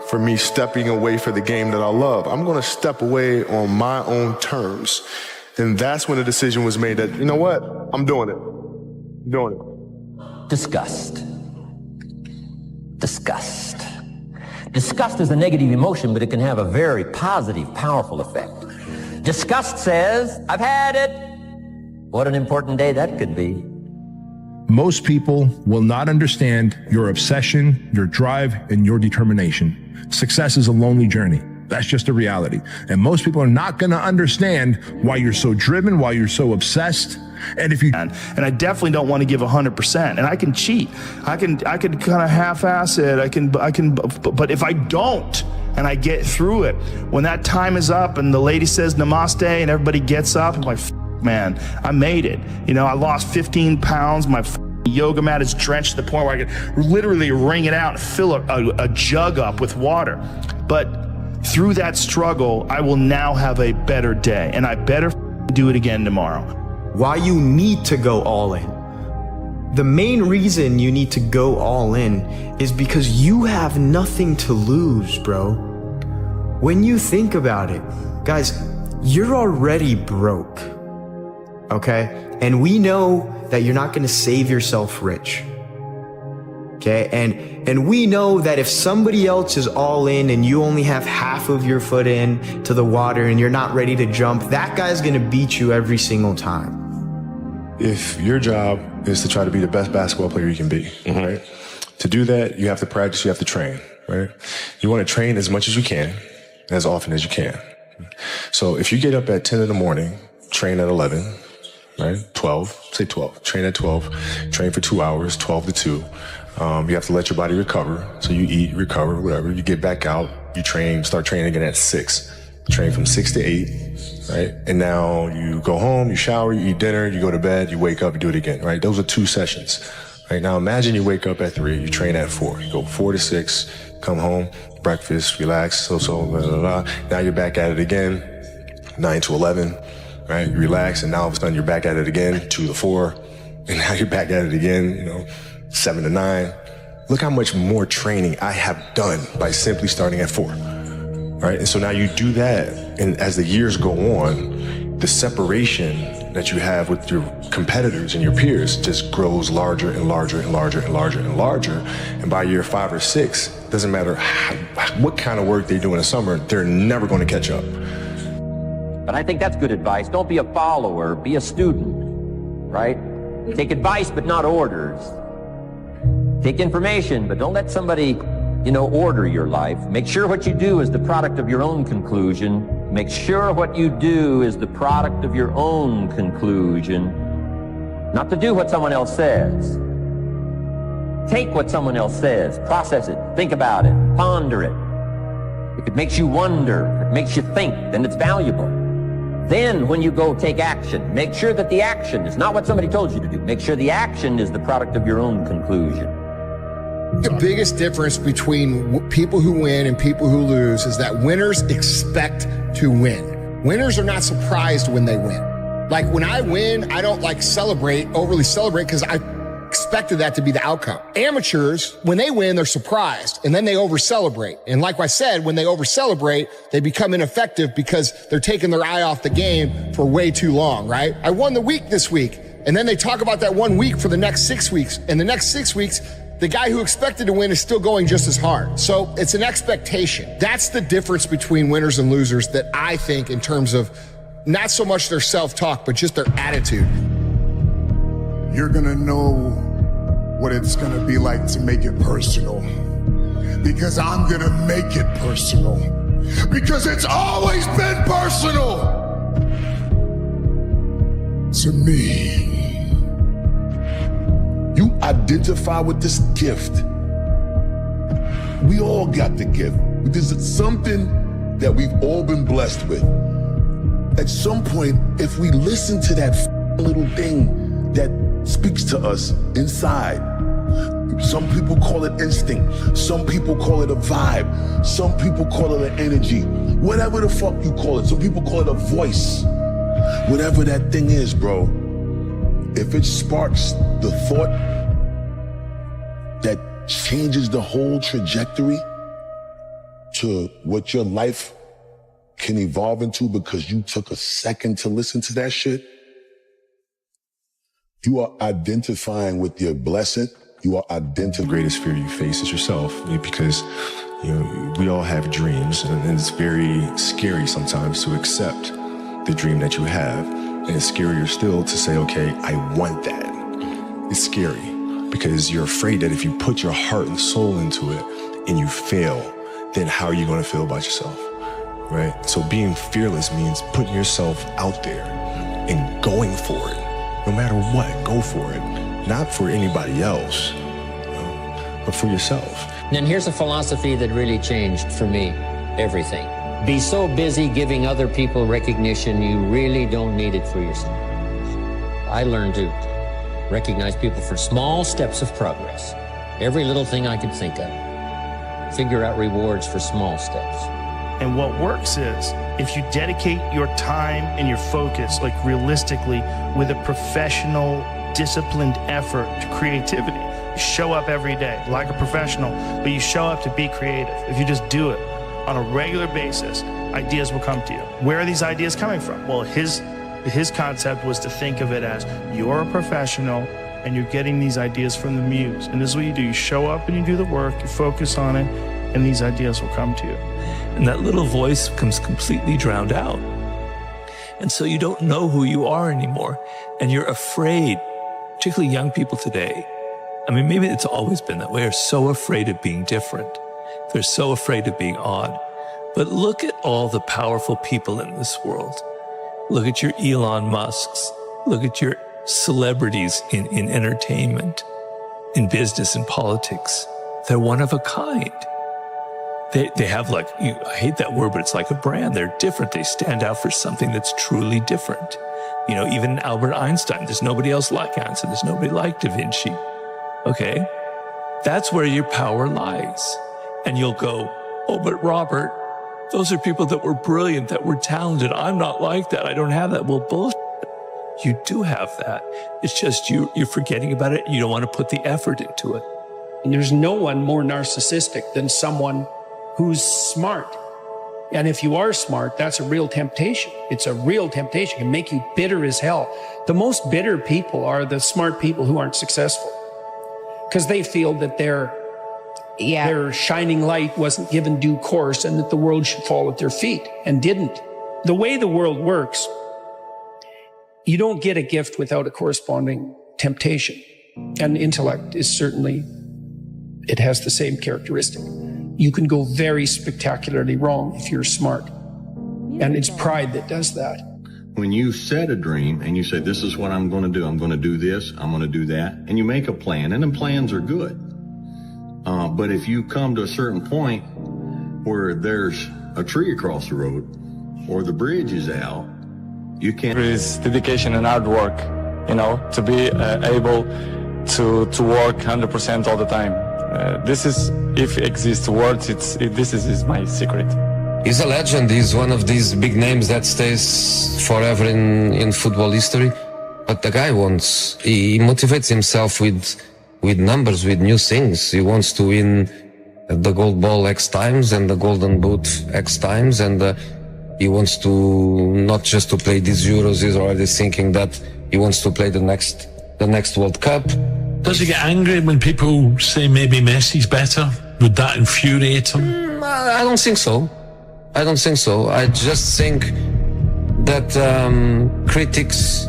for me stepping away for the game that I love. I'm gonna step away on my own terms. And that's when the decision was made that, you know what? I'm doing it. I'm doing it. Disgust. Disgust. Disgust is a negative emotion, but it can have a very positive, powerful effect. Disgust says, I've had it. What an important day that could be. Most people will not understand your obsession, your drive, and your determination. Success is a lonely journey. That's just a reality. And most people are not going to understand why you're so driven, why you're so obsessed. And if you and I definitely don't want to give 100%. And I can cheat. I can kind of half-ass it. I can. But if I don't, and I get through it, when that time is up and the lady says namaste and everybody gets up, I'm like, man, I made it. I lost 15 pounds. My yoga mat is drenched to the point where I can literally wring it out and fill a jug up with water. But through that struggle, I will now have a better day, and I better do it again tomorrow. Why you need to go all in. The main reason you need to go all in is because you have nothing to lose, bro. When you think about it, guys, you're already broke, okay? And we know that you're not gonna save yourself rich, okay? And we know that if somebody else is all in and you only have half of your foot in to the water and you're not ready to jump, that guy's gonna beat you every single time. If your job is to try to be the best basketball player you can be, right? To do that, you have to practice, you have to train, right? You want to train as much as you can, as often as you can. So if you get up at 10 in the morning, train at 11, right? 12, say 12, train at 12, train for 2 hours, 12 to 2. You have to let your body recover. So you eat, recover, whatever. You get back out, you train, start training again at 6. Train from 6 to 8, right? And now you go home, you shower, you eat dinner, you go to bed, you wake up, you do it again, right? Those are 2 sessions, right? Now imagine you wake up at 3, you train at 4, you go 4 to 6, come home, breakfast, relax, blah, blah, blah. Now you're back at it again, 9 to 11, right? You relax, and now all of a sudden you're back at it again, 2 to 4, and now you're back at it again, 7 to 9. Look how much more training I have done by simply starting at 4. Right? And so now you do that, and as the years go on, the separation that you have with your competitors and your peers just grows larger and larger and larger and larger and larger. And by year 5 or 6, doesn't matter what kind of work they do in the summer, they're never going to catch up. But I think that's good advice. Don't be a follower, be a student, right? Take advice, but not orders. Take information, but don't let somebody order your life. Make sure what you do is the product of your own conclusion. Make sure what you do is the product of your own conclusion. not to do what someone else says. Take what someone else says, process it, think about it, ponder it. If it makes you wonder, if it makes you think, then it's valuable. Then when you go take action, make sure that the action is not what somebody told you to do. Make sure the action is the product of your own conclusion. The biggest difference between people who win and people who lose is that winners expect to win. Winners are not surprised when they win. Like when I win, I don't overly celebrate because I expected that to be the outcome. Amateurs, when they win, they're surprised and then they over-celebrate. And like I said, when they over-celebrate, they become ineffective because they're taking their eye off the game for way too long, right? I won the week this week. And then they talk about that 1 week for the next 6 weeks. And the next 6 weeks, the guy who expected to win is still going just as hard. So it's an expectation. That's the difference between winners and losers that I think in terms of not so much their self-talk, but just their attitude. You're gonna know what it's gonna be like to make it personal. Because I'm gonna make it personal. Because it's always been personal to me. You identify with this gift. We all got the gift. This is something that we've all been blessed with. At some point, if we listen to that little thing that speaks to us inside, some people call it instinct, some people call it a vibe, some people call it an energy, whatever the fuck you call it. Some people call it a voice. Whatever that thing is, bro, if it sparks the thought that changes the whole trajectory to what your life can evolve into because you took a second to listen to that shit, you are identifying with your blessing. You are identifying. The greatest fear you face is yourself, because we all have dreams, and it's very scary sometimes to accept the dream that you have. And it's scarier still to say, okay, I want that. It's scary because you're afraid that if you put your heart and soul into it and you fail, then how are you going to feel about yourself, right? So being fearless means putting yourself out there and going for it. No matter what, go for it. Not for anybody else, but for yourself. And here's a philosophy that really changed for me everything. Be so busy giving other people recognition, you really don't need it for yourself. I learned to recognize people for small steps of progress. Every little thing I could think of. Figure out rewards for small steps. And what works is if you dedicate your time and your focus, like realistically, with a professional, disciplined effort to creativity. You show up every day like a professional, but you show up to be creative. If you just do it on a regular basis, ideas will come to you. Where are these ideas coming from? Well, his concept was to think of it as you're a professional and you're getting these ideas from the muse. And this is what you do. You show up and you do the work, you focus on it, and these ideas will come to you. And that little voice becomes completely drowned out. And so you don't know who you are anymore. And you're afraid, particularly young people today. I mean, maybe it's always been that way, are so afraid of being different. They're so afraid of being odd. But look at all the powerful people in this world. Look at your Elon Musks. Look at your celebrities in entertainment, in business and politics. They're one of a kind. They have I hate that word, but it's like a brand. They're different. They stand out for something that's truly different. Even Albert Einstein, there's nobody else like Einstein. There's nobody like Da Vinci. Okay? That's where your power lies. And you'll go, oh, but Robert, those are people that were brilliant, that were talented. I'm not like that. I don't have that. Well, bullshit. You do have that. It's just you're forgetting about it. You don't want to put the effort into it. And there's no one more narcissistic than someone who's smart. And if you are smart, that's a real temptation. It's a real temptation. It can make you bitter as hell. The most bitter people are the smart people who aren't successful because they feel that their shining light wasn't given due course and that the world should fall at their feet and didn't. The way the world works, you don't get a gift without a corresponding temptation. And intellect is certainly, it has the same characteristic. You can go very spectacularly wrong if you're smart. And it's pride that does that. when you set a dream and you say, this is what I'm going to do. I'm going to do this. I'm going to do that. And you make a plan, and then plans are good. But if you come to a certain point where there's a tree across the road or the bridge is out, you can't. There is dedication and hard work, to be able to work 100% all the time. This is, if it exists words, this is my secret. He's a legend. He's one of these big names that stays forever in football history. But the guy he motivates himself with numbers, with new things. He wants to win the gold ball X times and the golden boot X times. And he wants to not just to play these Euros. He's already thinking that he wants to play the next World Cup. Does he get angry when people say maybe Messi's better? Would that infuriate him? I don't think so. I just think that critics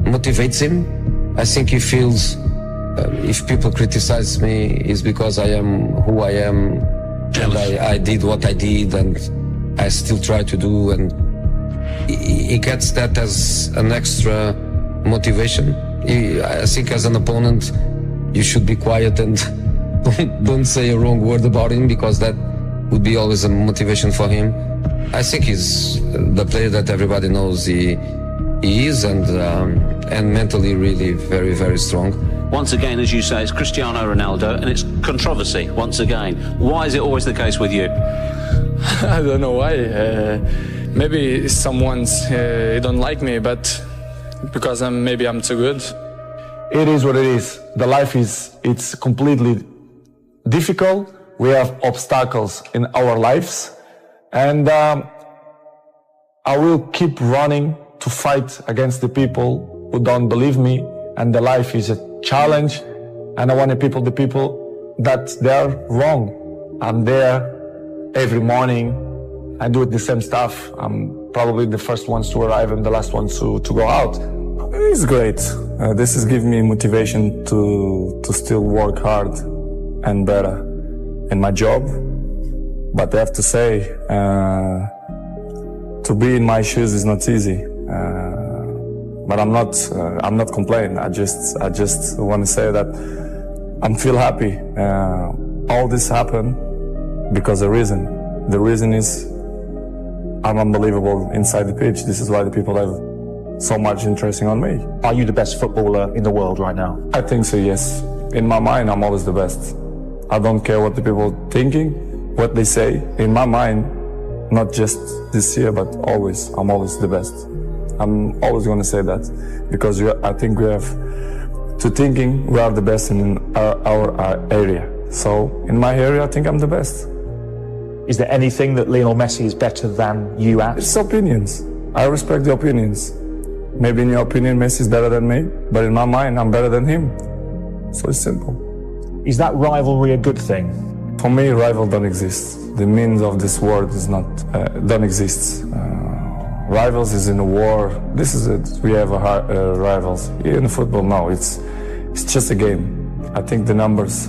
motivates him. I think he feels if people criticize me, it's because I am who I am, and I did what I did, and I still try to do, and he gets that as an extra motivation. I think as an opponent, you should be quiet and don't say a wrong word about him, because that would be always a motivation for him. I think he's the player that everybody knows he is, and mentally really very, very strong. Once again, as you say, it's Cristiano Ronaldo, and it's controversy once again. Why is it always the case with you? I don't know why. Maybe someone's don't like me, but because maybe I'm too good. It is what it is. The life it's completely difficult. We have obstacles in our lives, and I will keep running to fight against the people who don't believe me. And the life is a challenge, and I want the people that they're wrong. I'm there every morning. I do the same stuff. I'm probably the first ones to arrive and the last ones to go out. It's great. This is giving me motivation to still work hard and better in my job. But I have to say, to be in my shoes is not easy. But I'm not complaining. I just want to say that I'm feel happy. All this happened because of a reason. The reason is I'm unbelievable inside the pitch. This is why the people have so much interest on me. Are you the best footballer in the world right now? I think so, yes. In my mind, I'm always the best. I don't care what the people thinking, what they say. In my mind, not just this year, but always, I'm always the best. I'm always going to say that, because I think we have to thinking we are the best in our area. So in my area, I think I'm the best. Is there anything that Lionel Messi is better than you at? It's opinions. I respect the opinions. Maybe in your opinion, Messi is better than me, but in my mind, I'm better than him. So it's simple. Is that rivalry a good thing? For me, rival don't exist. The meaning of this word is not don't exist. Rivals is in a war. This is it. We have rivals. In football, no. It's just a game. I think the numbers,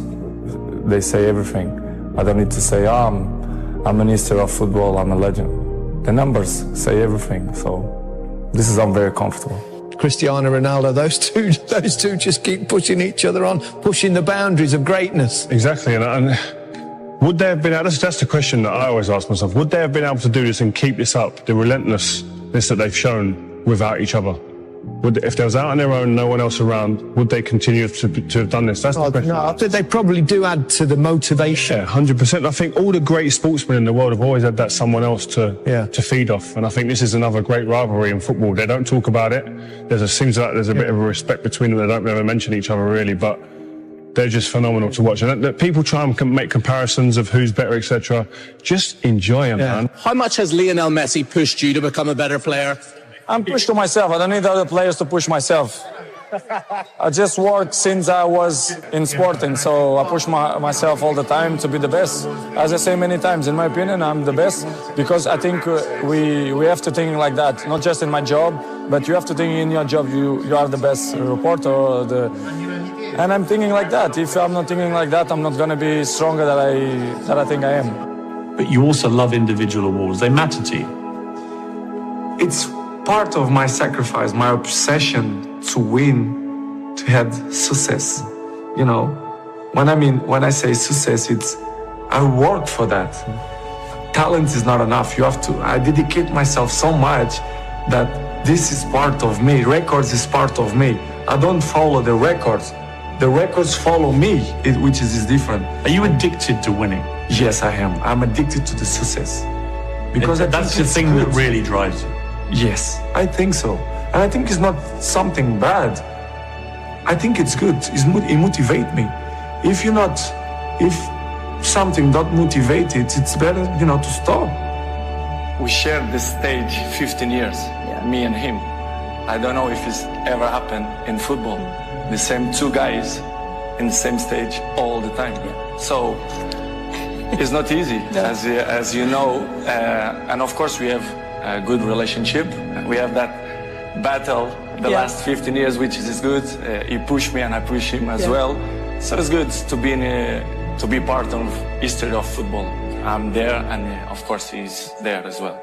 they say everything. I don't need to say, I'm a minister of football, I'm a legend. The numbers say everything. So this is, I'm very comfortable. Cristiano Ronaldo, those two just keep pushing each other on, pushing the boundaries of greatness. Exactly, and would they have been able, that's the question that I always ask myself, would they have been able to do this and keep this up, the relentlessness that they've shown without each other? If they was out on their own, no one else around, would they continue to have done this? That's the question. No, I think they probably do add to the motivation. Yeah, 100%. I think all the great sportsmen in the world have always had that someone else to feed off. And I think this is another great rivalry in football. They don't talk about it. Seems like there's a bit of a respect between them. They don't ever mention each other really, but they're just phenomenal to watch. And that people try and make comparisons of who's better, etc. Just enjoy them, man. How much has Lionel Messi pushed you to become a better player? I'm pushed to myself. I don't need other players to push myself. I just work since I was in sporting, so I push myself all the time to be the best. As I say many times, in my opinion, I'm the best because I think we have to think like that, not just in my job, but you have to think in your job you are the best reporter. And I'm thinking like that. If I'm not thinking like that, I'm not going to be stronger than I think I am. But you also love individual awards. They matter to you. it's part of my sacrifice, my obsession to win, to have success. You know, when I say success, it's I work for that. Talent is not enough. I dedicate myself so much that this is part of me. Records is part of me. I don't follow the records. The records follow me, which is different. Are you addicted to winning? Yes, I am. I'm addicted to the success. Because that's the thing that really drives you. Yes, I think so. And I think it's not something bad. I think it's good. It motivates me. If something not motivated, it's better, to stop. We shared this stage 15 years, me and him. I don't know if it's ever happened in football. The same two guys in the same stage all the time. So it's not easy, as you know. And of course we have a good relationship. We have that battle the last 15 years, which is good. He pushed me and I push him as well. So it's good to be part of history of football. I'm there, and of course he's there as well.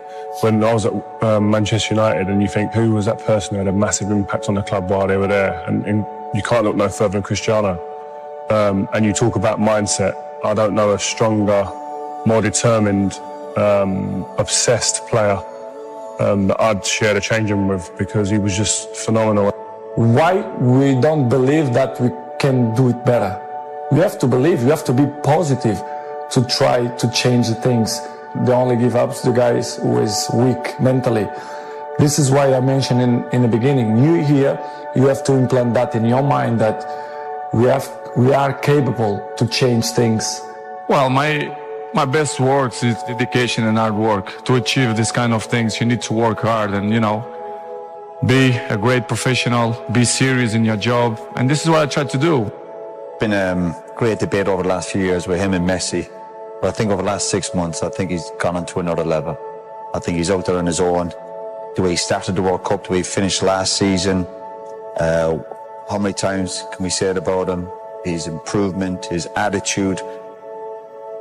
When I was at Manchester United, and you think, who was that person who had a massive impact on the club while they were there? And you can't look no further than Cristiano. And you talk about mindset. I don't know a stronger, more determined, obsessed player that I'd share the changing room with, because he was just phenomenal. Why we don't believe that we can do it better? You have to believe, you have to be positive to try to change the things. They only give up to the guys who is weak mentally. This is why I mentioned in the beginning, you have to implant that in your mind, that we are capable to change things. Well, my best works is dedication and hard work. To achieve this kind of things, you need to work hard and, be a great professional, be serious in your job. And this is what I try to do. Been a great debate over the last few years with him and Messi. But I think over the last 6 months, I think he's gone on to another level. I think he's out there on his own. The way he started the World Cup, the way he finished last season. How many times can we say it about him? His improvement, his attitude.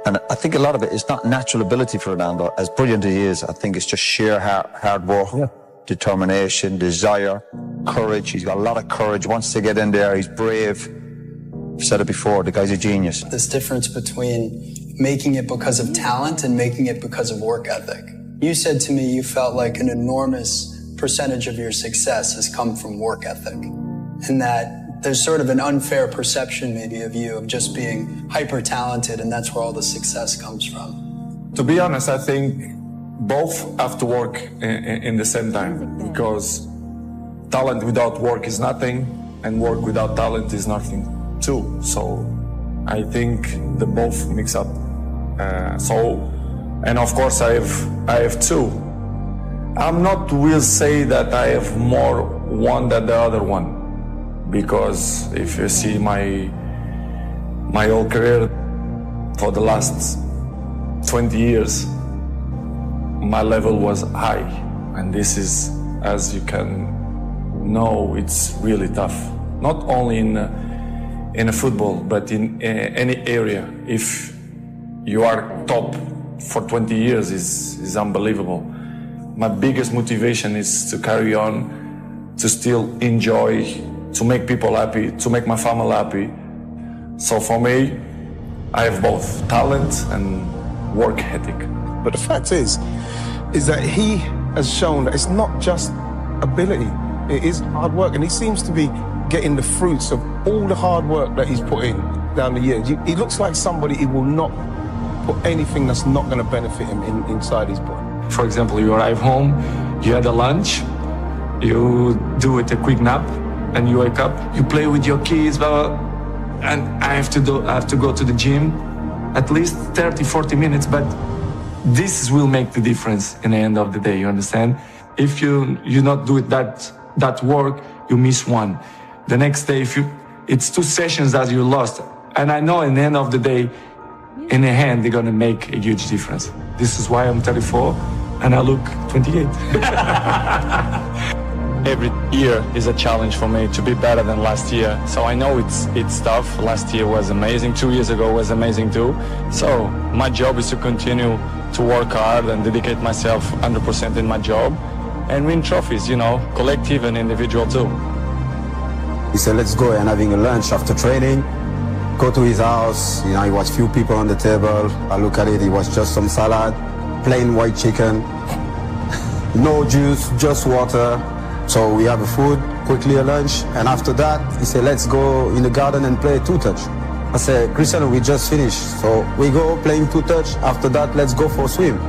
And I think a lot of it is not natural ability for Ronaldo. As brilliant as he is, I think it's just sheer hard work, determination, desire, courage. He's got a lot of courage, wants to get in there, he's brave. I've said it before, the guy's a genius. This difference between making it because of talent and making it because of work ethic. You said to me you felt like an enormous percentage of your success has come from work ethic, and that there's sort of an unfair perception maybe of you of just being hyper talented, and that's where all the success comes from. To be honest, I think both have to work in the same time, because talent without work is nothing, and work without talent is nothing too. So I think they both mix up. And of course I have two. I'm not will say that I have more one than the other one, because if you see my whole career for the last 20 years, my level was high, and this is, as you can know, it's really tough. Not only in a football, but in any area. If you are top for 20 years is unbelievable. My biggest motivation is to carry on, to still enjoy, to make people happy, to make my family happy. So for me, I have both talent and work ethic. But the fact is that he has shown that it's not just ability, it is hard work, and he seems to be getting the fruits of all the hard work that he's put in down the years. He looks like somebody who will not put anything that's not going to benefit him inside his body. For example, you arrive home, you had a lunch, you do it a quick nap, and you wake up, you play with your kids, blah, blah, and I have to go to the gym at least 30, 40 minutes, but this will make the difference in the end of the day, you understand? If you not do it that work, you miss one. The next day, it's 2 sessions that you lost. And I know in the end of the day, in the hand, they're gonna make a huge difference. This is why I'm 34 and I look 28. Every year is a challenge for me to be better than last year. So I know it's tough. Last year was amazing. 2 years ago was amazing too. So my job is to continue to work hard and dedicate myself 100% in my job. and win trophies, collective and individual too. He said, let's go and having a lunch after training. Go to his house, he was few people on the table. I look at it, it was just some salad, plain white chicken, no juice, just water. So we have a food, quickly a lunch, and after that, he said, let's go in the garden and play two-touch. I said, Cristiano, we just finished. So we go playing two-touch. After that, let's go for a swim.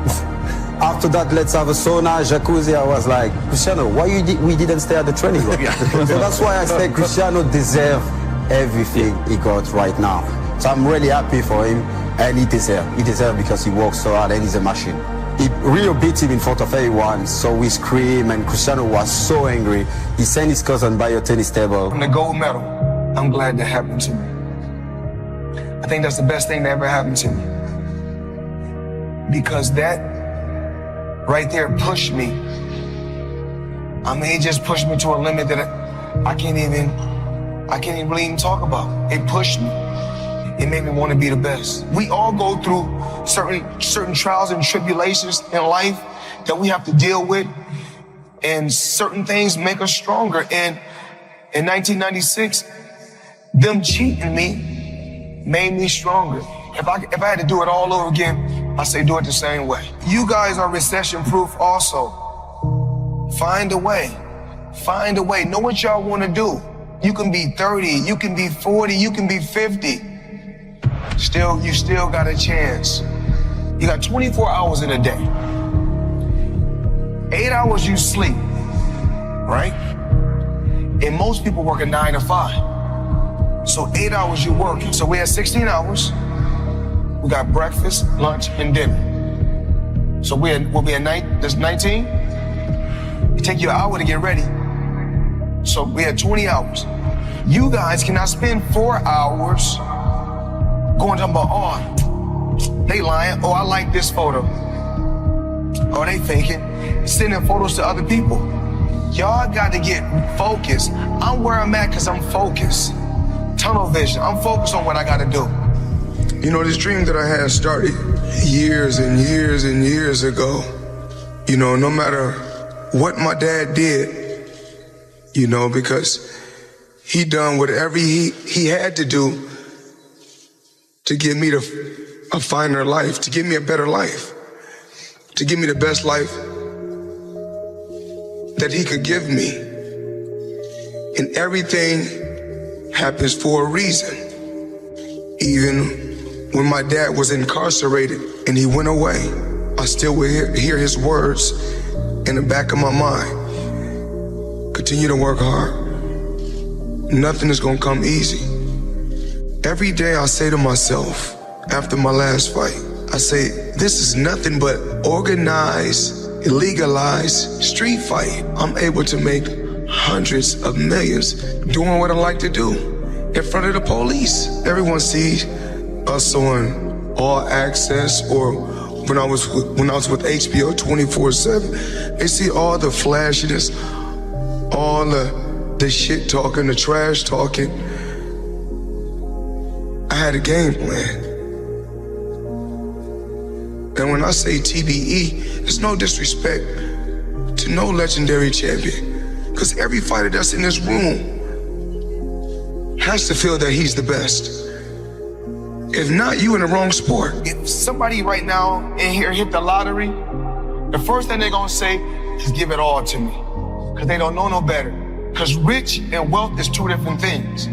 After that, let's have a sauna, jacuzzi. I was like, Cristiano, why we didn't stay at the training ground? So that's why I say Cristiano deserves everything he got right now. So I'm really happy for him, and he deserves. He deserves because he works so hard and he's a machine. He really beat him in front of everyone, so we screamed, and Cristiano was so angry. He sent his cousin by a tennis table. The gold medal, I'm glad that happened to me. I think that's the best thing that ever happened to me. Because that right there pushed me. I mean, it just pushed me to a limit that I can't even really even talk about. It pushed me. It made me want to be the best. We all go through certain trials and tribulations in life that we have to deal with, and certain things make us stronger. And in 1996, them cheating me made me stronger. If I had to do it all over again, I say do it the same way. You guys are recession-proof also. Find a way. Find a way. Know what y'all want to do. You can be 30, you can be 40, you can be 50. You still got a chance. You got 24 hours in a day. 8 hours you sleep, right? And most people work a 9 to 5. So 8 hours you working. So we had 16 hours. We got breakfast, lunch, and dinner. So we'll be at night. That's 19. It take you an hour to get ready. So we had 20 hours. You guys cannot spend 4 hours going to they lying. Oh, I like this photo. Oh, they faking. Sending photos to other people. Y'all got to get focused. I'm where I'm at because I'm focused. Tunnel vision. I'm focused on what I got to do. This dream that I had started years and years and years ago. No matter what my dad did, because he done whatever he had to do to give me a finer life, to give me a better life, to give me the best life that he could give me. And everything happens for a reason. Even when my dad was incarcerated and he went away, I still would hear his words in the back of my mind. Continue to work hard. Nothing is gonna come easy. Every day I say to myself, after my last fight, I say, this is nothing but organized, legalized street fight. I'm able to make hundreds of millions doing what I like to do in front of the police. Everyone sees us on All Access, or when I was with HBO 24/7, they see all the flashiness, all the shit talking, the trash talking. I had a game plan. And when I say TBE, it's no disrespect to no legendary champion, because every fighter that's in this room has to feel that he's the best. If not, you in the wrong sport. If somebody right now in here hit the lottery, the first thing they're gonna say is give it all to me, because they don't know no better. Because rich and wealth is two different things.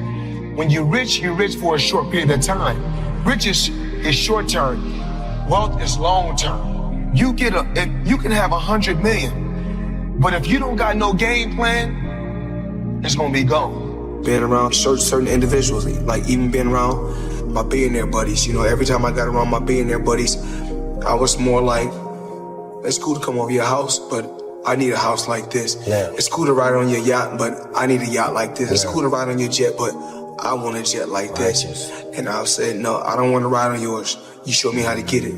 When you're rich for a short period of time. Rich is short term. Wealth is long term. You can have 100 million, but if you don't got no game plan, it's gonna be gone. Being around certain individuals, like even being around my billionaire buddies, every time I got around my billionaire buddies, I was more like, it's cool to come over your house, but I need a house like this. Yeah. It's cool to ride on your yacht, but I need a yacht like this. Yeah. It's cool to ride on your jet, but I want a jet like this. And I'll say, no, I don't want to ride on yours. You show me how to get it.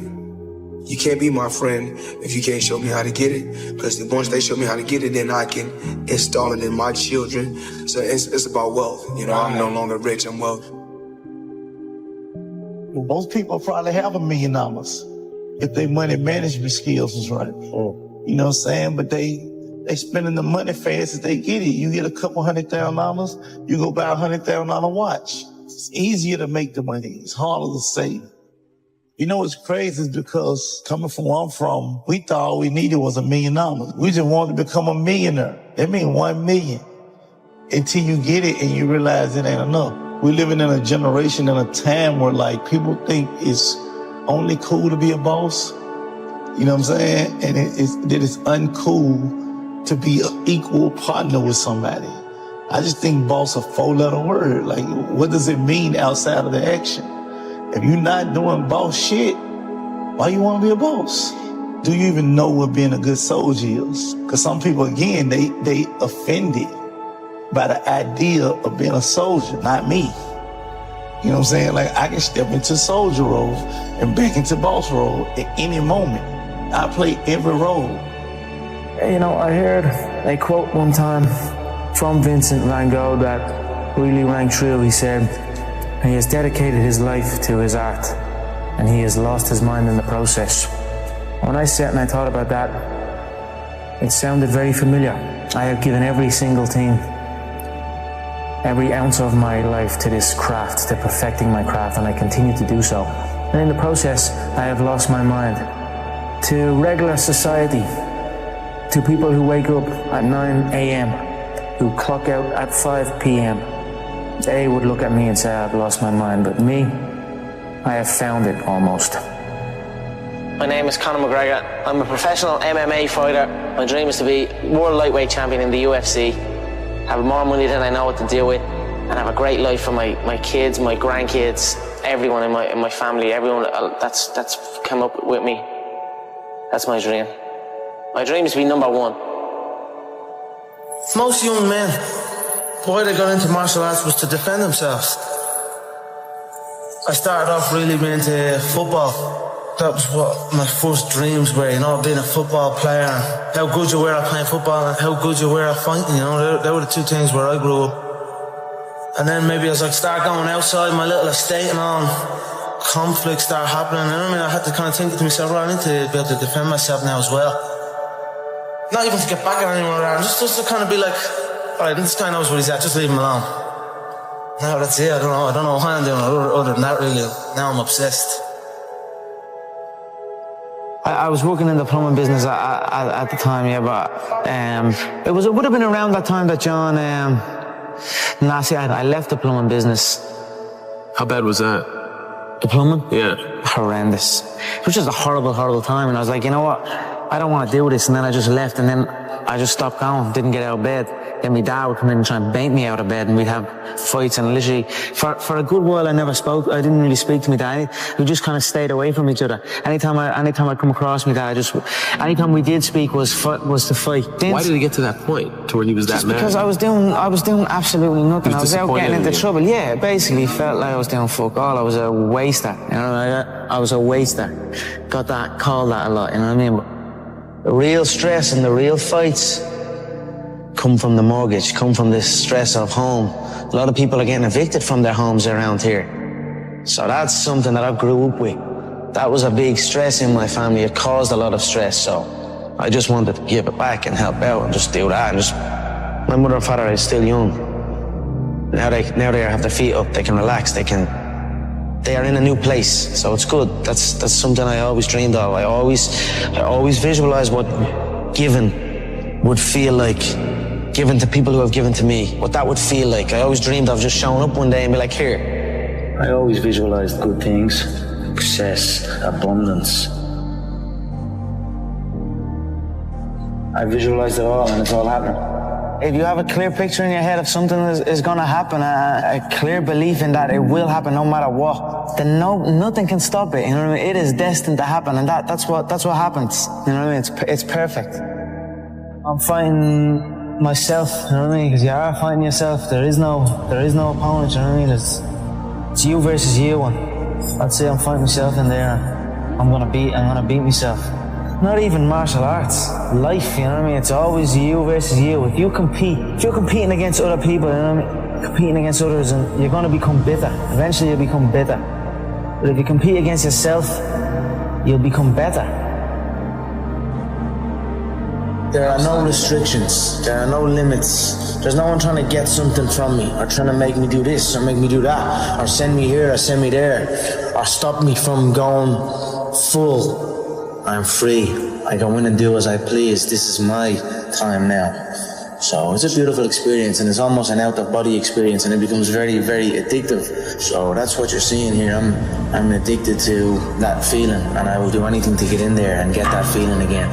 You can't be my friend if you can't show me how to get it. Because once they show me how to get it, then I can install it in my children. So it's about wealth. I'm no longer rich, I'm wealthy. Well, most people probably have $1 million if their money management skills is right. You know what I'm saying? But they They spending the money fast as they get it. You get a couple $100,000, you go buy a $100,000 watch. It's easier to make the money. It's harder to save. You know what's crazy is because coming from where I'm from, we thought all we needed was $1 million. We just wanted to become a millionaire. That means 1 million. Until you get it and you realize it ain't enough. We're living in a generation and a time where like people think it's only cool to be a boss. You know what I'm saying? And that it's uncool to be an equal partner with somebody. I just think boss a 4-letter word. Like, what does it mean outside of the action? If you're not doing boss shit, why you want to be a boss? Do you even know what being a good soldier is? Because some people, again, they offended by the idea of being a soldier, not me. You know what I'm saying? Like, I can step into soldier role and back into boss role at any moment. I play every role. You know, I heard a quote one time from Vincent van Gogh that really rang true. He said, he has dedicated his life to his art, and he has lost his mind in the process. When I sat and I thought about that, it sounded very familiar. I have given every single thing, every ounce of my life to this craft, to perfecting my craft, and I continue to do so. And in the process, I have lost my mind to regular society, to people who wake up at 9 a.m., who clock out at 5 p.m. They would look at me and say, I've lost my mind, but me, I have found it almost. My name is Conor McGregor. I'm a professional MMA fighter. My dream is to be world lightweight champion in the UFC, have more money than I know what to do with, and have a great life for my kids, my grandkids, everyone in my family, everyone that's come up with me. That's my dream. My dream is to be number one. Most young men, why they got into martial arts was to defend themselves. I started off really being into football. That was what my first dreams were, you know, being a football player, and how good you were at playing football and how good you were at fighting, you know, they were the two things where I grew up. And then maybe as I start going outside my little estate and all, conflicts start happening, and I mean, I had to kind of think to myself, right, I need to be able to defend myself now as well. Not even to get back at anyone around, just to kind of be like, alright, this guy knows what he's at, just leave him alone. Now that's it, I don't know what I'm doing other than that really. Now I'm obsessed. I was working in the plumbing business at the time, yeah, but it would have been around that time that John, I left the plumbing business. How bad was that? The plumbing? Yeah. Horrendous. It was just a horrible, horrible time, and I was like, you know what? I don't want to do this, and then I just left, and then I just stopped going, didn't get out of bed. Then my dad would come in and try and bait me out of bed, and we'd have fights, and literally, for a good while I didn't really speak to my dad. We just kind of stayed away from each other. Anytime I come across my dad, anytime we did speak was to fight. Why did it get to that point, to where he was that mad? Because I was doing absolutely nothing. I was out getting into trouble. Yeah, basically felt like I was doing fuck all. I was a waster, you know, I was a waster. Called that a lot, you know what I mean? But the real stress and the real fights come from the mortgage, come from this stress of home. A lot of people are getting evicted from their homes around here. So that's something that I grew up with. That was a big stress in my family. It caused a lot of stress, so I just wanted to give it back and help out and just do that. And my mother and father are still young. Now they have their feet up, they can relax, they are in a new place, so it's good. That's something I always dreamed of. I always visualized what giving would feel like, given to people who have given to me, what that would feel like. I always dreamed of just showing up one day and be like, here. I always visualized good things, success, abundance. I visualized it all, and it's all happening. If you have a clear picture in your head of something is going to happen, a clear belief in that it will happen no matter what, then nothing can stop it. You know what I mean? It is destined to happen, and that's what happens. You know what I mean? It's perfect. I'm fighting myself. You know what I mean? Because you are fighting yourself. There is no opponent. You know what I mean? It's you versus you. And I'd say I'm fighting myself in there. I'm gonna beat myself. Not even martial arts, life, you know what I mean? It's always you versus you. If you're competing against other people, you know what I mean? Competing against others, and you're gonna become bitter. Eventually you'll become bitter. But if you compete against yourself, you'll become better. There are no restrictions. There are no limits. There's no one trying to get something from me or trying to make me do this or make me do that or send me here or send me there or stop me from going full. I'm free. I go in and do as I please. This is my time now. So it's a beautiful experience, and it's almost an out-of-body experience, and it becomes very, very addictive. So that's what you're seeing here. I'm addicted to that feeling, and I will do anything to get in there and get that feeling again.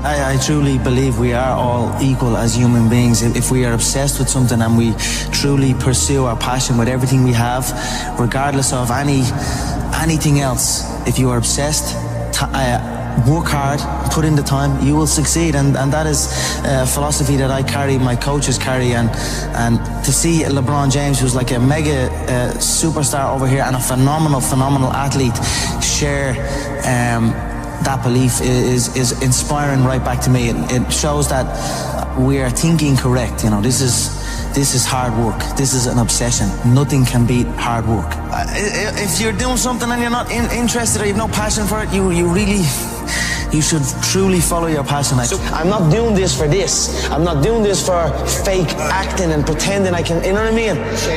I truly believe we are all equal as human beings. If we are obsessed with something and we truly pursue our passion with everything we have, regardless of anything else, if you are obsessed, work hard, put in the time, you will succeed, and that is a philosophy that I carry, my coaches carry, and to see LeBron James, who's like a mega superstar over here and a phenomenal athlete, share that belief is inspiring right back to me. It shows that we are thinking correct. You know, this is hard work. This is an obsession. Nothing can beat hard work. If you're doing something and you're not interested or you have no passion for it, you should truly follow your passion. I'm not doing this for this. I'm not doing this for fake acting and pretending I can, you know what I mean?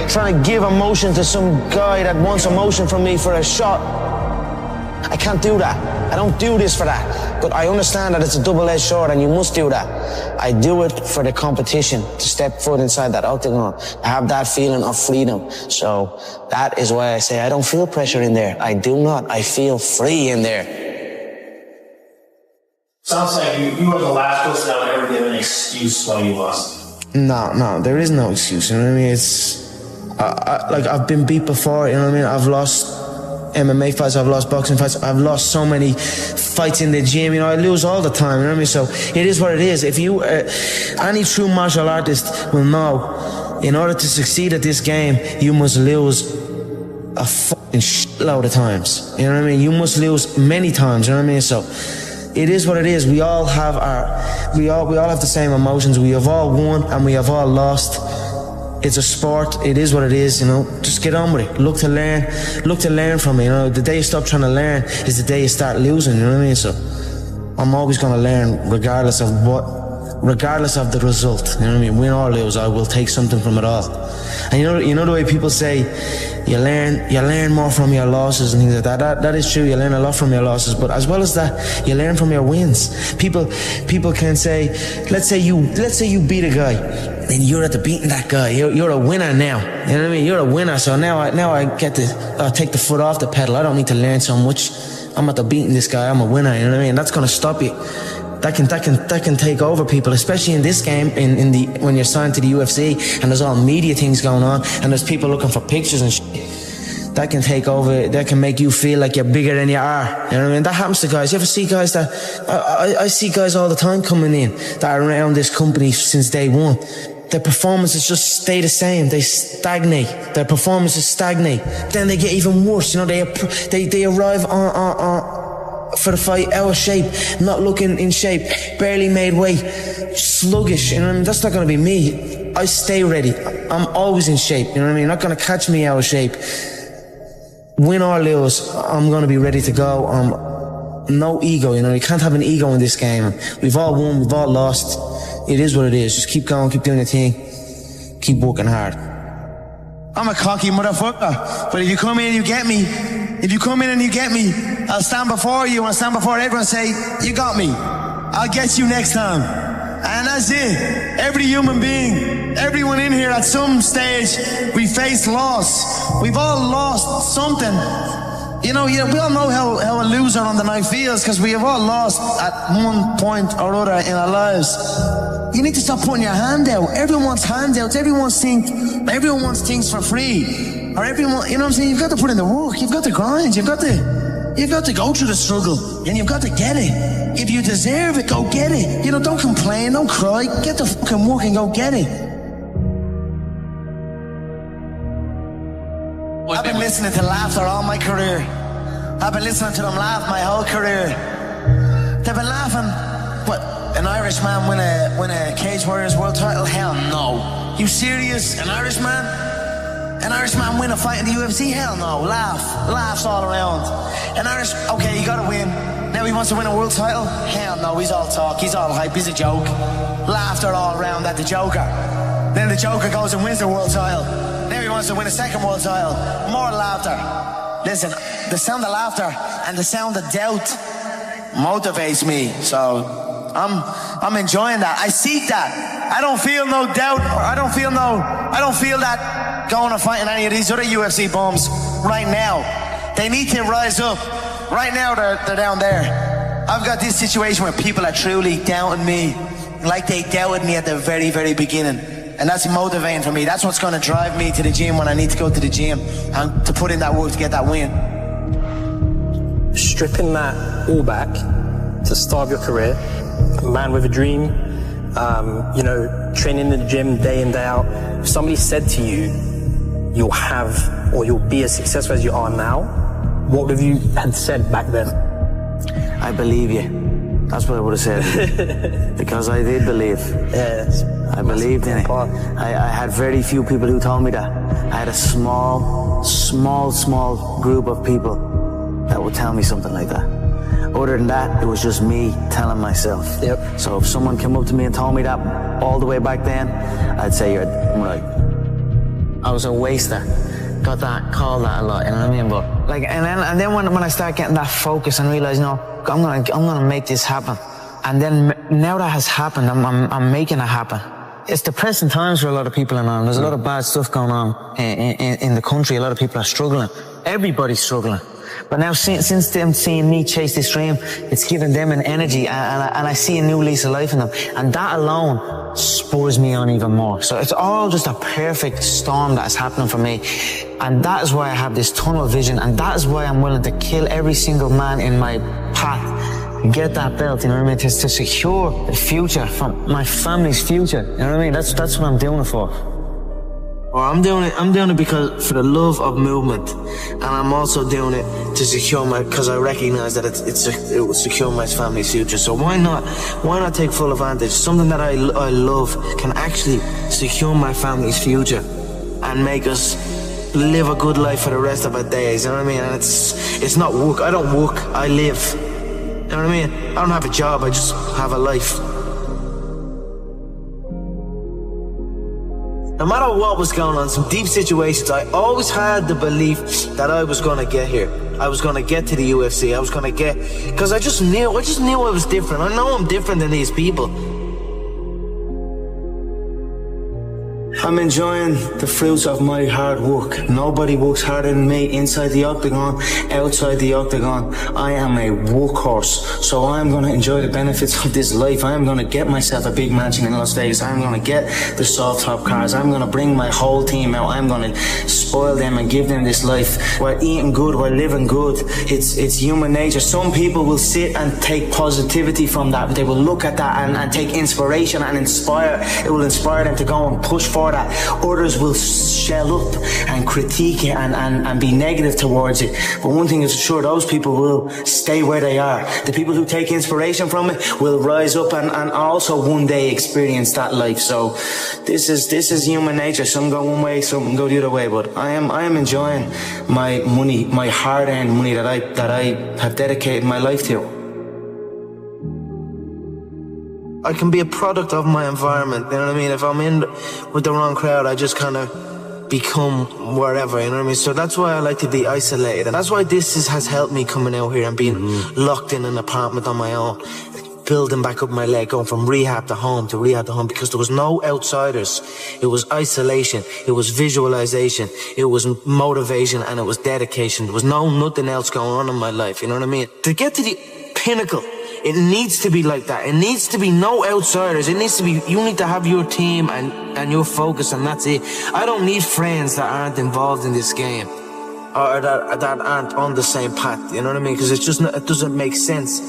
Trying to give emotion to some guy that wants emotion from me for a shot. I can't do that. I don't do this for that. But I understand that it's a double-edged sword and you must do that. I do it for the competition, to step foot inside that octagon. I have that feeling of freedom. So that is why I say I don't feel pressure in there. I do not. I feel free in there. Sounds like you were the last person that would ever give an excuse why you lost. No, there is no excuse. You know what I mean? It's like I've been beat before. You know what I mean? I've lost MMA fights, I've lost boxing fights, I've lost so many fights in the gym, you know, I lose all the time, you know what I mean? So it is what it is. If you, any true martial artist will know, in order to succeed at this game, you must lose a fucking shitload of times, you know what I mean? You must lose many times, you know what I mean? So it is what it is. We all have we all have the same emotions. We have all won and we have all lost. It's a sport. It is what it is, you know. Just get on with it. Look to learn from it, you know. The day you stop trying to learn is the day you start losing, you know what I mean? So I'm always going to learn regardless of the result, you know what I mean? Win or lose, I will take something from it all. And you know the way people say you learn more from your losses and things like that. That is true. You learn a lot from your losses, but as well as that, you learn from your wins. People can say, let's say you beat a guy, and you're at the beating that guy. You're a winner now. You know what I mean? You're a winner. So now I get to take the foot off the pedal. I don't need to learn so much. I'm at the beating this guy. I'm a winner. You know what I mean? That's gonna stop you. That can take over people, especially in this game, when you're signed to the UFC and there's all media things going on and there's people looking for pictures and shit. That can take over. That can make you feel like you're bigger than you are. You know what I mean? That happens to guys. You ever see guys that I see guys all the time coming in that are around this company since day one. Their performances just stay the same. They stagnate. Their performances stagnate. Then they get even worse. You know, they arrive for the fight out of shape, not looking in shape, barely made weight, sluggish. You know what I mean? That's not going to be me. I stay ready. I'm always in shape. You know what I mean? You're not going to catch me out of shape. Win or lose, I'm going to be ready to go. No ego. You know, you can't have an ego in this game. We've all won. We've all lost. It is what it is. Just keep going, keep doing your thing, keep working hard. I'm a cocky motherfucker, but if you come in and you get me, I'll stand before you and I'll stand before everyone and say, you got me. I'll get you next time. And that's it. Every human being, everyone in here at some stage, we face loss. We've all lost something. You know, we all know how a loser on the night feels because we have all lost at one point or other in our lives. You need to stop putting your hand out. Everyone wants handouts. Everyone wants things for free. Or everyone, you know what I'm saying? You've got to put in the work. You've got to grind. You've got to go through the struggle. And you've got to get it. If you deserve it, go get it. You know, don't complain. Don't cry. Get the fucking work and go get it. I've been listening to laughter all my career. I've been listening to them laugh my whole career. They've been laughing. What? An Irishman win a Cage Warriors world title? Hell no. You serious? An Irishman? An Irishman win a fight in the UFC? Hell no. Laughs all around. Okay, you gotta win. Now he wants to win a world title? Hell no, he's all talk, he's all hype, he's a joke. Laughter all around at the Joker. Then the Joker goes and wins the world title. Now he wants to win a second world title. More laughter. Listen, the sound of laughter and the sound of doubt motivates me. So I'm enjoying that. I seek that. I don't feel no doubt. I don't feel that going and fighting any of these other UFC bums right now. They need to rise up. Right now they're down there. I've got this situation where people are truly doubting me like they doubted me at the very, very beginning. And that's motivating for me. That's what's going to drive me to the gym when I need to go to the gym and to put in that work to get that win. Stripping that all back to start your career, a man with a dream, you know, training in the gym day in, day out. If somebody said to you, you'll have or you'll be as successful as you are now, what would you had said back then? I believe you. That's what I would have said. Because I did believe. Yes. I believed in it. I had very few people who told me that. I had a small group of people that would tell me something like that. Other than that, it was just me telling myself. Yep. So if someone came up to me and told me that all the way back then, I'd say you're right. I was a waster. Got that, called that a lot, you know what I mean? But like, and then when I start getting that focus and realize, no, I'm gonna make this happen. And then now that has happened, I'm making it happen. It's depressing times for a lot of people in Ireland. There's a lot of bad stuff going on in the country. A lot of people are struggling. Everybody's struggling. But now since them seeing me chase this dream, it's giving them an energy and I see a new lease of life in them. And that alone spurs me on even more. So it's all just a perfect storm that's happening for me. And that is why I have this tunnel vision, and that is why I'm willing to kill every single man in my path and get that belt, you know what I mean? To secure the future, from my family's future, you know what I mean? That's what I'm doing it for. Or I'm doing it because for the love of movement, and I'm also doing it to secure because I recognize that it will secure my family's future. So why not take full advantage? Something that I love can actually secure my family's future and make us live a good life for the rest of our days, you know what I mean? And it's not work. I don't work, I live. You know what I mean? I don't have a job, I just have a life. No matter what was going on, some deep situations, I always had the belief that I was gonna get here. I was gonna get to the UFC. I was gonna because I just knew I was different. I know I'm different than these people. I'm enjoying the fruits of my hard work. Nobody works harder than me inside the octagon, outside the octagon. I am a workhorse, so I'm going to enjoy the benefits of this life. I'm going to get myself a big mansion in Las Vegas. I'm going to get the soft top cars. I'm going to bring my whole team out. I'm going to spoil them and give them this life. We're eating good, we're living good. It's human nature. Some people will sit and take positivity from that. They will look at that and take inspiration and inspire. It will inspire them to go and push for that. Others will shell up and critique it and be negative towards it. But one thing is sure, those people will stay where they are. The people who take inspiration from it will rise up and also one day experience that life. So this is human nature. Some go one way, some go the other way. But I am enjoying my money, my hard-earned money that I have dedicated my life to. I can be a product of my environment, you know what I mean? If I'm in with the wrong crowd, I just kind of become wherever, you know what I mean? So that's why I like to be isolated. And that's why this has helped me coming out here and being locked in an apartment on my own, building back up my leg, going from rehab to home, because there was no outsiders. It was isolation, it was visualization, it was motivation, and it was dedication. There was nothing else going on in my life, you know what I mean? To get to the pinnacle, it needs to be like that. It needs to be no outsiders. It needs to be, you need to have your team and your focus, and that's it. I don't need friends that aren't involved in this game or that aren't on the same path, you know what I mean? Because it doesn't make sense.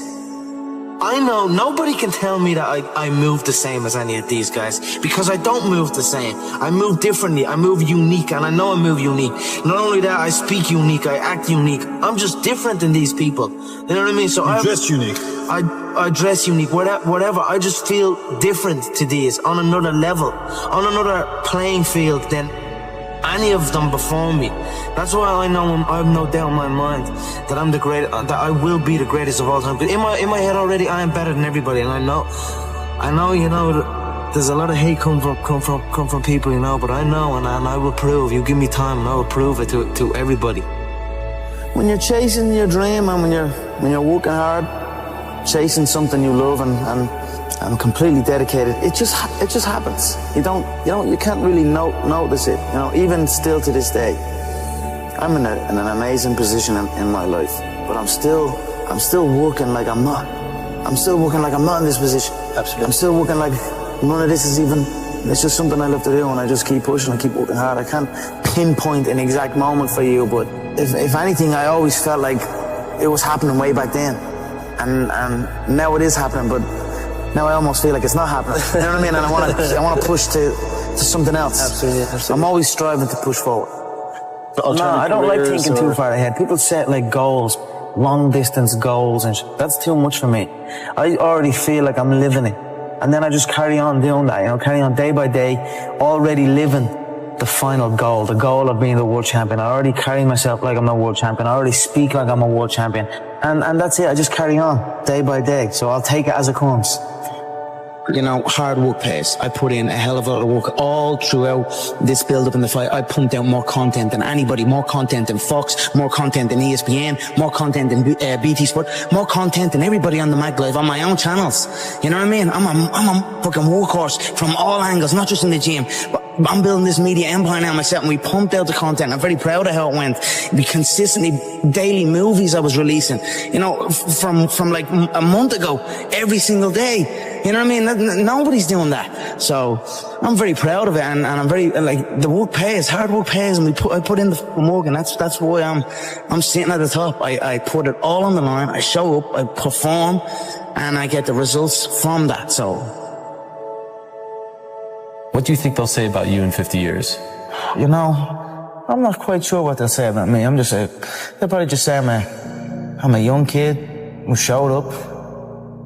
I know nobody can tell me that I move the same as any of these guys, because I don't move the same. I move differently. I move unique, and I know I move unique. Not only that, I speak unique. I act unique. I'm just different than these people. You know what I mean? So I dress unique. I dress unique. Whatever. I just feel different to these, on another level, on another playing field than any of them before me. That's why I know I have no doubt in my mind that I'm the great, that I will be the greatest of all time. But in my head already, I am better than everybody, and I know, you know, there's a lot of hate come from people, you know. But I know, and I will prove. You give me time, and I will prove it to everybody. When you're chasing your dream, and when you're working hard, chasing something you love, and completely dedicated, it just happens. You can't really notice it. You know, even still to this day, I'm in an amazing position in my life, but I'm still working like I'm not. I'm still working like I'm not in this position. Absolutely. I'm still working like none of this is even. It's just something I love to do, and I just keep pushing. I keep working hard. I can't pinpoint an exact moment for you, but if anything, I always felt like it was happening way back then, and now it is happening, but now I almost feel like it's not happening. You know what I mean? And I want to push to something else. Absolutely. I'm always striving to push forward. No, I don't like thinking too far ahead. People set like goals, long distance goals, and that's too much for me. I already feel like I'm living it, and then I just carry on doing that. You know, carry on day by day, already living the final goal, the goal of being the world champion. I already carry myself like I'm a world champion. I already speak like I'm a world champion, and that's it. I just carry on day by day. So I'll take it as it comes. You know, hard work pays. I put in a hell of a lot of work all throughout this build-up in the fight. I pumped out more content than anybody, more content than Fox, more content than ESPN, more content than BT Sport, more content than everybody on the Mag Live on my own channels. You know what I mean? I'm a fucking workhorse from all angles, not just in the gym, but I'm building this media empire now myself, and we pumped out the content. I'm very proud of how it went. We consistently, daily movies I was releasing, you know, from like a month ago, every single day. You know what I mean? Nobody's doing that. So I'm very proud of it, and I'm very, like, the work pays, hard work pays, and I put in the work, and that's why I'm sitting at the top. I put it all on the line. I show up, I perform, and I get the results from that. So what do you think they'll say about you in 50 years? You know, I'm not quite sure what they'll say about me. They'll probably just say I'm a young kid who showed up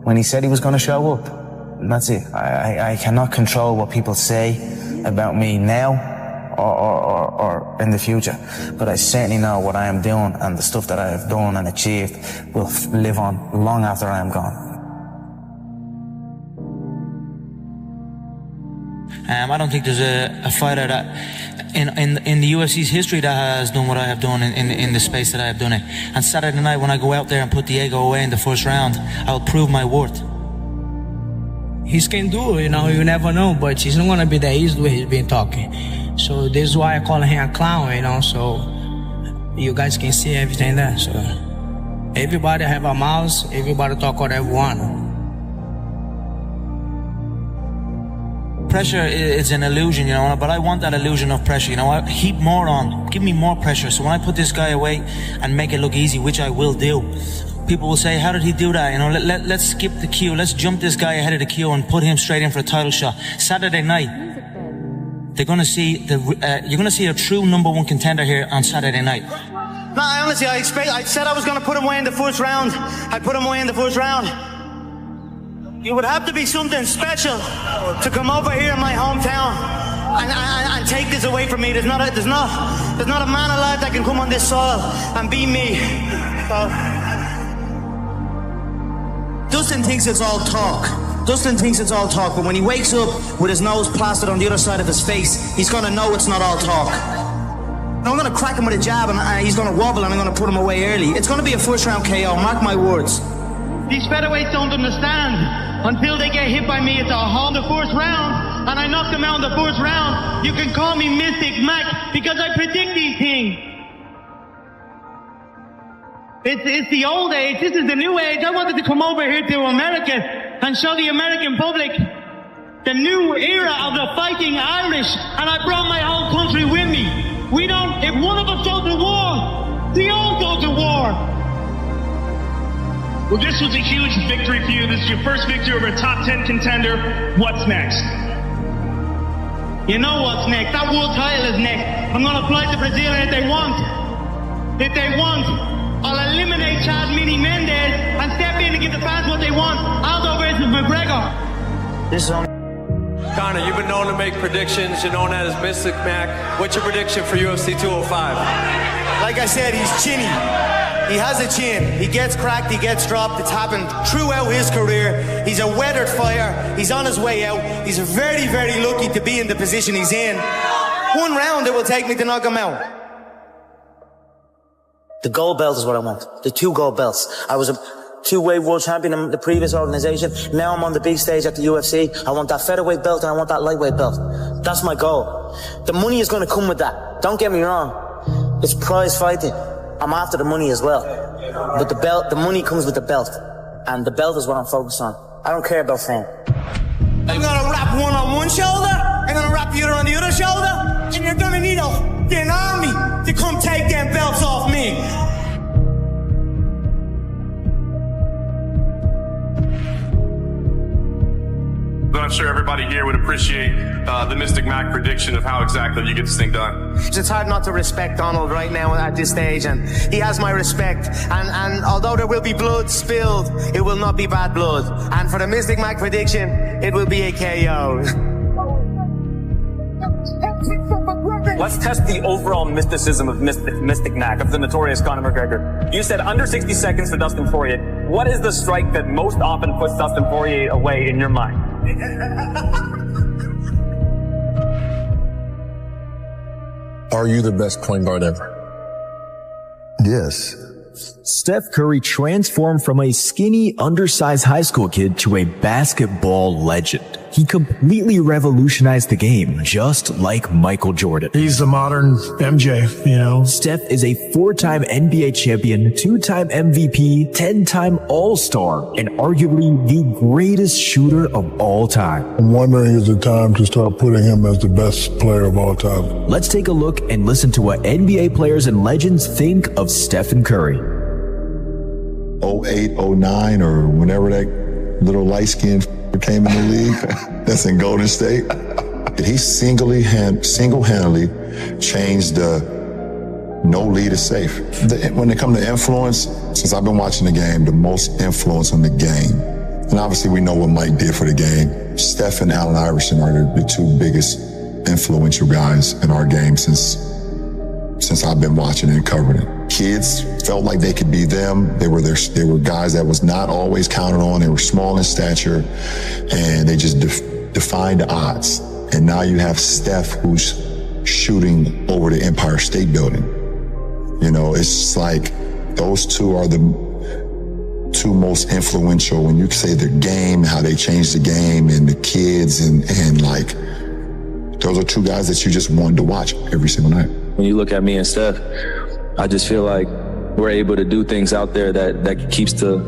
when he said he was going to show up. And that's it. I cannot control what people say about me now or in the future. But I certainly know what I am doing, and the stuff that I have done and achieved will live on long after I am gone. I don't think there's a fighter that in the UFC's history that has done what I have done in the space that I have done it. And Saturday night, when I go out there and put the ego away in the first round, I'll prove my worth. He can do it, you know, you never know, but he's not gonna be that easy the way he's been talking. So this is why I call him a clown, you know, so you guys can see everything there. So everybody have a mouth, everybody talk whatever they want. Pressure is an illusion, you know, but I want that illusion of pressure, you know. I heap more on, give me more pressure. So when I put this guy away and make it look easy, which I will do, people will say, how did he do that? You know, let's skip the queue. Let's jump this guy ahead of the queue and put him straight in for a title shot. Saturday night, they're going to see you're going to see a true #1 contender here on Saturday night. No, honestly, I said I was going to put him away in the first round. I put him away in the first round. It would have to be something special to come over here in my hometown and take this away from me. There's not a man alive that can come on this soil and beat me. So, Dustin thinks it's all talk. But when he wakes up with his nose plastered on the other side of his face, he's gonna know it's not all talk. I'm gonna crack him with a jab, and he's gonna wobble, and I'm gonna put him away early. It's gonna be a first round KO, mark my words. These featherweights don't understand. Until they get hit by me, it's on the first round, and I knock them out in the first round. You can call me Mystic Mac, because I predict these things. It's the old age, this is the new age. I wanted to come over here to America and show the American public the new era of the fighting Irish, and I brought my whole country with me. If one of us goes to war, they all go to war. Well, this was a huge victory for you. This is your first victory over a top 10 contender. What's next? You know what's next. That world title is next. I'm going to fly to Brazil, and if they want, I'll eliminate Chad Mini Mendez and step in and give the fans what they want. Aldo versus McGregor. This is only Connor, you've been known to make predictions. You're known as Mystic Mac. What's your prediction for UFC 205? Like I said, he's chinny. He has a chin. He gets cracked, he gets dropped. It's happened throughout his career. He's a weathered fire. He's on his way out. He's very, very lucky to be in the position he's in. One round it will take me to knock him out. The gold belt is what I want. The 2 gold belts. I was a 2-weight world champion in the previous organization. Now I'm on the big stage at the UFC. I want that featherweight belt and I want that lightweight belt. That's my goal. The money is going to come with that. Don't get me wrong. It's prize fighting. I'm after the money as well. But the belt, the money comes with the belt. And the belt is what I'm focused on. I don't care about fame. I'm gonna wrap one on one shoulder, I'm gonna wrap the other on the other shoulder, and you're gonna need a fucking army to come take them belts off me. But I'm sure everybody here would appreciate the Mystic Mac prediction of how exactly you get this thing done. It's hard not to respect Donald right now at this stage, and he has my respect. And although there will be blood spilled, it will not be bad blood. And for the Mystic Mac prediction, it will be a KO. Let's test the overall mysticism of Mystic Mac, of the notorious Conor McGregor. You said under 60 seconds for Dustin Poirier. What is the strike that most often puts Dustin Poirier away in your mind? Are you the best point guard ever? Yes. Steph Curry transformed from a skinny, undersized high school kid to a basketball legend. He completely revolutionized the game, just like Michael Jordan. He's the modern MJ, you know. Steph is a 4-time NBA champion, 2-time MVP, 10-time All-Star, and arguably the greatest shooter of all time. I'm wondering, is it time to start putting him as the best player of all time? Let's take a look and listen to what NBA players and legends think of Stephen Curry. 08, 09, or whenever that little light-skinned came in the league, that's in Golden State. He single-handedly changed the no lead is safe. When it comes to influence, since I've been watching the game, the most influence on the game, and obviously we know what Mike did for the game, Steph and Allen Iverson are the 2 biggest influential guys in our game since I've been watching and covering it. Kids felt like they could be them. They were guys that was not always counted on. They were small in stature, and they just defied the odds. And now you have Steph, who's shooting over the Empire State Building. You know, it's just like those 2 are the 2 most influential when you say their game, how they changed the game, and the kids, and like those are 2 guys that you just wanted to watch every single night. When you look at me and Steph, I just feel like we're able to do things out there that keeps the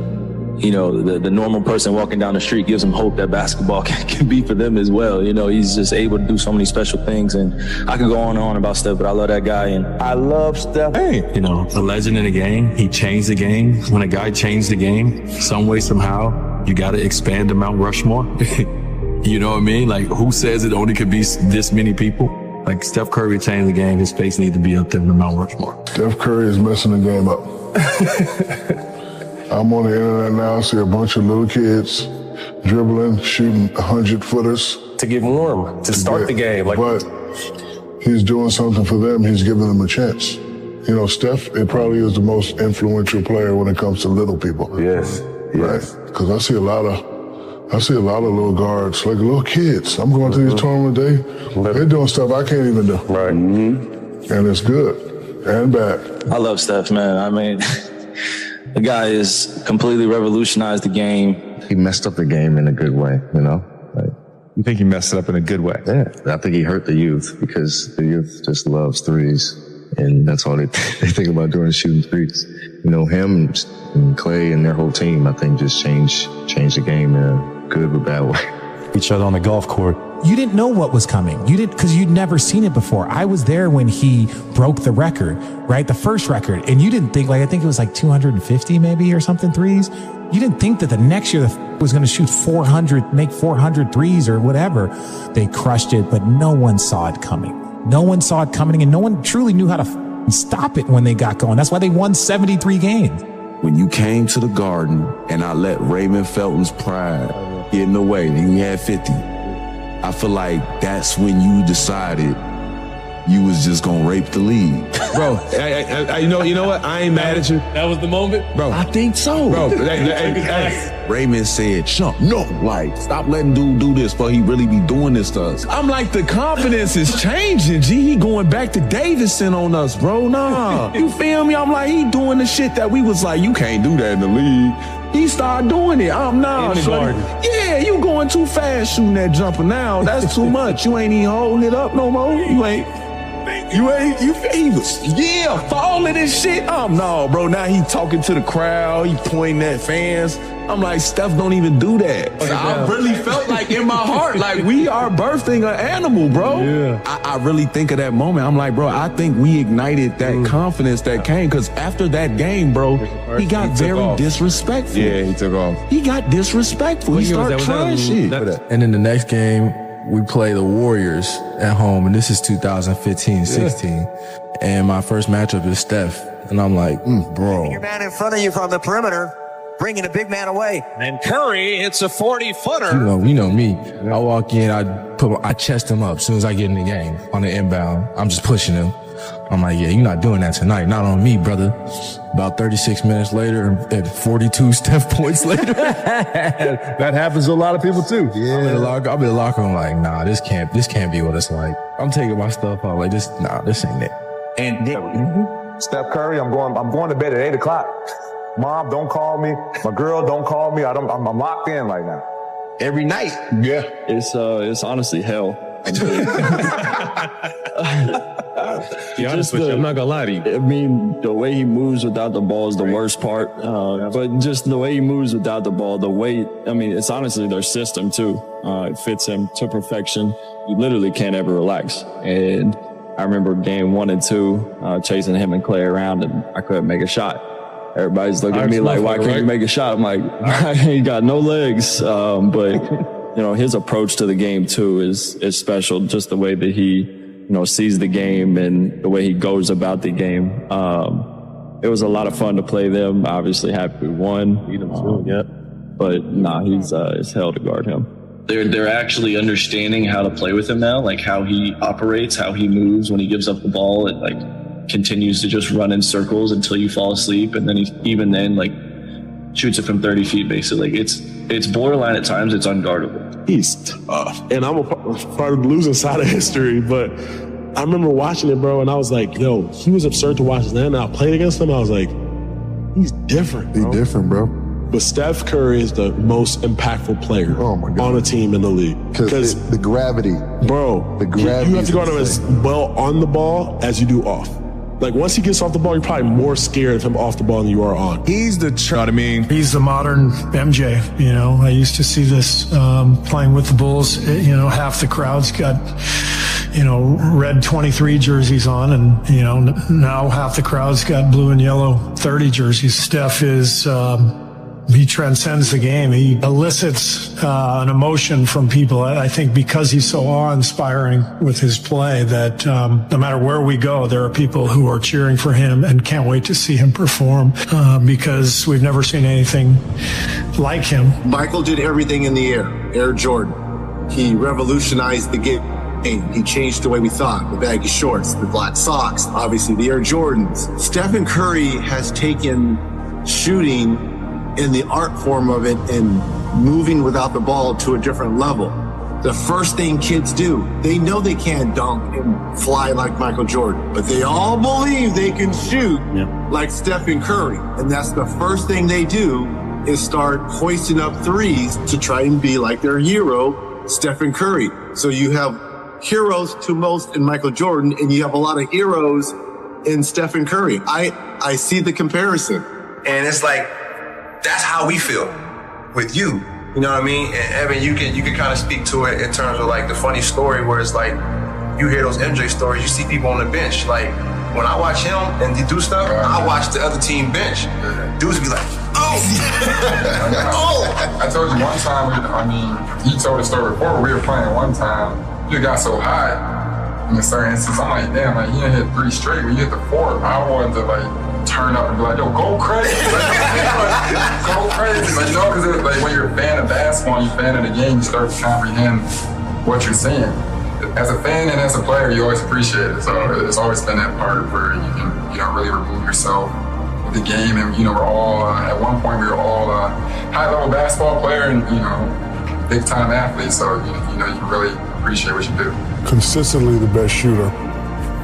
normal person walking down the street, gives them hope that basketball can be for them as well. You know, he's just able to do so many special things, and I could go on and on about Steph, but I love that guy, and I love Steph. Hey, you know, a legend in the game. He changed the game. When a guy changed the game, some way, somehow, you got to expand the Mount Rushmore. You know what I mean? Like, who says it only could be this many people? Like, Steph Curry changed the game. His face needs to be up there in the Mount Rushmore. Steph Curry is messing the game up. I'm on the internet now, see a bunch of little kids dribbling, shooting 100-footers. To give norm, to start the game. But he's doing something for them. He's giving them a chance. You know, Steph, it probably is the most influential player when it comes to little people. Yes. Right? Because I see a lot of little guards, like little kids. I'm going to these tournaments, they're doing stuff I can't even do. Right. Mm-hmm. And it's good and bad. I love Steph, man. I mean, the guy has completely revolutionized the game. He messed up the game in a good way, you know? Like, you think he messed it up in a good way? Yeah. I think he hurt the youth because the youth just loves threes. And that's all they think about doing is shooting threes. You know, him and Clay and their whole team, I think, just changed the game in a good or bad way. Each other on the golf court. You didn't know what was coming. You didn't, because you'd never seen it before. I was there when he broke the record, right? The first record. And you didn't think, like, I think it was like 250 maybe or something threes. You didn't think that the next year was going to shoot 400, make 400 threes or whatever. They crushed it, but no one saw it coming. No one saw it coming, and no one truly knew how to stop it when they got going. That's why they won 73 games. When you came to the Garden and I let Raymond Felton's pride get in the way, and he had 50, I feel like that's when you decided you was just gonna rape the league. Bro, you know what? I ain't mad at you. That was the moment? Bro, I think so. Bro, Raymond said, Chump, no, like, stop letting dude do this, but he really be doing this to us. I'm like, the confidence is changing, G. He going back to Davidson on us, bro. Nah. You feel me? I'm like, he doing the shit that we was like, you can't do that in the league. He started doing it. Nah, shorty. Yeah, you going too fast shooting that jumper now. That's too much. You ain't even holding it up no more. He was falling and shit. No, bro. Now he talking to the crowd. He pointing at fans. I'm like, Steph don't even do that. So I really felt like in my heart, like we are birthing an animal, bro. Yeah. I really think of that moment. I'm like, bro, I think we ignited that confidence that came, because after that game, bro, he got very disrespectful. Yeah, he took off. He got disrespectful. He started trying shit. And then the next game, we play the Warriors at home, and this is 2015-16. And my first matchup is Steph. And I'm like, bro. Your man in front of you from the perimeter, bringing a big man away. And Curry hits a 40-footer. You know me. I walk in, I chest him up as soon as I get in the game on the inbound. I'm just pushing him. I'm like, yeah, you're not doing that tonight. Not on me, brother. About 36 minutes later, and 42 Steph points later. That happens to a lot of people too. Yeah. I'm in the locker room like, nah, this can't be what it's like. I'm taking my stuff out like this. Nah, this ain't it. And Steph Curry, I'm going to bed at 8 o'clock. Mom, don't call me. My girl, don't call me. I'm locked in right now. Every night. Yeah. It's honestly hell. Be honest with you, I'm not gonna lie to you. I mean, the way he moves without the ball is the worst part. But just the way he moves without the ball, the weight, I mean, it's honestly their system too. It fits him to perfection. You literally can't ever relax. And I remember game 1 and 2, chasing him and Clay around, and I couldn't make a shot. Everybody's looking at me like, why can't you make a shot? I'm like, I ain't got no legs. But you know, his approach to the game too is special. Just the way that he, sees the game and the way he goes about the game. It was a lot of fun to play them. Obviously happy we won. Beat him too, yeah. But it's hell to guard him. They're actually understanding how to play with him now, like how he operates, how he moves when he gives up the ball. It like continues to just run in circles until you fall asleep, and then he shoots it from 30 feet basically. It's borderline at times. It's unguardable. He's tough, and I'm a part of the losing side of history. But I remember watching it, bro, and I was like, yo, he was absurd to watch. And then I played against him. I was like, he's different. Bro. He's different, bro. But Steph Curry is the most impactful player on a team in the league. Because the gravity. Bro, the gravity. You have to guard him as well on the ball as you do off. Like, once he gets off the ball, you're probably more scared of him off the ball than you are on. He's the, He's the modern MJ, I used to see this playing with the Bulls. Half the crowd's got, red 23 jerseys on, and, now half the crowd's got blue and yellow 30 jerseys. Steph is... he transcends the game. He elicits an emotion from people. I think because he's so awe-inspiring with his play that no matter where we go, there are people who are cheering for him and can't wait to see him perform because we've never seen anything like him. Michael did everything in the Air Jordan. He revolutionized the game. He changed the way we thought. The baggy shorts, the black socks, obviously the Air Jordans. Stephen Curry has taken shooting in the art form of it and moving without the ball to a different level. The first thing kids do, they know they can't dunk and fly like Michael Jordan, but they all believe they can shoot like Stephen Curry. And that's the first thing they do is start hoisting up threes to try and be like their hero, Stephen Curry. So you have heroes to most in Michael Jordan, and you have a lot of heroes in Stephen Curry. I see the comparison. And it's like, that's how we feel with you. You know what I mean? And Evan, you can kind of speak to it in terms of like the funny story where it's like, you hear those MJ stories, you see people on the bench. Like, when I watch him and he do stuff, I watch the other team bench. Dudes be like, oh! I told you one time, he told the story before, we were playing one time, you got so hot in a certain instance, I'm like, damn, like, you didn't hit 3 straight, when you hit the 4th, I wanted to like, turn up and be like, yo, go crazy. Go crazy. Like, because like when you're a fan of basketball, you're a fan of the game, you start to comprehend what you're seeing. As a fan and as a player, you always appreciate it. So it's always been that part where you can, really remove yourself with the game. And, we're all, at one point, we were all high-level basketball player and, big-time athletes. So, you can really appreciate what you do. Consistently the best shooter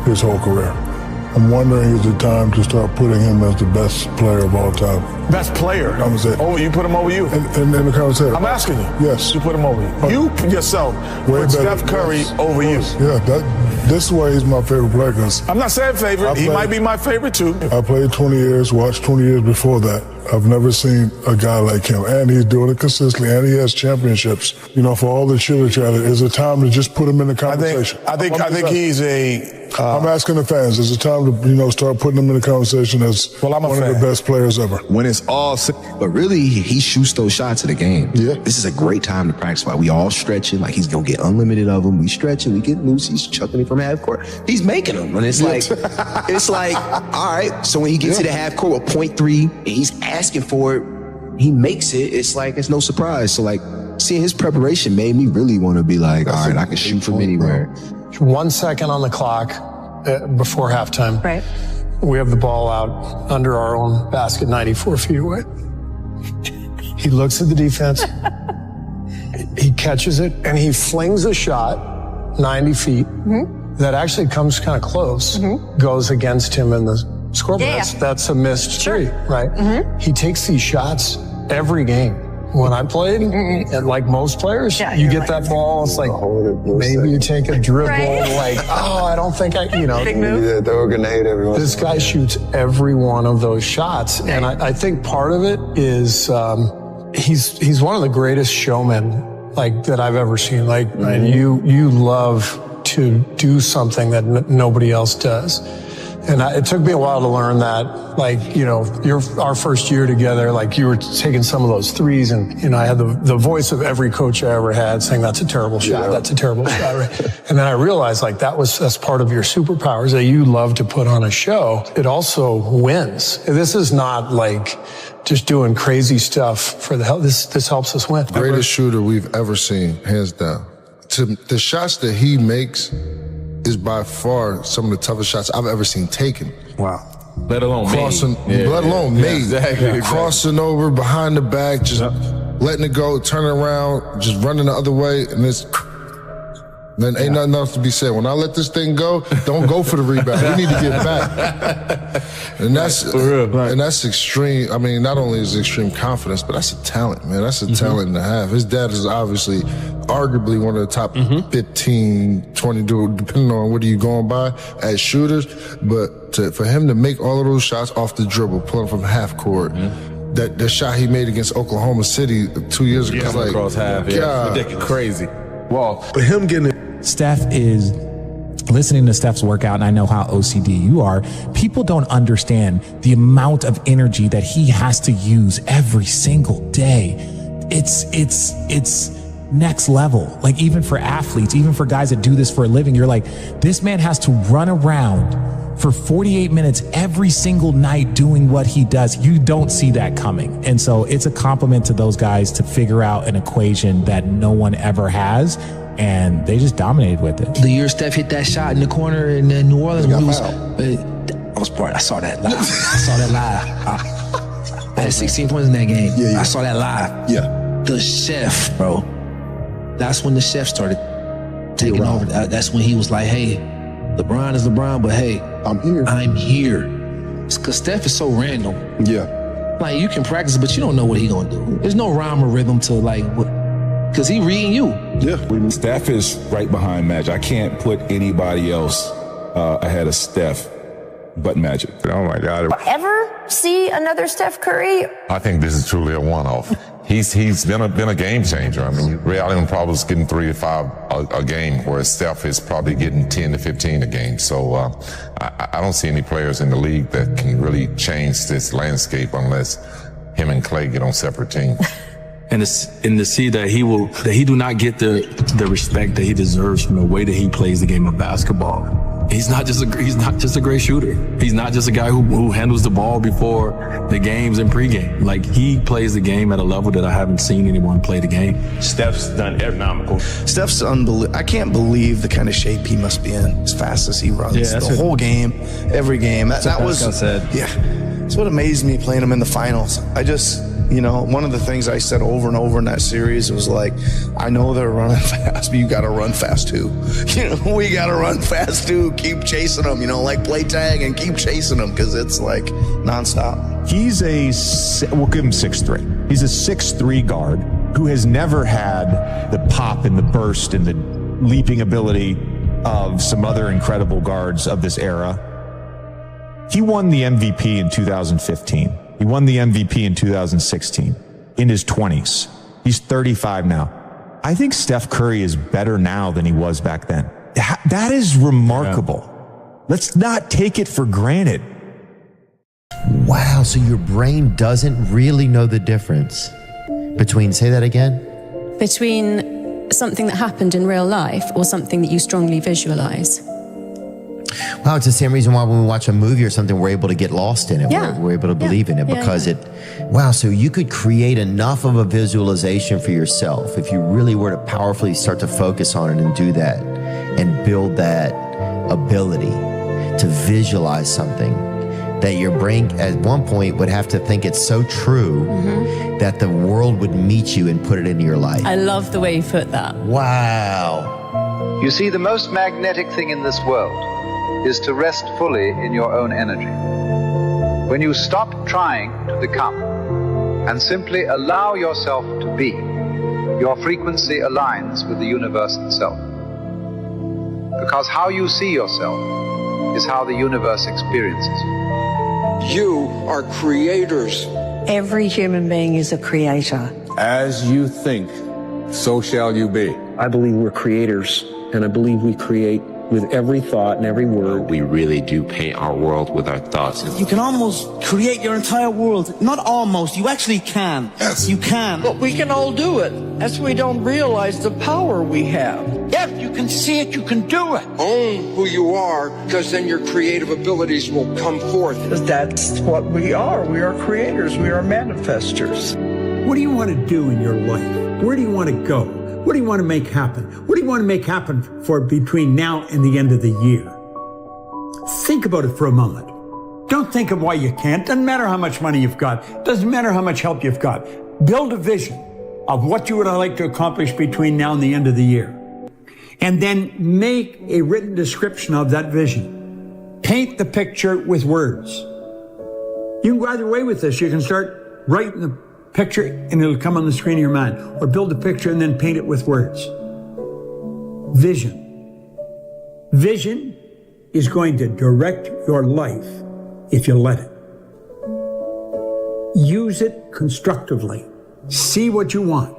his whole career. I'm wondering, is it time to start putting him as the best player of all time? Best player? I'm saying. Oh, you put him over you? In the conversation. I'm asking you. Yes. You put him over you. You yourself Way put better. Steph Curry Yes. over you. Yeah, this way he's my favorite player because I'm not saying favorite. He might be my favorite too. I played 20 years, watched 20 years before that. I've never seen a guy like him, and he's doing it consistently, and he has championships. For all the chitter chatter, is it time to just put him in the conversation? I think he's a. I'm asking the fans, is it time to start putting him in the conversation as one of the best players ever? When it's all, but really he shoots those shots of the game. Yeah, this is a great time to practice. Like we all stretching, like he's gonna get unlimited of them. We stretching, we get loose. He's chucking it from half court. He's making them, and it's like, all right. So when he gets to the half court with 0.3, and he's asking for it, he makes it. It's like it's no surprise. So like seeing his preparation made me really want to be like, all right, I can shoot from anywhere. 1 second on the clock before halftime. Right. We have the ball out under our own basket, 94 feet away. He looks at the defense. He catches it, and he flings a shot 90 feet that actually comes kind of close, goes against him in the scoreboard. Yeah. That's a missed three, right? He takes these shots every game. When I played, and like most players, you get that ball, it's like, maybe you take a dribble, like, I don't think Big move. Throw a grenade everyone. This guy shoots every one of those shots. And I think part of it is he's one of the greatest showmen that I've ever seen. And you love to do something that nobody else does. And it took me a while to learn that, our first year together, you were taking some of those threes, and I had the voice of every coach I ever had saying, that's a terrible shot, that's a terrible shot, right? And then I realized, that's part of your superpowers that you love to put on a show. It also wins. This is not just doing crazy stuff for the hell. This helps us win. Greatest shooter we've ever seen, hands down. The shots that he makes is by far some of the toughest shots I've ever seen taken. Wow. Let alone crossing, made. Let alone made. Exactly. Crossing over behind the back, just letting it go, turning around, just running the other way, and then ain't nothing else to be said. When I let this thing go, don't go for the rebound. We need to get back. And that's extreme. I mean, not only is it extreme confidence, but that's a talent, man. That's a talent and a half. His dad is obviously arguably one of the top 15, 20, depending on what are you going by as shooters. But for him to make all of those shots off the dribble, pulling from half court, that shot he made against Oklahoma City 2 years ago, Coming across half, ridiculous, crazy. Well, but him getting Steph is listening to Steph's workout, and I know how OCD you are. People don't understand the amount of energy that he has to use every single day. It's next level. Even for athletes, even for guys that do this for a living, you're like, this man has to run around for 48 minutes every single night doing what he does. You don't see that coming. And so it's a compliment to those guys to figure out an equation that no one ever has. And they just dominated with it. The year Steph hit that shot in the corner in New Orleans, I saw that live. I had 16 points in that game. Yeah. I saw that live. Yeah. The chef, bro. That's when the chef started taking over. That's when he was like, hey, LeBron is LeBron, but hey, I'm here. It's because Steph is so random. Yeah. You can practice, but you don't know what he's going to do. There's no rhyme or rhythm to because he reading you. Yeah. Steph is right behind Magic. I can't put anybody else ahead of Steph but Magic. Oh my God. Ever see another Steph Curry? I think this is truly a one-off. He's been a game changer. I mean, Ray Allen probably is getting 3 to 5 a game, whereas Steph is probably getting 10 to 15 a game. So I don't see any players in the league that can really change this landscape unless him and Clay get on separate teams. And to see that he do not get the respect that he deserves from the way that he plays the game of basketball. he's not just a great shooter. He's not just a guy who handles the ball before the games and pregame. Like, he plays the game at a level that I haven't seen anyone play the game. Steph's done economical. Steph's unbelievable. I can't believe the kind of shape he must be in as fast as he runs. Yeah, the whole game, every game. That was said. Yeah. It's what amazed me playing him in the finals. I just, one of the things I said over and over in that series was like, I know they're running fast, but you got to run fast too. We got to run fast too. Keep chasing them, like play tag and keep chasing them because it's like nonstop. We'll give him 6'3". He's a 6'3" guard who has never had the pop and the burst and the leaping ability of some other incredible guards of this era. He won the MVP in 2015. He won the MVP in 2016 in his 20s. He's 35 now. I think Steph Curry is better now than he was back then. That is remarkable. Yeah. Let's not take it for granted. Wow, so your brain doesn't really know the difference between, say that again? Between something that happened in real life or something that you strongly visualize. Wow, it's the same reason why when we watch a movie or something, we're able to get lost in it. Yeah. We're able to believe in it because so you could create enough of a visualization for yourself if you really were to powerfully start to focus on it and do that and build that ability to visualize something that your brain at one point would have to think it's so true that the world would meet you and put it into your life. I love the way you put that. Wow. You see, the most magnetic thing in this world is to rest fully in your own energy. When you stop trying to become and simply allow yourself to be, your frequency aligns with the universe itself. Because how you see yourself is how the universe experiences you. You are creators. Every human being is a creator. As you think, so shall you be. I believe we're creators, and I believe we create with every thought and every word. We really do paint our world with our thoughts. You can almost create your entire world. Not almost, you actually can. Yes, you can. But we can all do it. That's why we don't realize the power we have. If you can see it, you can do it. Own who you are, because then your creative abilities will come forth. That's what we are. We are creators. We are manifestors. What do you want to do in your life? Where do you want to go? What do you want to make happen? What do you want to make happen for between now and the end of the year? Think about it for a moment. Don't think of why you can't. Doesn't matter how much money you've got. Doesn't matter how much help you've got. Build a vision of what you would like to accomplish between now and the end of the year. And then make a written description of that vision. Paint the picture with words. You can go either way with this. You can start writing the picture and it'll come on the screen of your mind, or build a picture and then paint it with words. Vision. Vision is going to direct your life if you let it. Use it constructively. See what you want.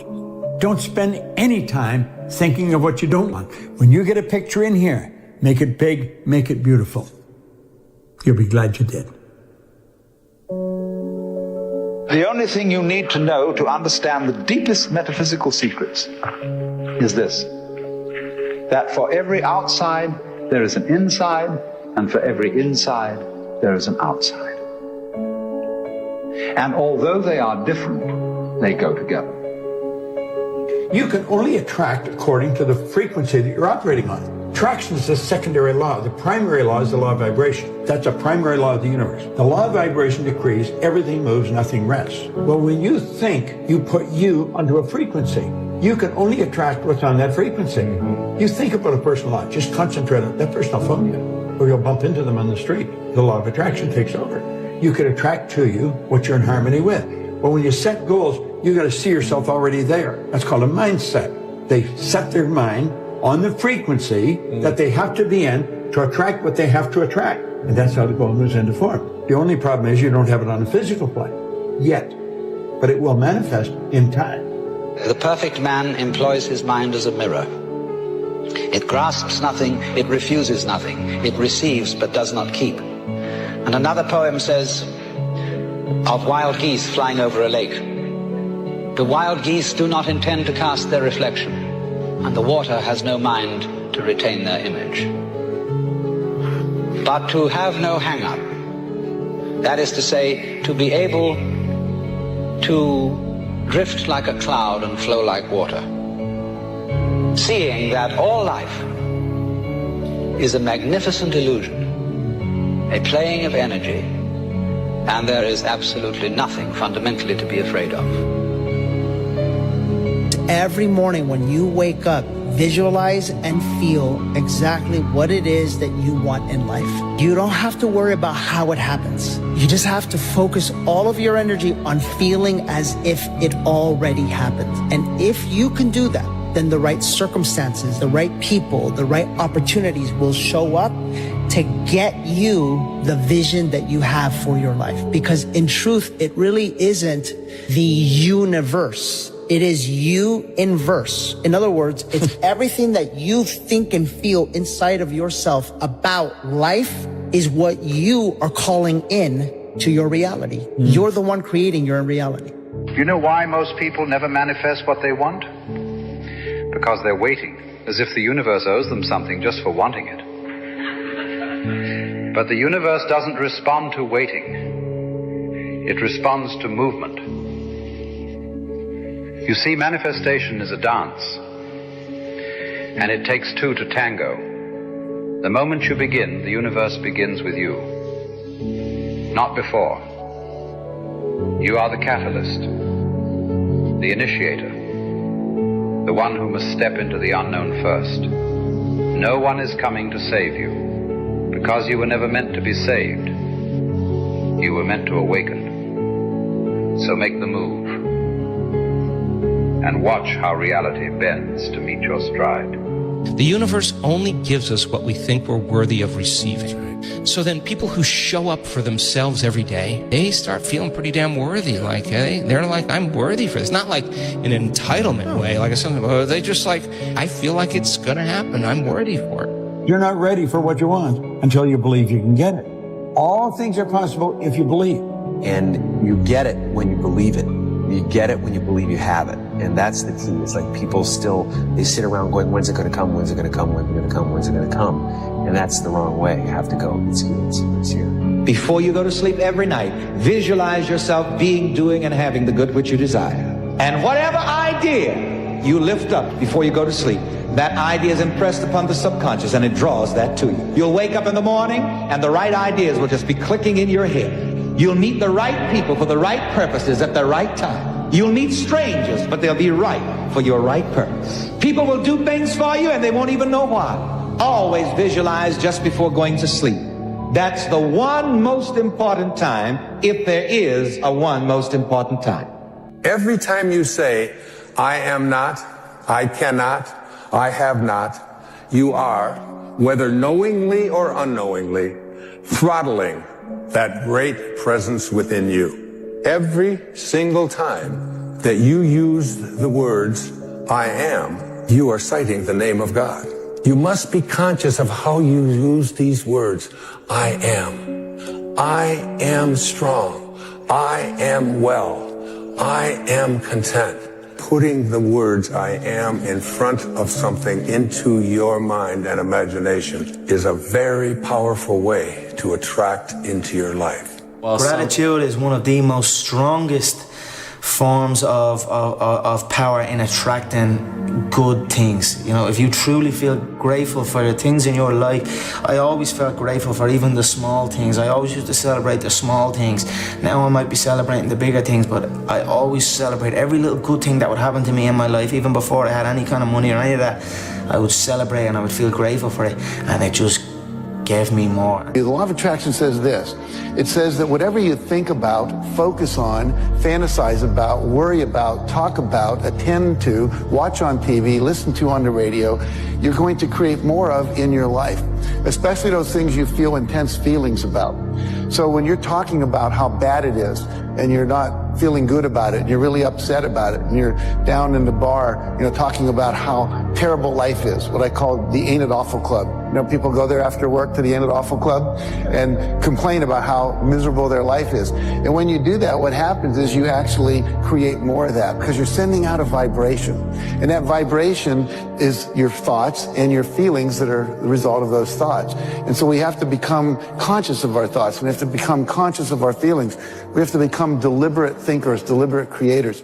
Don't spend any time thinking of what you don't want. When you get a picture in here, make it big, make it beautiful. You'll be glad you did. The only thing you need to know to understand the deepest metaphysical secrets is this: that for every outside, there is an inside, and for every inside, there is an outside. And although they are different, they go together. You can only attract according to the frequency that you're operating on. Attraction is a secondary law. The primary law is the law of vibration. That's a primary law of the universe. The law of vibration decrees everything moves, nothing rests. Well, when you think, you put you onto a frequency. You can only attract what's on that frequency. You think about a person a lot. Just concentrate on that person will phone you, or you'll bump into them on the street. The law of attraction takes over. You can attract to you what you're in harmony with. But when you set goals, you got to see yourself already there. That's called a mindset. They set their mind on the frequency that they have to be in to attract what they have to attract. And that's how the goal moves into form. The only problem is you don't have it on a physical plane yet, but it will manifest in time. The perfect man employs his mind as a mirror. It grasps nothing, it refuses nothing, it receives but does not keep. And another poem says of wild geese flying over a lake. The wild geese do not intend to cast their reflection, and the water has no mind to retain their image. but to have no hang-up. That is to say, to be able to drift like a cloud and flow like water. Seeing that all life is a magnificent illusion, a playing of energy, and there is absolutely nothing fundamentally to be afraid of. Every morning when you wake up, visualize and feel exactly what it is that you want in life. You don't have to worry about how it happens. You just have to focus all of your energy on feeling as if it already happened. And if you can do that, then the right circumstances, the right people, the right opportunities will show up to get you the vision that you have for your life. Because in truth, it really isn't the universe. It is you in verse. In other words, it's everything that you think and feel inside of yourself about life is what you are calling in to your reality. You're the one creating your reality. You know why most people never manifest what they want? Because they're waiting, as if the universe owes them something just for wanting it. But the universe doesn't respond to waiting. It responds to movement. You see, manifestation is a dance, and it takes two to tango. The moment you begin, the universe begins with you, not before. You are the catalyst, the initiator, the one who must step into the unknown first. No one is coming to save you, because you were never meant to be saved. You were meant to awaken. So make the move, and watch how reality bends to meet your stride. The universe only gives us what we think we're worthy of receiving. So then people who show up for themselves every day, they start feeling pretty damn worthy. Like, they're like, I'm worthy for this. Not like in an entitlement way, like something, they just like, I feel like it's going to happen. I'm worthy for it. You're not ready for what you want until you believe you can get it. All things are possible if you believe. And you get it when you believe it. You get it when you believe you have it. And that's the key. It's like people still, they sit around going, when's it going to come? When's it going to come? When's it going to come? When's it going to come? And that's the wrong way. You have to go. It's here. Before you go to sleep every night, visualize yourself being, doing, and having the good which you desire. And whatever idea you lift up before you go to sleep, that idea is impressed upon the subconscious and it draws that to you. You'll wake up in the morning and the right ideas will just be clicking in your head. You'll meet the right people for the right purposes at the right time. You'll meet strangers, but they'll be right for your right purpose. People will do things for you and they won't even know why. Always visualize just before going to sleep. That's the one most important time, if there is a one most important time. Every time you say, I am not, I cannot, I have not, you are, whether knowingly or unknowingly, throttling that great presence within you. Every single time that you use the words, I am, you are citing the name of God. You must be conscious of how you use these words. I am strong. I am well. I am content. Putting the words I am in front of something into your mind and imagination is a very powerful way to attract into your life. Well, gratitude is one of the most strongest forms of power in attracting good things. You know, if you truly feel grateful for the things in your life, I always felt grateful for even the small things. I always used to celebrate the small things. Now I might be celebrating the bigger things, but I always celebrate every little good thing that would happen to me in my life. Even before I had any kind of money or any of that, I would celebrate and I would feel grateful for it, and it just gave me more. The law of attraction says this. It says that whatever you think about, focus on, fantasize about, worry about, talk about, attend to, watch on TV, listen to on the radio, you're going to create more of in your life, especially those things you feel intense feelings about. So when you're talking about how bad it is and you're not feeling good about it, and you're really upset about it, and you're down in the bar, talking about how terrible life is, what I call the Ain't It Awful Club. You know, people go there after work to the End It Awful Club and complain about how miserable their life is. And when you do that, what happens is you actually create more of that because you're sending out a vibration. And that vibration is your thoughts and your feelings that are the result of those thoughts. And so we have to become conscious of our thoughts. We have to become conscious of our feelings. We have to become deliberate thinkers, deliberate creators.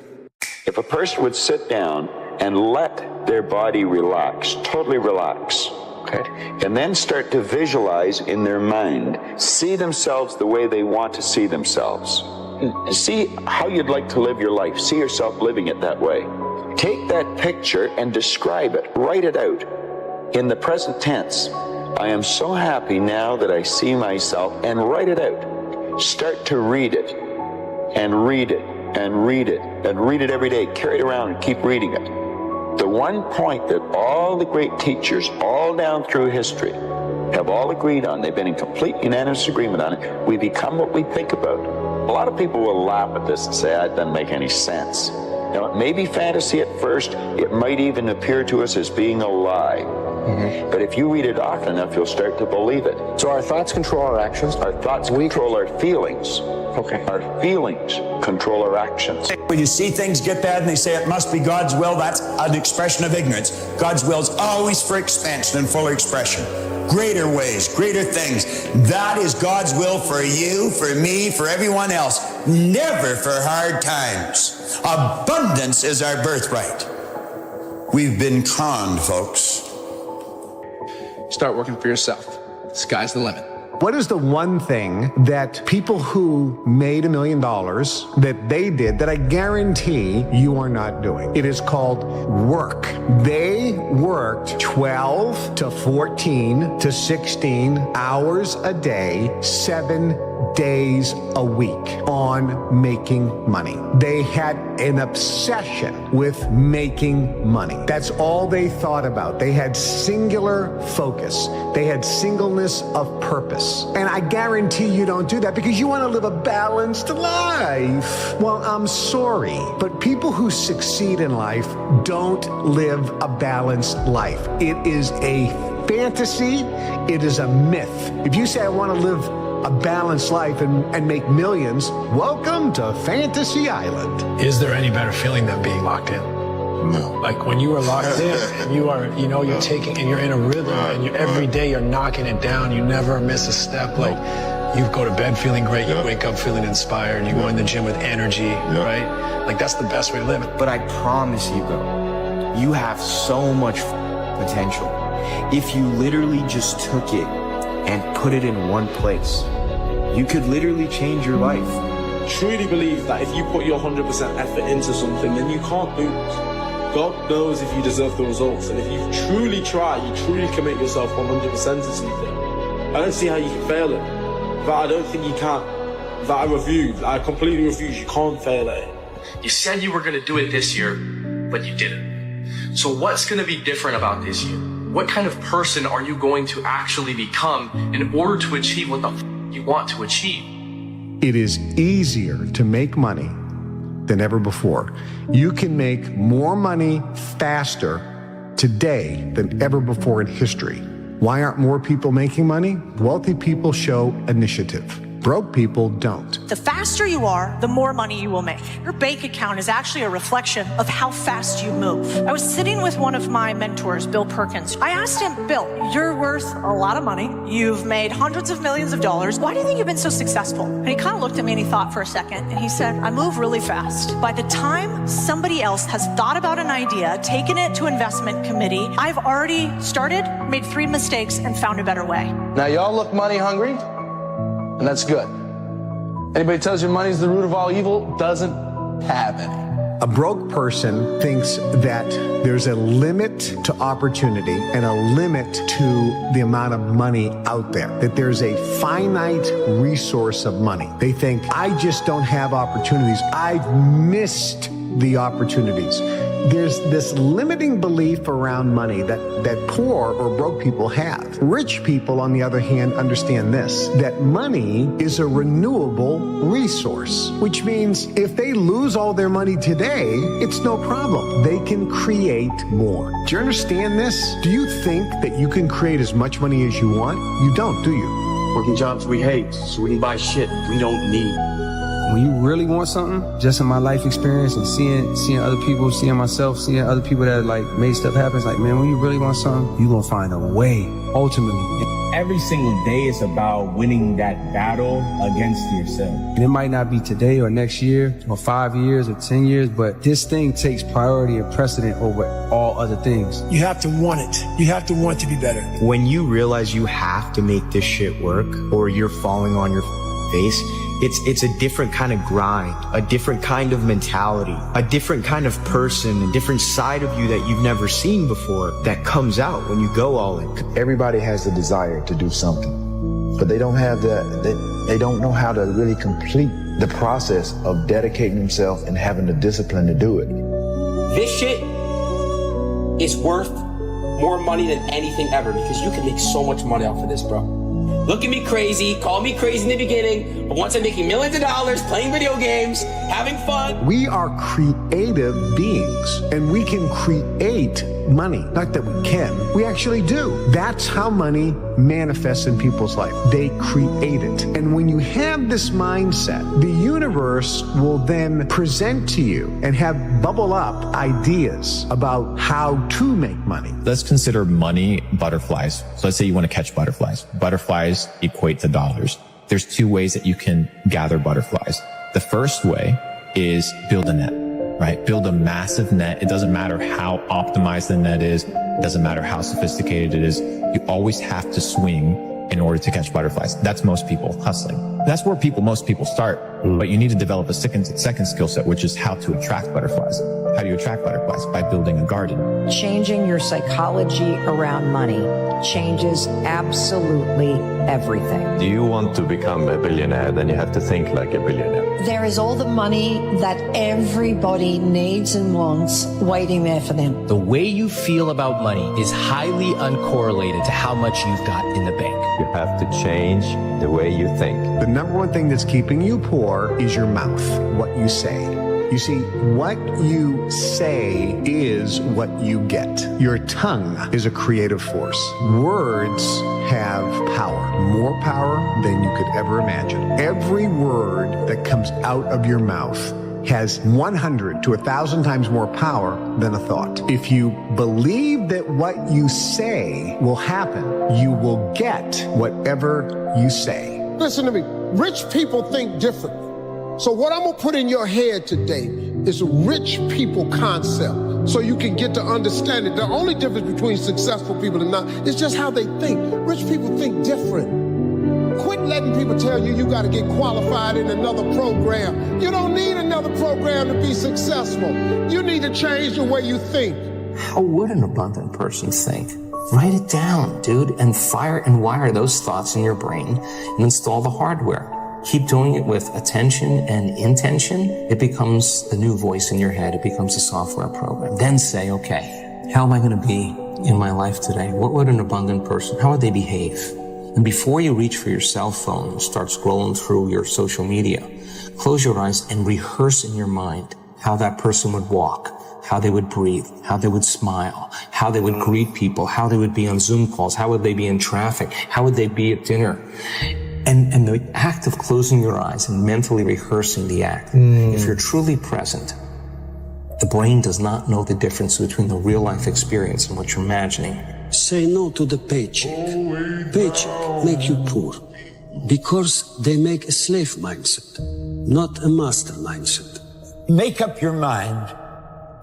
If a person would sit down and let their body relax, totally relax, okay, and then start to visualize in their mind, see themselves the way they want to see themselves. See how you'd like to live your life. See yourself living it that way. Take that picture and describe it. Write it out in the present tense. I am so happy now that I see myself, and write it out. Start to read it and read it and read it and read it every day. Carry it around and keep reading it. The one point that all the great teachers all down through history have all agreed on, they've been in complete unanimous agreement on it, we become what we think about. A lot of people will laugh at this and say, that doesn't make any sense. Now, it may be fantasy at first, it might even appear to us as being a lie. But if you read it often enough, you'll start to believe it. So our thoughts control our actions? Our thoughts control our feelings. Okay. Our feelings control our actions. When you see things get bad and they say it must be God's will, that's an expression of ignorance. God's will is always for expansion and fuller expression. Greater ways, greater things. That is God's will for you, for me, for everyone else. Never for hard times. Abundance is our birthright. We've been conned, folks. Start working for yourself. Sky's the limit. What is the one thing that people who made $1 million that they did that I guarantee you are not doing? It is called work. They worked 12 to 14 to 16 hours a day, 7 days a week on making money. They had an obsession with making money. That's all they thought about. They had singular focus. They had singleness of purpose. And I guarantee you don't do that because you want to live a balanced life. Well, I'm sorry, but people who succeed in life don't live a balanced life. It is a fantasy. It is a myth. If you say I want to live a balanced life and make millions, welcome to Fantasy Island. Is there any better feeling than being locked in? No. Like when you are locked in and you are, you're taking, and you're in a rhythm and you every day you're knocking it down, you never miss a step. Like you go to bed feeling great, you wake up feeling inspired, you go in the gym with energy, right? Like that's the best way to live it. But I promise you though, you have so much potential. If you literally just took it and put it in one place, you could literally change your life. Truly believe that if you put your 100% effort into something, then you can't lose. God knows if you deserve the results, and if you truly try, you truly commit yourself 100% to something, I don't see how you can fail it. But I don't think you can. That I completely refuse. You can't fail at it. You said you were going to do it this year, but you didn't. So what's going to be different about this year? What kind of person are you going to actually become in order to achieve what the you want to achieve? It is easier to make money than ever before. You can make more money faster today than ever before in history. Why aren't more people making money? Wealthy people show initiative. Broke people don't. The faster you are, the more money you will make. Your bank account is actually a reflection of how fast you move. I was sitting with one of my mentors, Bill Perkins. I asked him, Bill, you're worth a lot of money. You've made hundreds of millions of dollars. Why do you think you've been so successful? And he kind of looked at me and he thought for a second. And he said, I move really fast. By the time somebody else has thought about an idea, taken it to investment committee, I've already started, made 3 mistakes, and found a better way. Now y'all look money hungry, and that's good. Anybody tells you money is the root of all evil doesn't have any. A broke person thinks that there's a limit to opportunity and a limit to the amount of money out there, that there's a finite resource of money. They think, I just don't have opportunities. I've missed the opportunities. there's this limiting belief around money that poor or broke people have. Rich people, on the other hand, understand this, that money is a renewable resource, which means if they lose all their money today, it's no problem. They can create more. Do you understand this? Do you think that you can create as much money as you want? You don't, do you? Working jobs we hate so we can buy shit we don't need. When you really want something, just in my life experience and seeing other people, seeing myself, seeing other people that like made stuff happen, it's like, man, when you really want something, you're gonna find a way, ultimately. Every single day is about winning that battle against yourself. And it might not be today or next year or 5 years or 10 years, but this thing takes priority and precedent over all other things. You have to want it. You have to want to be better. When you realize you have to make this shit work or you're falling on your face, it's a different kind of grind, a different kind of mentality, a different kind of person, a different side of you that you've never seen before that comes out when you go all in. Everybody has the desire to do something, but they don't have they don't know how to really complete the process of dedicating themselves and having the discipline to do it. This shit is worth more money than anything ever because you can make so much money off of this, bro. Look at me crazy, call me crazy in the beginning, but once I'm making millions of dollars, playing video games, having fun. We are creative beings, and we can create money. Not that we can, we actually do. That's how money manifests in people's life. They create it. And when you have this mindset, the universe will then present to you and have bubble up ideas about how to make money. Let's consider money butterflies. So let's say you want to catch butterflies. Butterflies equate to dollars. There's two ways that you can gather butterflies. The first way is build a net, right? Build a massive net. It doesn't matter how optimized the net is. It doesn't matter how sophisticated it is. You always have to swing in order to catch butterflies. That's most people hustling. That's where most people start. But you need to develop a second skill set, which is how to attract butterflies. How do you attract butterflies? By building a garden. Changing your psychology around money changes absolutely everything. Do you want to become a billionaire? Then you have to think like a billionaire. There is all the money that everybody needs and wants waiting there for them. The way you feel about money is highly uncorrelated to how much you've got in the bank. You have to change the way you think. The number one thing that's keeping you poor is your mouth, what you say. You see, what you say is what you get. Your tongue is a creative force. Words have power, more power than you could ever imagine. Every word that comes out of your mouth has 100 to 1,000 times more power than a thought. If you believe that what you say will happen, you will get whatever you say. Listen to me. Rich people think different. So what I'm going to put in your head today is a rich people concept so you can get to understand it. The only difference between successful people and not is just how they think. Rich people think different. Quit letting people tell you got to get qualified in another program. You don't need another program to be successful. You need to change the way you think. How would an abundant person think? Write it down, dude, and fire and wire those thoughts in your brain and install the hardware. Keep doing it with attention and intention. It becomes the new voice in your head. It becomes a software program. Then say, okay, how am I going to be in my life today? What would an abundant person, how would they behave? And before you reach for your cell phone and start scrolling through your social media, close your eyes and rehearse in your mind how that person would walk, how they would breathe, how they would smile, how they would greet people, how they would be on Zoom calls, how would they be in traffic, how would they be at dinner. And the act of closing your eyes and mentally rehearsing the act, if you're truly present, the brain does not know the difference between the real life experience and what you're imagining. Say no to the paycheck. Paycheck make you poor because they make a slave mindset, not a master mindset. Make up your mind.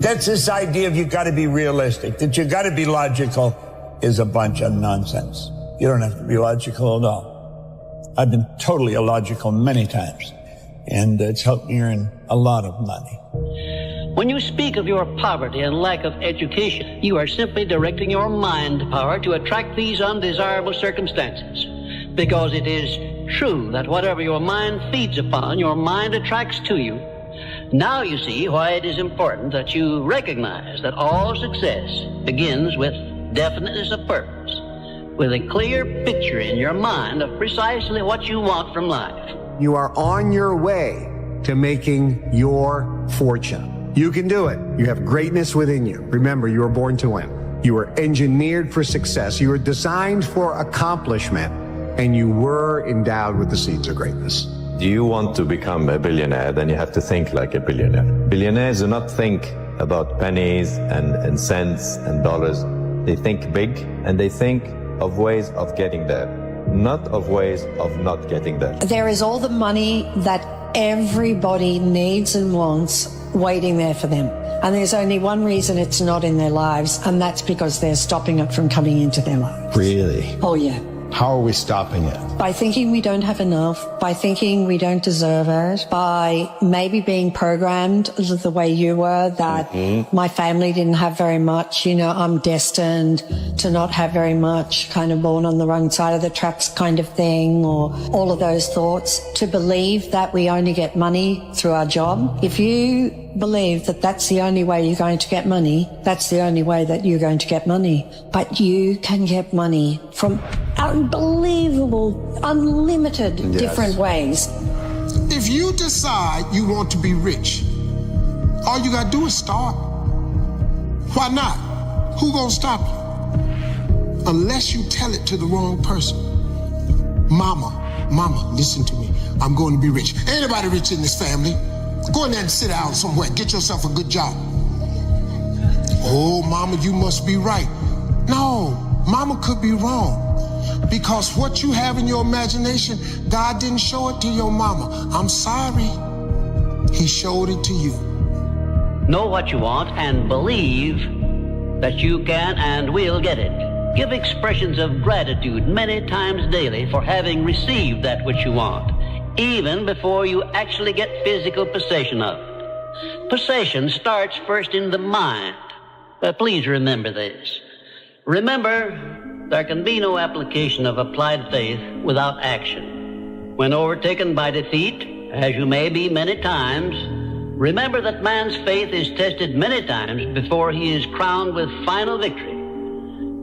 That's this idea of you got to be realistic, that you got to be logical is a bunch of nonsense. You don't have to be logical at all. I've been totally illogical many times, and it's helped me earn a lot of money. When you speak of your poverty and lack of education, you are simply directing your mind power to attract these undesirable circumstances. Because it is true that whatever your mind feeds upon, your mind attracts to you. Now you see why it is important that you recognize that all success begins with definiteness of purpose, with a clear picture in your mind of precisely what you want from life. You are on your way to making your fortune. You can do it. You have greatness within you. Remember, you were born to win. You were engineered for success. You were designed for accomplishment, and you were endowed with the seeds of greatness. Do you want to become a billionaire? Then you have to think like a billionaire. Billionaires do not think about pennies and cents and dollars. They think big, and they think of ways of getting there, not of ways of not getting there. There is all the money that everybody needs and wants waiting there for them. And there's only one reason it's not in their lives, and that's because they're stopping it from coming into their lives. Really? Oh, yeah. How are we stopping it? By thinking we don't have enough, by thinking we don't deserve it, by maybe being programmed the way you were, that my family didn't have very much, I'm destined to not have very much, kind of born on the wrong side of the tracks kind of thing, or all of those thoughts. To believe that we only get money through our job. If you believe that that's the only way you're going to get money, that's the only way that you're going to get money. But you can get money from unbelievable, unlimited different ways. If you decide you want to be rich, all you gotta do is start. Why not? Who gonna stop you? Unless you tell it to the wrong person. Mama, listen to me. I'm going to be rich. Ain't nobody rich in this family. Go in there and sit down somewhere. Get yourself a good job. Oh, mama, you must be right. No, mama could be wrong. Because what you have in your imagination, God didn't show it to your mama. I'm sorry. He showed it to you. Know what you want and believe that you can and will get it. Give expressions of gratitude many times daily for having received that which you want, even before you actually get physical possession of it. Possession starts first in the mind, but please remember this. Remember, there can be no application of applied faith without action. When overtaken by defeat, as you may be many times, remember that man's faith is tested many times before he is crowned with final victory.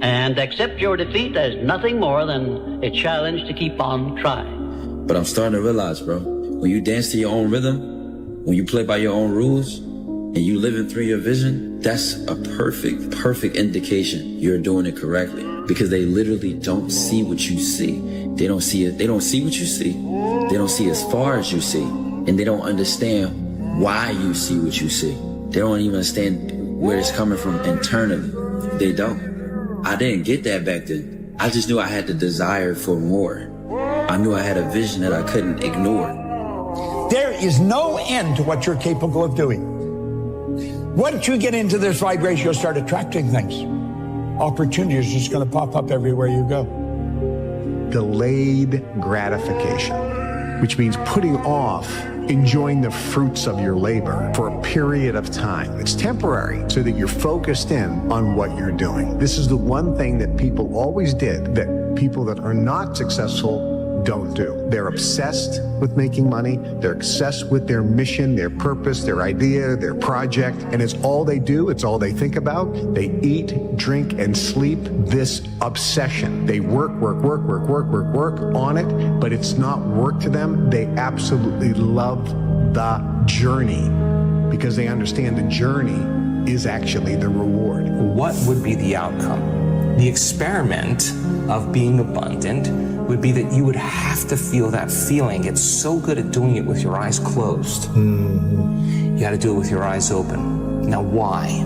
And accept your defeat as nothing more than a challenge to keep on trying. But I'm starting to realize, bro, when you dance to your own rhythm, when you play by your own rules, and you living through your vision, that's a perfect indication you're doing it correctly. Because they literally don't see what you see. They don't see it. They don't see what you see. They don't see as far as you see. And they don't understand why you see what you see. They don't even understand where it's coming from internally. They don't. I didn't get that back then. I just knew I had the desire for more. I knew I had a vision that I couldn't ignore. There is no end to what you're capable of doing. Once you get into this vibration, you'll start attracting things. Opportunities are just going to pop up everywhere you go. Delayed gratification, which means putting off enjoying the fruits of your labor for a period of time. It's temporary so that you're focused in on what you're doing. This is the one thing that people always did that people that are not successful don't do. They're obsessed with making money. They're obsessed with their mission, their purpose, their idea, their project, and it's all they do. It's all they think about. They eat, drink, and sleep this obsession. They work on it, but it's not work to them. They absolutely love the journey because they understand the journey is actually the reward. What would be the outcome? The experiment of being abundant would be that you would have to feel that feeling. Get so good at doing it with your eyes closed. You got to do it with your eyes open. Now, why?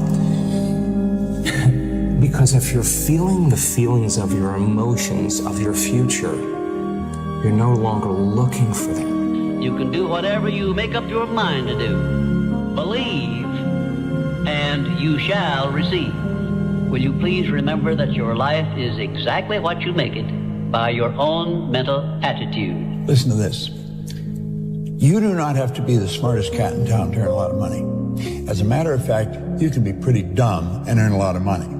Because if you're feeling the feelings of your emotions, of your future, you're no longer looking for them. You can do whatever you make up your mind to do. Believe, and you shall receive. Will you please remember that your life is exactly what you make it by your own mental attitude. Listen to this. You do not have to be the smartest cat in town to earn a lot of money. As a matter of fact, you can be pretty dumb and earn a lot of money.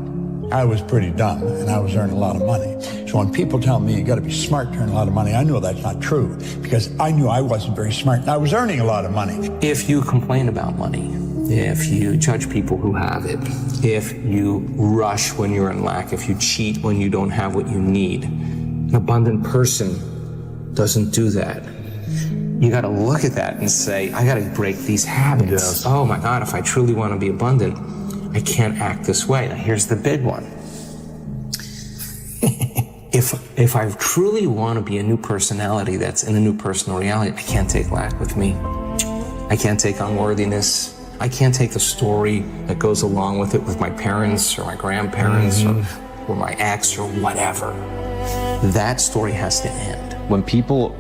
I was pretty dumb and I was earning a lot of money. So when people tell me you got to be smart to earn a lot of money, I know that's not true because I knew I wasn't very smart and I was earning a lot of money. If you complain about money, if you judge people who have it, if you rush when you're in lack, if you cheat when you don't have what you need, an abundant person doesn't do that. You got to look at that and say, I got to break these habits. Yes. Oh my God, if I truly want to be abundant, I can't act this way. Now here's the big one. If I truly want to be a new personality that's in a new personal reality, I can't take lack with me. I can't take unworthiness. I can't take the story that goes along with it with my parents or my grandparents or my ex or whatever. That story has to end. When people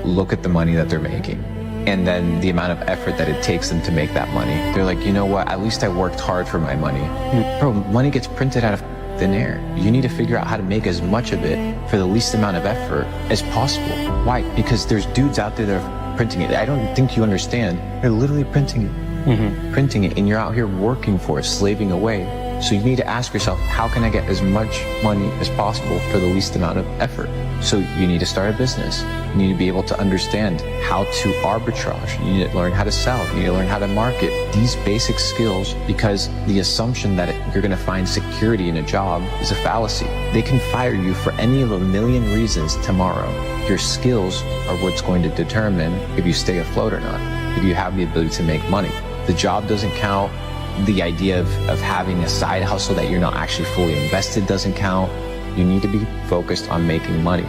look at the money that they're making and then the amount of effort that it takes them to make that money, they're like, you know what, at least I worked hard for my money. Bro, money gets printed out of thin air. You need to figure out how to make as much of it for the least amount of effort as possible. Why? Because there's dudes out there that are printing it. I don't think you understand. They're literally printing it. Printing it, and you're out here working for it, slaving away. So you need to ask yourself, how can I get as much money as possible for the least amount of effort? So you need to start a business. You need to be able to understand how to arbitrage. You need to learn how to sell. You need to learn how to market. These basic skills, because the assumption that you're going to find security in a job is a fallacy. They can fire you for any of a million reasons tomorrow. Your skills are what's going to determine if you stay afloat or not, if you have the ability to make money. The job doesn't count. The idea of having a side hustle that you're not actually fully invested doesn't count. You need to be focused on making money.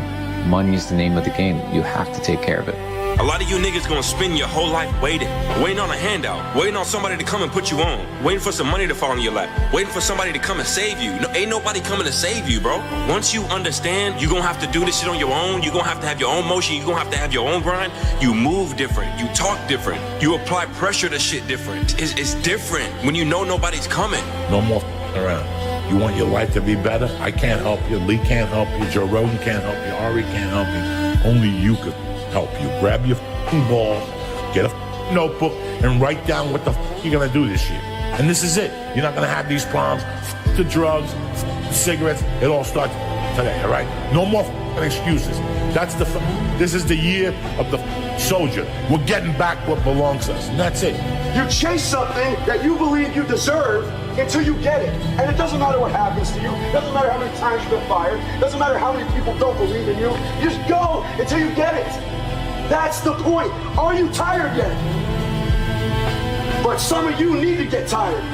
Money is the name of the game. You have to take care of it. A lot of you niggas gonna spend your whole life waiting on a handout, waiting on somebody to come and put you on, waiting for some money to fall in your lap, waiting for somebody to come and save you. No, ain't nobody coming to save you, bro. Once you understand you're gonna have to do this shit on your own, you're gonna have to have your own motion, you're gonna have to have your own grind, you move different, you talk different, you apply pressure to shit different. It's different when you know nobody's coming. No more around. You want your life to be better? I can't help you. Lee can't help you. Joe Rogan can't help you. Ari can't help you. Only you can help you. Grab your ball, get a notebook, and write down what the you're gonna do this year. And this is it. You're not gonna have these problems. The drugs, the cigarettes. It all starts today. All right. No more excuses. This is the year of the soldier. We're getting back what belongs to us, and that's it. You chase something that you believe you deserve until you get it. And it doesn't matter what happens to you. It doesn't matter how many times you've been fired. It doesn't matter how many people don't believe in you. You just go until you get it. That's the point. Are you tired yet? But some of you need to get tired.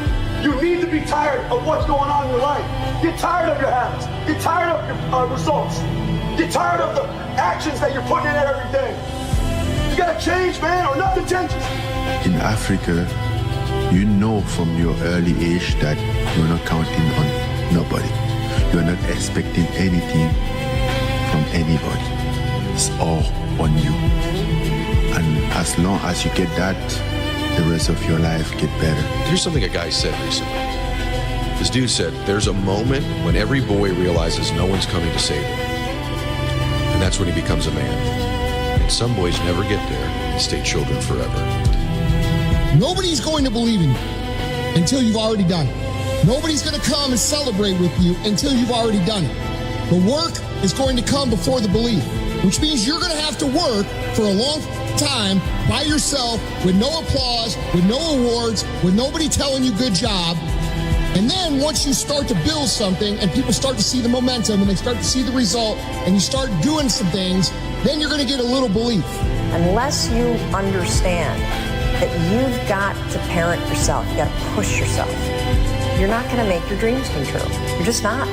You need to be tired of what's going on in your life. Get tired of your habits. Get tired of your results. Get tired of the actions that you're putting in every day. You gotta change, man, or nothing changes. In Africa, you know from your early age that you're not counting on nobody. You're not expecting anything from anybody. It's all on you. And as long as you get that, the rest of your life get better. Here's something a guy said recently. This dude said, there's a moment when every boy realizes no one's coming to save him. And that's when he becomes a man. And some boys never get there and stay children forever. Nobody's going to believe in you until you've already done it. Nobody's going to come and celebrate with you until you've already done it. The work is going to come before the belief, which means you're going to have to work for a long time by yourself with no applause, with no awards, with nobody telling you good job. And then once you start to build something and people start to see the momentum and they start to see the result and you start doing some things, then you're going to get a little belief. Unless you understand that you've got to parent yourself, you got to push yourself, you're not going to make your dreams come true. You're just not.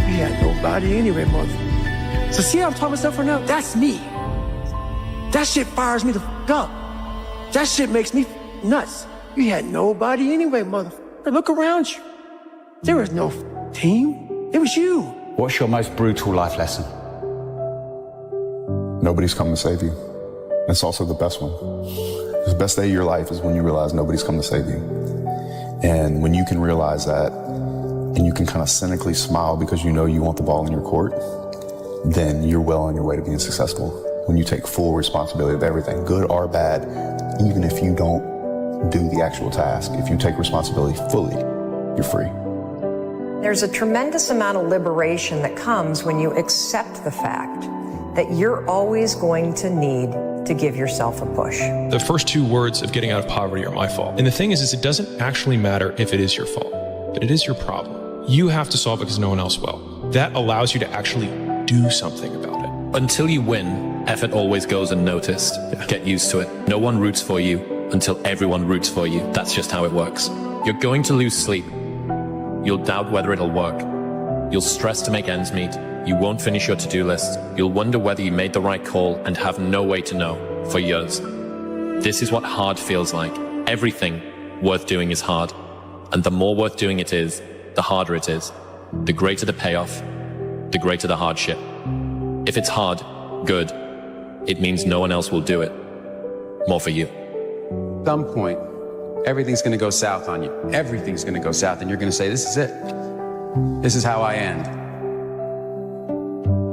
You had nobody anyway, mother. So see how I'm talking myself right now? That's me. That shit fires me the f*** up. That shit makes me nuts. You had nobody anyway, motherfucker. Look around you. There was no team. It was you. What's your most brutal life lesson? Nobody's coming to save you. It's also the best one. The best day of your life is when you realize nobody's coming to save you. And when you can realize that, and you can kind of cynically smile because you know you want the ball in your court, then you're well on your way to being successful. When you take full responsibility of everything, good or bad, even if you don't do the actual task, if you take responsibility fully, you're free. There's a tremendous amount of liberation that comes when you accept the fact that you're always going to need to give yourself a push. The first 2 words of getting out of poverty are my fault. And the thing is it doesn't actually matter if it is your fault, but it is your problem. You have to solve it because no one else will. That allows you to actually do something about it. Until you win, effort always goes unnoticed. Get used to it. No one roots for you until everyone roots for you. That's just how it works. You're going to lose sleep. You'll doubt whether it'll work. You'll stress to make ends meet. You won't finish your to-do list. You'll wonder whether you made the right call and have no way to know for years. This is what hard feels like. Everything worth doing is hard. And the more worth doing it is, the harder it is. The greater the payoff, the greater the hardship. If it's hard, good. It means no one else will do it. More for you. At some point, everything's going to go south on you. Everything's going to go south, and you're going to say, this is it. This is how I end.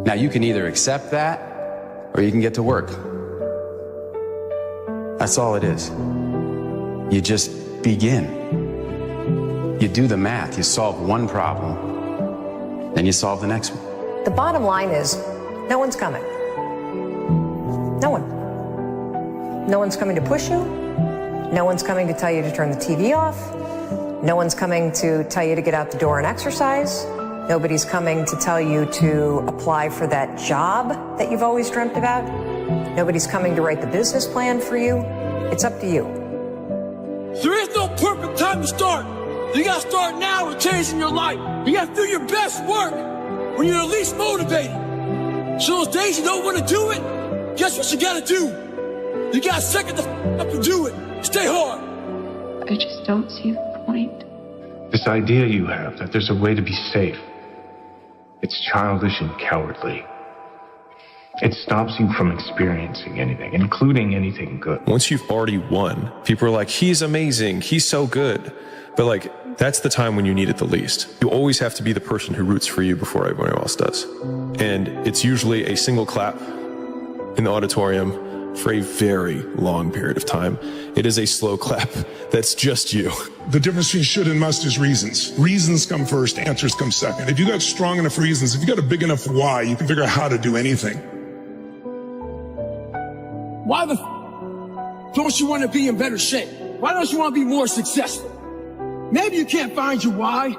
Now, you can either accept that, or you can get to work. That's all it is. You just begin. You do the math. You solve one problem, then you solve the next one. The bottom line is, no one's coming. No one. No one's coming to push you. No one's coming to tell you to turn the TV off. No one's coming to tell you to get out the door and exercise. Nobody's coming to tell you to apply for that job that you've always dreamt about. Nobody's coming to write the business plan for you. It's up to you. There is no perfect time to start. You gotta start now with changing your life. You gotta do your best work when you're the least motivated. So those days you don't want to do it, guess what you gotta do? You gotta second the up and do it. Stay hard. I just don't see the point. This idea you have that there's a way to be safe, it's childish and cowardly. It stops you from experiencing anything, including anything good. Once you've already won, people are like, he's amazing, he's so good. But like, that's the time when you need it the least. You always have to be the person who roots for you before everyone else does. And it's usually a single clap in the auditorium for a very long period of time. It is a slow clap that's just you. The difference between should and must is reasons. Reasons come first, answers come second. If you got strong enough reasons, if you got a big enough why, you can figure out how to do anything. Why the don't you want to be in better shape? Why don't you want to be more successful? Maybe you can't find your why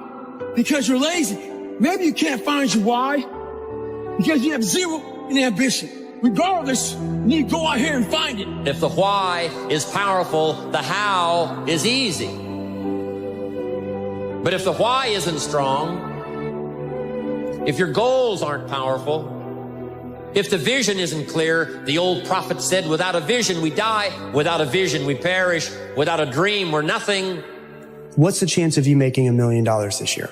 because you're lazy. Maybe you can't find your why because you have zero in ambition. Regardless, you need to go out here and find it. If the why is powerful, the how is easy. But if the why isn't strong, if your goals aren't powerful, if the vision isn't clear, the old prophet said, without a vision we die, without a vision we perish, without a dream we're nothing. What's the chance of you making $1 million this year?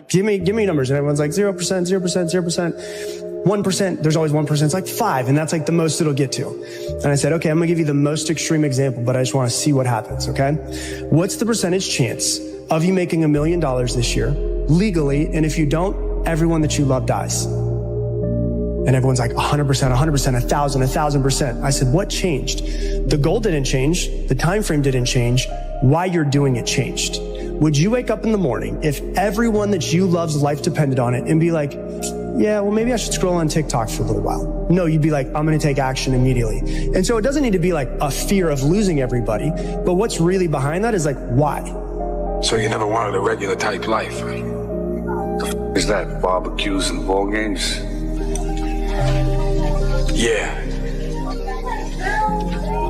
Give me numbers. And everyone's like 0%, 0%, 0%. 1%, there's always 1%. It's like 5, and that's like the most it'll get to. And I said, okay, I'm gonna give you the most extreme example, but I just wanna see what happens, okay? What's the percentage chance of you making $1 million this year, legally, and if you don't, everyone that you love dies? And everyone's like 100%, 100%, 1,000, 1,000%. I said, what changed? The goal didn't change, the time frame didn't change, why you're doing it changed. Would you wake up in the morning if everyone that you love's life depended on it and be like, yeah, well, maybe I should scroll on TikTok for a little while? No, you'd be like, I'm going to take action immediately. And so it doesn't need to be like a fear of losing everybody, but what's really behind that is like, why? So you never wanted a regular type life, right? The is that, barbecues and ball games? Yeah.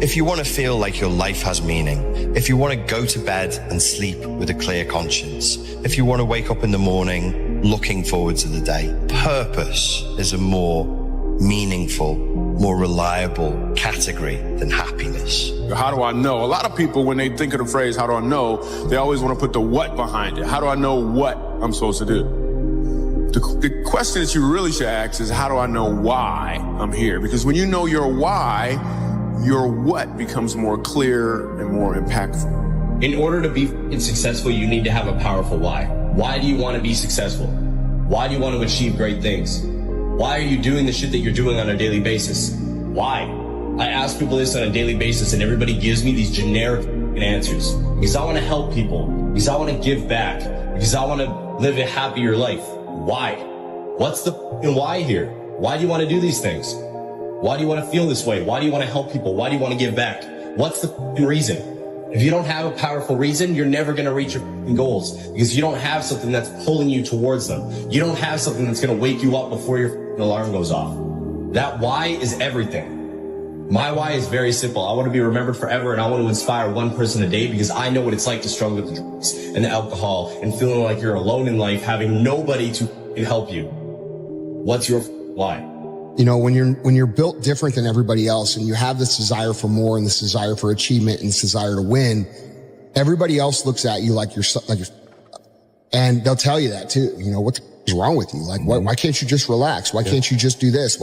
If you want to feel like your life has meaning, if you want to go to bed and sleep with a clear conscience, if you want to wake up in the morning looking forward to the day, purpose is a more meaningful, more reliable category than happiness. How do I know? A lot of people, when they think of the phrase, how do I know, they always want to put the what behind it. How do I know what I'm supposed to do? The question that you really should ask is, how do I know why I'm here? Because when you know your why, your what becomes more clear and more impactful. In order to be successful, you need to have a powerful why. Why do you want to be successful? Why do you want to achieve great things? Why are you doing the shit that you're doing on a daily basis? Why? I ask people this on a daily basis and everybody gives me these generic answers. Because I want to help people. Because I want to give back. Because I want to live a happier life. Why? What's the why here? Why do you want to do these things? Why do you want to feel this way? Why do you want to help people? Why do you want to give back? What's the reason? If you don't have a powerful reason, you're never going to reach your goals because you don't have something that's pulling you towards them. You don't have something that's going to wake you up before your alarm goes off. That why is everything. My why is very simple. I want to be remembered forever, and I want to inspire one person a day because I know what it's like to struggle with the drugs and the alcohol and feeling like you're alone in life, having nobody to help you. What's your why? You know, when you're built different than everybody else and you have this desire for more and this desire for achievement and this desire to win, everybody else looks at you like you're, and they'll tell you that too. You know, what's wrong with you? Like, why can't you just relax? Why can't you just do this?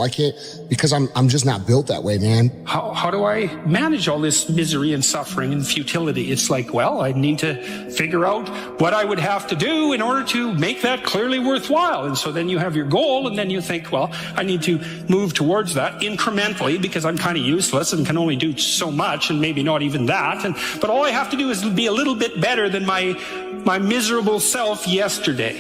Because I'm just not built that way, man. How do I manage all this misery and suffering and futility? It's like, well, I need to figure out what I would have to do in order to make that clearly worthwhile. And so then you have your goal and then you think, well, I need to move towards that incrementally because I'm kind of useless and can only do so much and maybe not even that. But all I have to do is be a little bit better than my miserable self yesterday.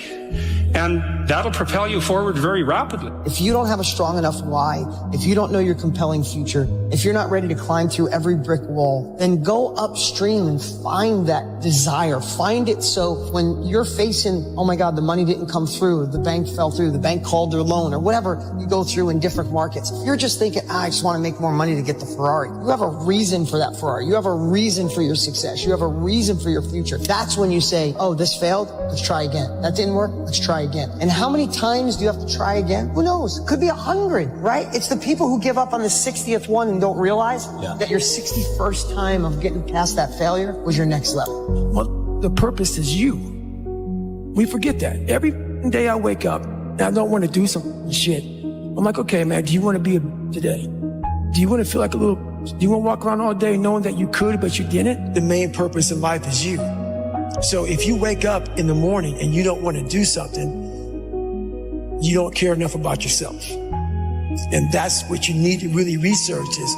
And that'll propel you forward very rapidly. If you don't have a strong enough why, if you don't know your compelling future, if you're not ready to climb through every brick wall, then go upstream and find that desire. Find it so when you're facing, oh my God, the money didn't come through, the bank fell through, the bank called their loan, or whatever you go through in different markets. If you're just thinking, I just want to make more money to get the Ferrari. You have a reason for that Ferrari. You have a reason for your success. You have a reason for your future. That's when you say, oh, this failed. Let's try again. That didn't work. Let's try again. And how many times do you have to try again? Who knows? Could be 100, right? It's the people who give up on the 60th one and don't realize that your 61st time of getting past that failure was your next level. Well, the purpose is you. We forget that. Every day I wake up and I don't want to do some shit. I'm like, okay, man, do you want to be a today? Do you want to feel like a little, do you want to walk around all day knowing that you could, but you didn't? The main purpose in life is you. So if you wake up in the morning and you don't want to do something, you don't care enough about yourself. And that's what you need to really research is,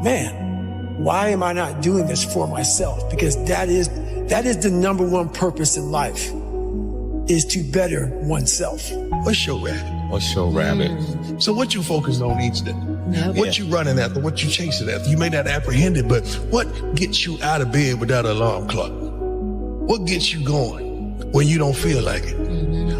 man, why am I not doing this for myself? Because that is the number one purpose in life, is to better oneself. What's your rabbit? So what you focus on each day? What you running after? What you chasing after? You may not apprehend it, but what gets you out of bed without an alarm clock? What gets you going when you don't feel like it?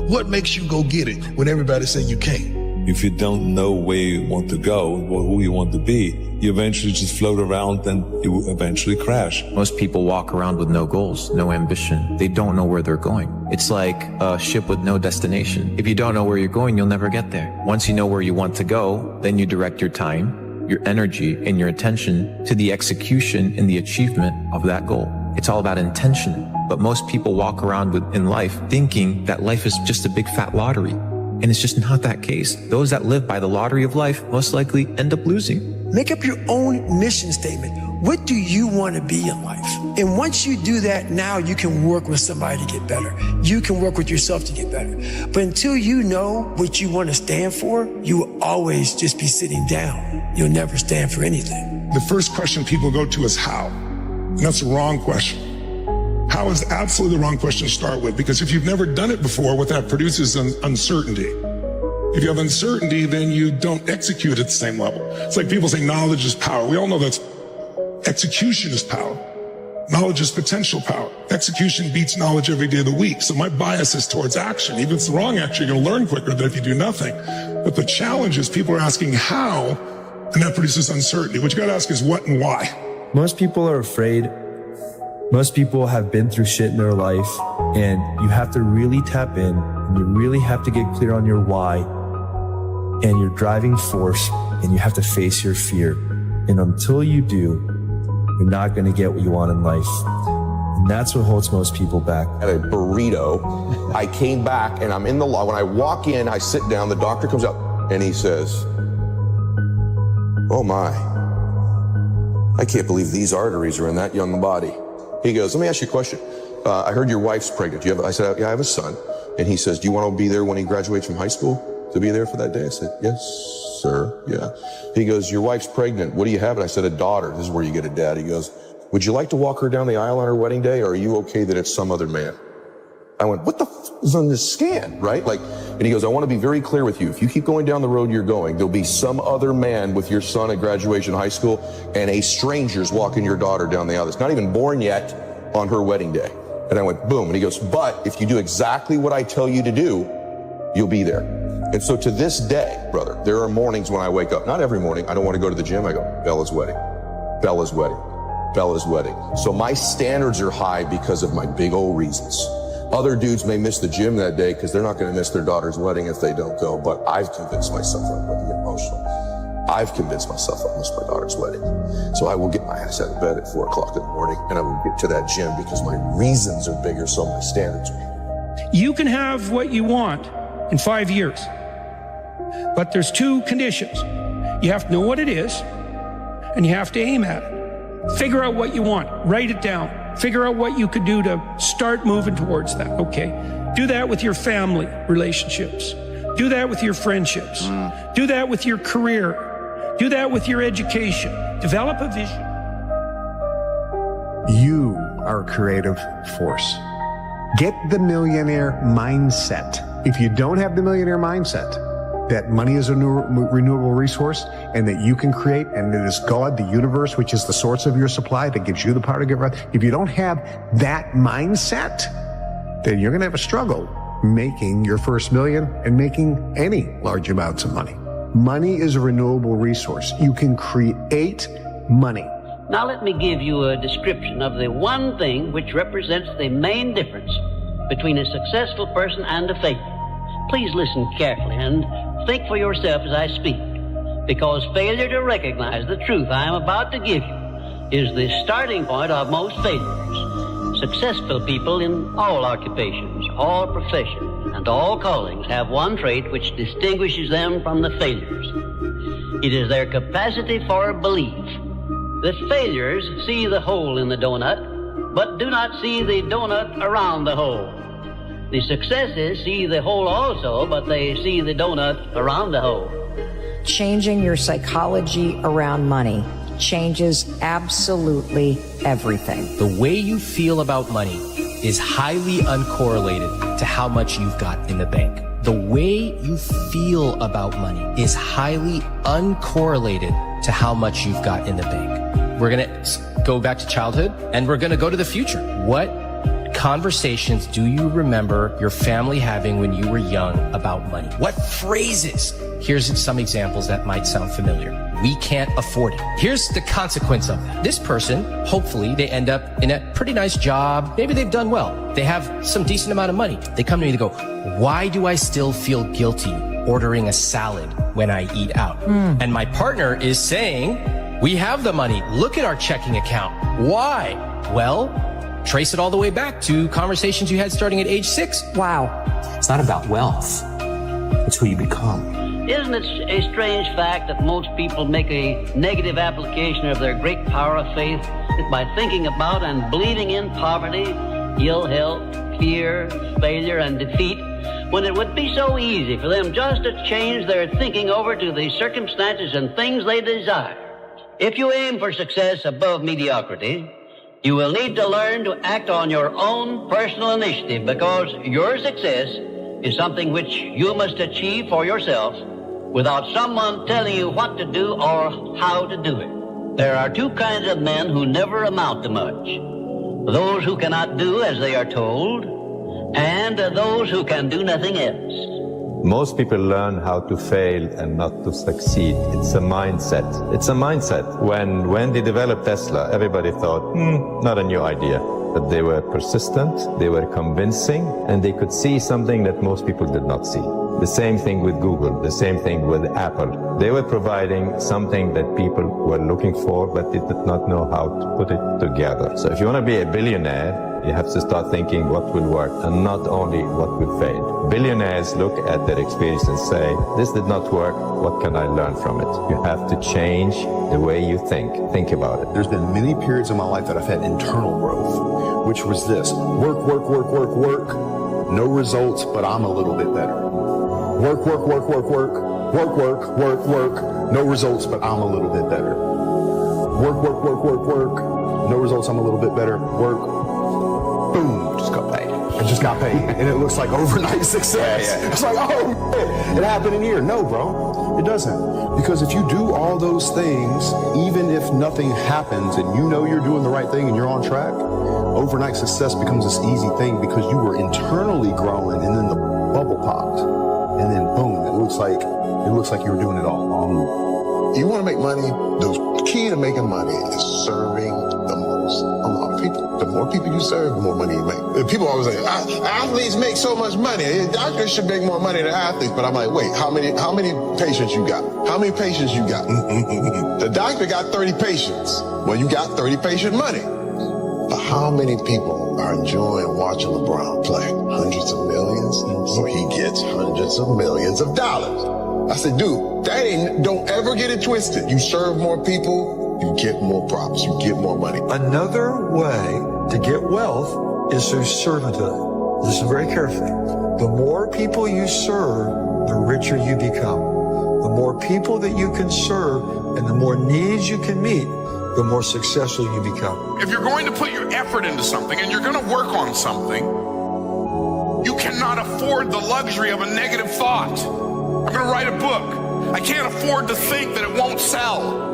What makes you go get it when everybody say you can't? If you don't know where you want to go or who you want to be, you eventually just float around and you will eventually crash. Most people walk around with no goals, no ambition. They don't know where they're going. It's like a ship with no destination. If you don't know where you're going, you'll never get there. Once you know where you want to go, then you direct your time, your energy, and your attention to the execution and the achievement of that goal. It's all about intention. But most people walk around in life thinking that life is just a big fat lottery. And it's just not that case. Those that live by the lottery of life most likely end up losing. Make up your own mission statement. What do you want to be in life? And once you do that, now you can work with somebody to get better. You can work with yourself to get better. But until you know what you want to stand for, you will always just be sitting down. You'll never stand for anything. The first question people go to is how? And that's the wrong question. How is absolutely the wrong question to start with, because if you've never done it before, what that produces is uncertainty. If you have uncertainty, then you don't execute at the same level. It's like people say knowledge is power. We all know that execution is power. Knowledge is potential power. Execution beats knowledge every day of the week. So my bias is towards action. Even if it's the wrong action, you're going to learn quicker than if you do nothing. But the challenge is people are asking how, and that produces uncertainty. What you got to ask is what and why. Most people are afraid. Most people have been through shit in their life, and you have to really tap in, and you really have to get clear on your why and your driving force, and you have to face your fear. And until you do, you're not going to get what you want in life. And that's what holds most people back. At a burrito, I came back and I'm in the law. When I walk in, I sit down, the doctor comes up and he says, "Oh my, I can't believe these arteries are in that young body." He goes, "Let me ask you a question. I heard your wife's pregnant. I said, "Yeah, I have a son." And he says, "Do you want to be there when he graduates from high school? To be there for that day?" I said, "Yes, sir. Yeah." He goes, "Your wife's pregnant. What do you have?" And I said, "A daughter." This is where you get a dad. He goes, "Would you like to walk her down the aisle on her wedding day, or are you okay that it's some other man?" I went, what the f is on this scan, right? Like, and he goes, I want to be very clear with you. If you keep going down the road you're going, there'll be some other man with your son at graduation high school, and a stranger's walking your daughter down the aisle that's not even born yet on her wedding day. And I went, boom. And he goes, but if you do exactly what I tell you to do, you'll be there. And so to this day, brother, there are mornings when I wake up, not every morning, I don't want to go to the gym. I go, Bella's wedding, Bella's wedding, Bella's wedding. So my standards are high because of my big old reasons. Other dudes may miss the gym that day because they're not going to miss their daughter's wedding if they don't go. But I've convinced myself, I'm going to get emotional. I've convinced myself I'll miss my daughter's wedding. So I will get my ass out of bed at 4 o'clock in the morning and I will get to that gym because my reasons are bigger, so my standards are. You can have what you want in 5 years, but there's 2 conditions. You have to know what it is and you have to aim at it. Figure out what you want, write it down. Figure out what you could do to start moving towards that. Okay. Do that with your family relationships. Do that with your friendships. Do that with your career. Do that with your education. Develop a vision. You are a creative force. Get the millionaire mindset. If you don't have the millionaire mindset, that money is a renewable resource and that you can create, and it is God, the universe, which is the source of your supply that gives you the power to get right. If you don't have that mindset, then you're going to have a struggle making your first million and making any large amounts of money. Money is a renewable resource. You can create money. Now let me give you a description of the one thing which represents the main difference between a successful person and a failure. Please listen carefully and think for yourself as I speak, because failure to recognize the truth I am about to give you is the starting point of most failures. Successful people in all occupations, all professions, and all callings have one trait which distinguishes them from the failures. It is their capacity for belief. The failures see the hole in the donut, but do not see the donut around the hole. The successes see the hole also, but they see the donut around the hole. Changing your psychology around money changes absolutely everything. The way you feel about money is highly uncorrelated to how much you've got in the bank. The way you feel about money is highly uncorrelated to how much you've got in the bank. We're going to go back to childhood and we're going to go to the future. What conversations do you remember your family having when you were young about money? What phrases? Here's some examples that might sound familiar. We can't afford it. Here's the consequence of that. This person, hopefully, they end up in a pretty nice job. Maybe they've done well. They have some decent amount of money. They come to me and go, why do I still feel guilty ordering a salad when I eat out? And my partner is saying, we have the money. Look at our checking account. Why? Well, trace it all the way back to conversations you had starting at age 6. Wow. It's not about wealth. It's who you become. Isn't it a strange fact that most people make a negative application of their great power of faith by thinking about and believing in poverty, ill health, fear, failure, and defeat, when it would be so easy for them just to change their thinking over to the circumstances and things they desire? If you aim for success above mediocrity, you will need to learn to act on your own personal initiative, because your success is something which you must achieve for yourself without someone telling you what to do or how to do it. There are 2 kinds of men who never amount to much: those who cannot do as they are told, and those who can do nothing else. Most people learn how to fail and not to succeed. It's a mindset. It's a mindset. When they developed Tesla, everybody thought, not a new idea. But they were persistent, they were convincing, and they could see something that most people did not see. The same thing with Google, the same thing with Apple. They were providing something that people were looking for, but they did not know how to put it together. So if you want to be a billionaire, you have to start thinking what will work and not only what will fail. Billionaires look at their experience and say, this did not work, what can I learn from it? You have to change the way you think. Think about it. There's been many periods in my life that I've had internal growth, which was this: work, work, work, work, work, no results, but I'm a little bit better. Work, work, work, work, work, work, work, work, work, no results, but I'm a little bit better. Work, work, work, work, work, no results, I'm a little bit better. Work, boom, just got paid. just got paid. And it looks like overnight success. It's like, oh, man, it happened in a year. No, bro, it doesn't. Because if you do all those things, even if nothing happens and you know you're doing the right thing and you're on track, overnight success becomes this easy thing because you were internally growing and then the bubble popped. And then boom, it looks like you were doing it all along. You want to make money, the key to making money is serving the most amount of people. The more people you serve, the more money you make. People always say, athletes make so much money. Doctors should make more money than athletes. But I'm like, wait, how many patients you got? How many patients you got? The doctor got 30 patients. Well, you got 30 patient money. But how many people are enjoying watching LeBron play? Hundreds of millions? So he gets hundreds of millions of dollars. I said, dude, don't ever get it twisted. You serve more people, you get more props, you get more money. Another way to get wealth is through servanthood. Listen very carefully. The more people you serve, the richer you become. The more people that you can serve and the more needs you can meet, the more successful you become. If you're going to put your effort into something and you're going to work on something, you cannot afford the luxury of a negative thought. I'm going to write a book. I can't afford to think that it won't sell.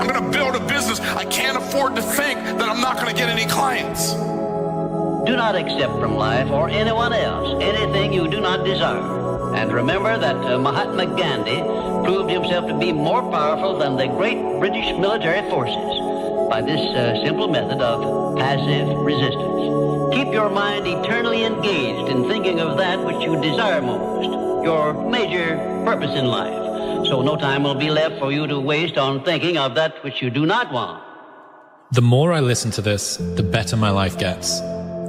I'm going to build a business. I can't afford to think that I'm not going to get any clients. Do not accept from life or anyone else anything you do not desire. And remember that Mahatma Gandhi proved himself to be more powerful than the great British military forces by this simple method of passive resistance. Keep your mind eternally engaged in thinking of that which you desire most, your major purpose in life, so no time will be left for you to waste on thinking of that which you do not want. The more I listen to this, the better my life gets.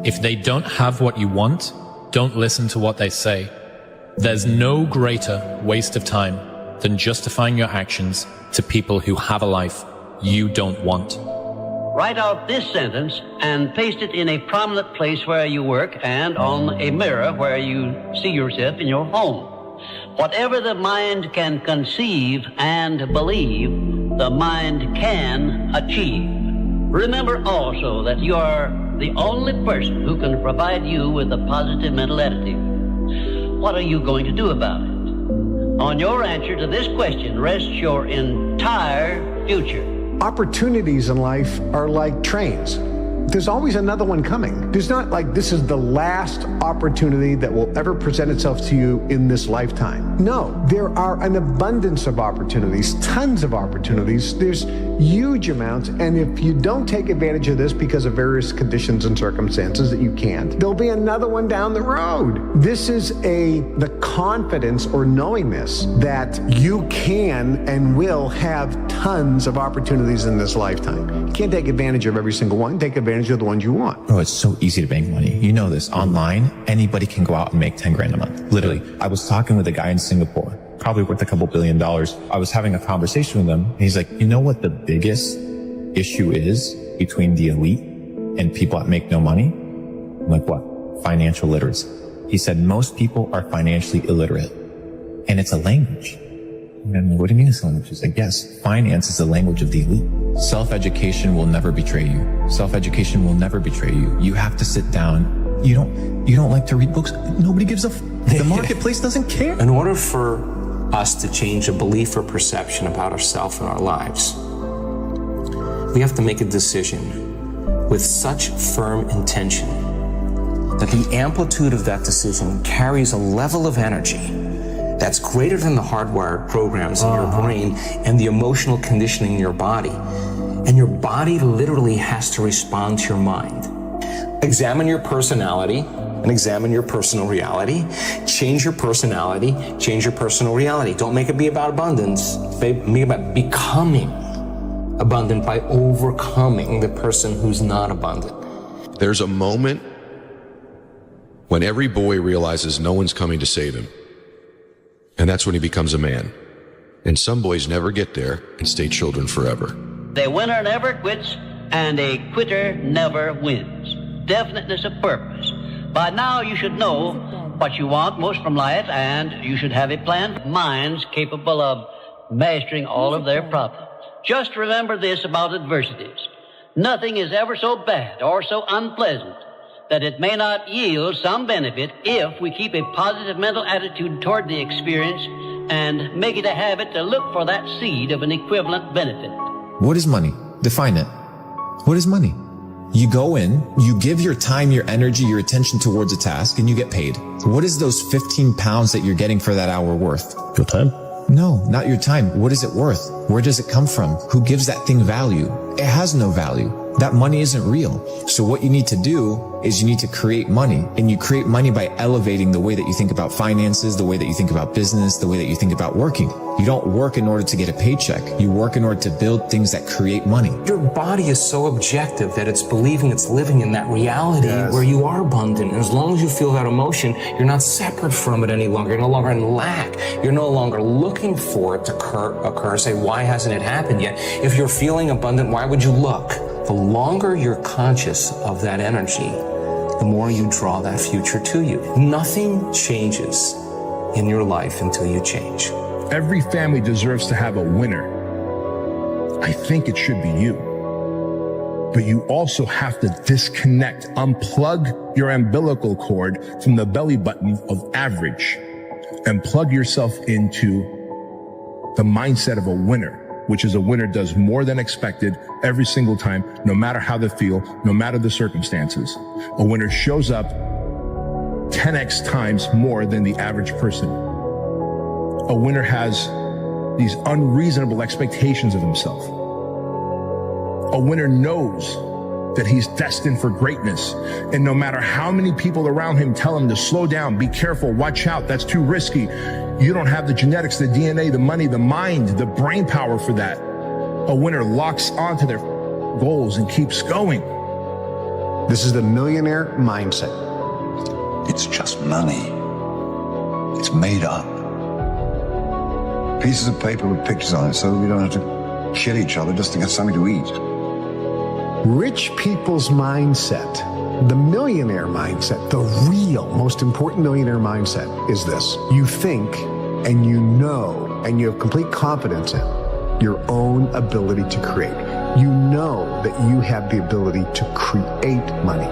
If they don't have what you want, don't listen to what they say. There's no greater waste of time than justifying your actions to people who have a life you don't want. Write out this sentence and paste it in a prominent place where you work and on a mirror where you see yourself in your home. Whatever the mind can conceive and believe, the mind can achieve. Remember also that you are the only person who can provide you with a positive mental attitude. What are you going to do about it? On your answer to this question rests your entire future. Opportunities in life are like trains. There's always another one coming. There's not like this is the last opportunity that will ever present itself to you in this lifetime. No, there are an abundance of opportunities, tons of opportunities. There's huge amounts, and if you don't take advantage of this because of various conditions and circumstances that you can't, there'll be another one down the road. This is the confidence or knowingness that you can and will have tons of opportunities in this lifetime. You can't take advantage of every single one. Take advantage of the ones you want. Bro, it's so easy to make money. You know this. Online, anybody can go out and make 10 grand a month. Literally. I was talking with a guy in Singapore, probably worth a couple $1 billion. I was having a conversation with him, and he's like, you know what the biggest issue is between the elite and people that make no money? I'm like, what? Financial literacy. He said most people are financially illiterate, and it's a language. And what do you mean it's a language? He's like, yes, finance is the language of the elite. Self-education will never betray you. Self-education will never betray you. You have to sit down. You don't like to read books. Nobody gives a the marketplace doesn't care. In order for us to change a belief or perception about ourselves and our lives, we have to make a decision with such firm intention that the amplitude of that decision carries a level of energy that's greater than the hardwired programs in your brain and the emotional conditioning in your body. And your body literally has to respond to your mind. Examine your personality and examine your personal reality. Change your personality, change your personal reality. Don't make it be about abundance. Make it about becoming abundant by overcoming the person who's not abundant. There's a moment when every boy realizes no one's coming to save him. And that's when he becomes a man. And some boys never get there and stay children forever. The winner never quits, and a quitter never wins. Definiteness of purpose. By now you should know what you want most from life, and you should have a plan for minds capable of mastering all of their problems. Just remember this about adversities. Nothing is ever so bad or so unpleasant that it may not yield some benefit if we keep a positive mental attitude toward the experience and make it a habit to look for that seed of an equivalent benefit. What is money? Define it. What is money? You go in, you give your time, your energy, your attention towards a task, and you get paid. What is those 15 pounds that you're getting for that hour worth? Your time? No, not your time. What is it worth? Where does it come from? Who gives that thing value? It has no value. That money isn't real. So what you need to do is you need to create money, and you create money by elevating the way that you think about finances, the way that you think about business, the way that you think about working. You don't work in order to get a paycheck. You work in order to build things that create money. Your body is so objective that it's believing it's living in that reality where you are abundant. And as long as you feel that emotion, you're not separate from it any longer. You're no longer in lack. You're no longer looking for it to occur. Say, why hasn't it happened yet? If you're feeling abundant, why would you look? The longer you're conscious of that energy, the more you draw that future to you. Nothing changes in your life until you change. Every family deserves to have a winner. I think it should be you. But you also have to disconnect, unplug your umbilical cord from the belly button of average and plug yourself into the mindset of a winner, which is a winner does more than expected every single time, no matter how they feel, no matter the circumstances. A winner shows up 10x times more than the average person. A winner has these unreasonable expectations of himself. A winner knows that he's destined for greatness. And no matter how many people around him tell him to slow down, be careful, watch out, that's too risky, you don't have the genetics, the DNA, the money, the mind, the brain power for that. A winner locks onto their goals and keeps going. This is the millionaire mindset. It's just money. It's made up. Pieces of paper with pictures on it so we don't have to kill each other just to get something to eat. Rich people's mindset, the millionaire mindset, the real, most important millionaire mindset is this. You think and you know and you have complete confidence in your own ability to create. You know that you have the ability to create money.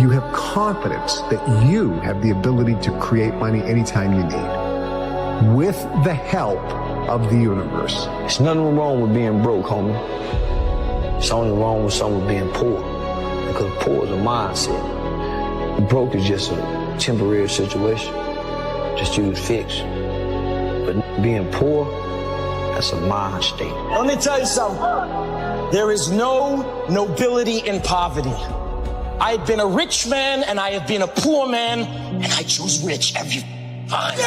You have confidence that you have the ability to create money anytime you need, with the help of the universe. There's nothing wrong with being broke, homie. It's only wrong with someone being poor, because poor is a mindset. Broke is just a temporary situation, just you to fix. But being poor, that's a mind state. Let me tell you something. There is no nobility in poverty. I've been a rich man and I have been a poor man, and I choose rich every time.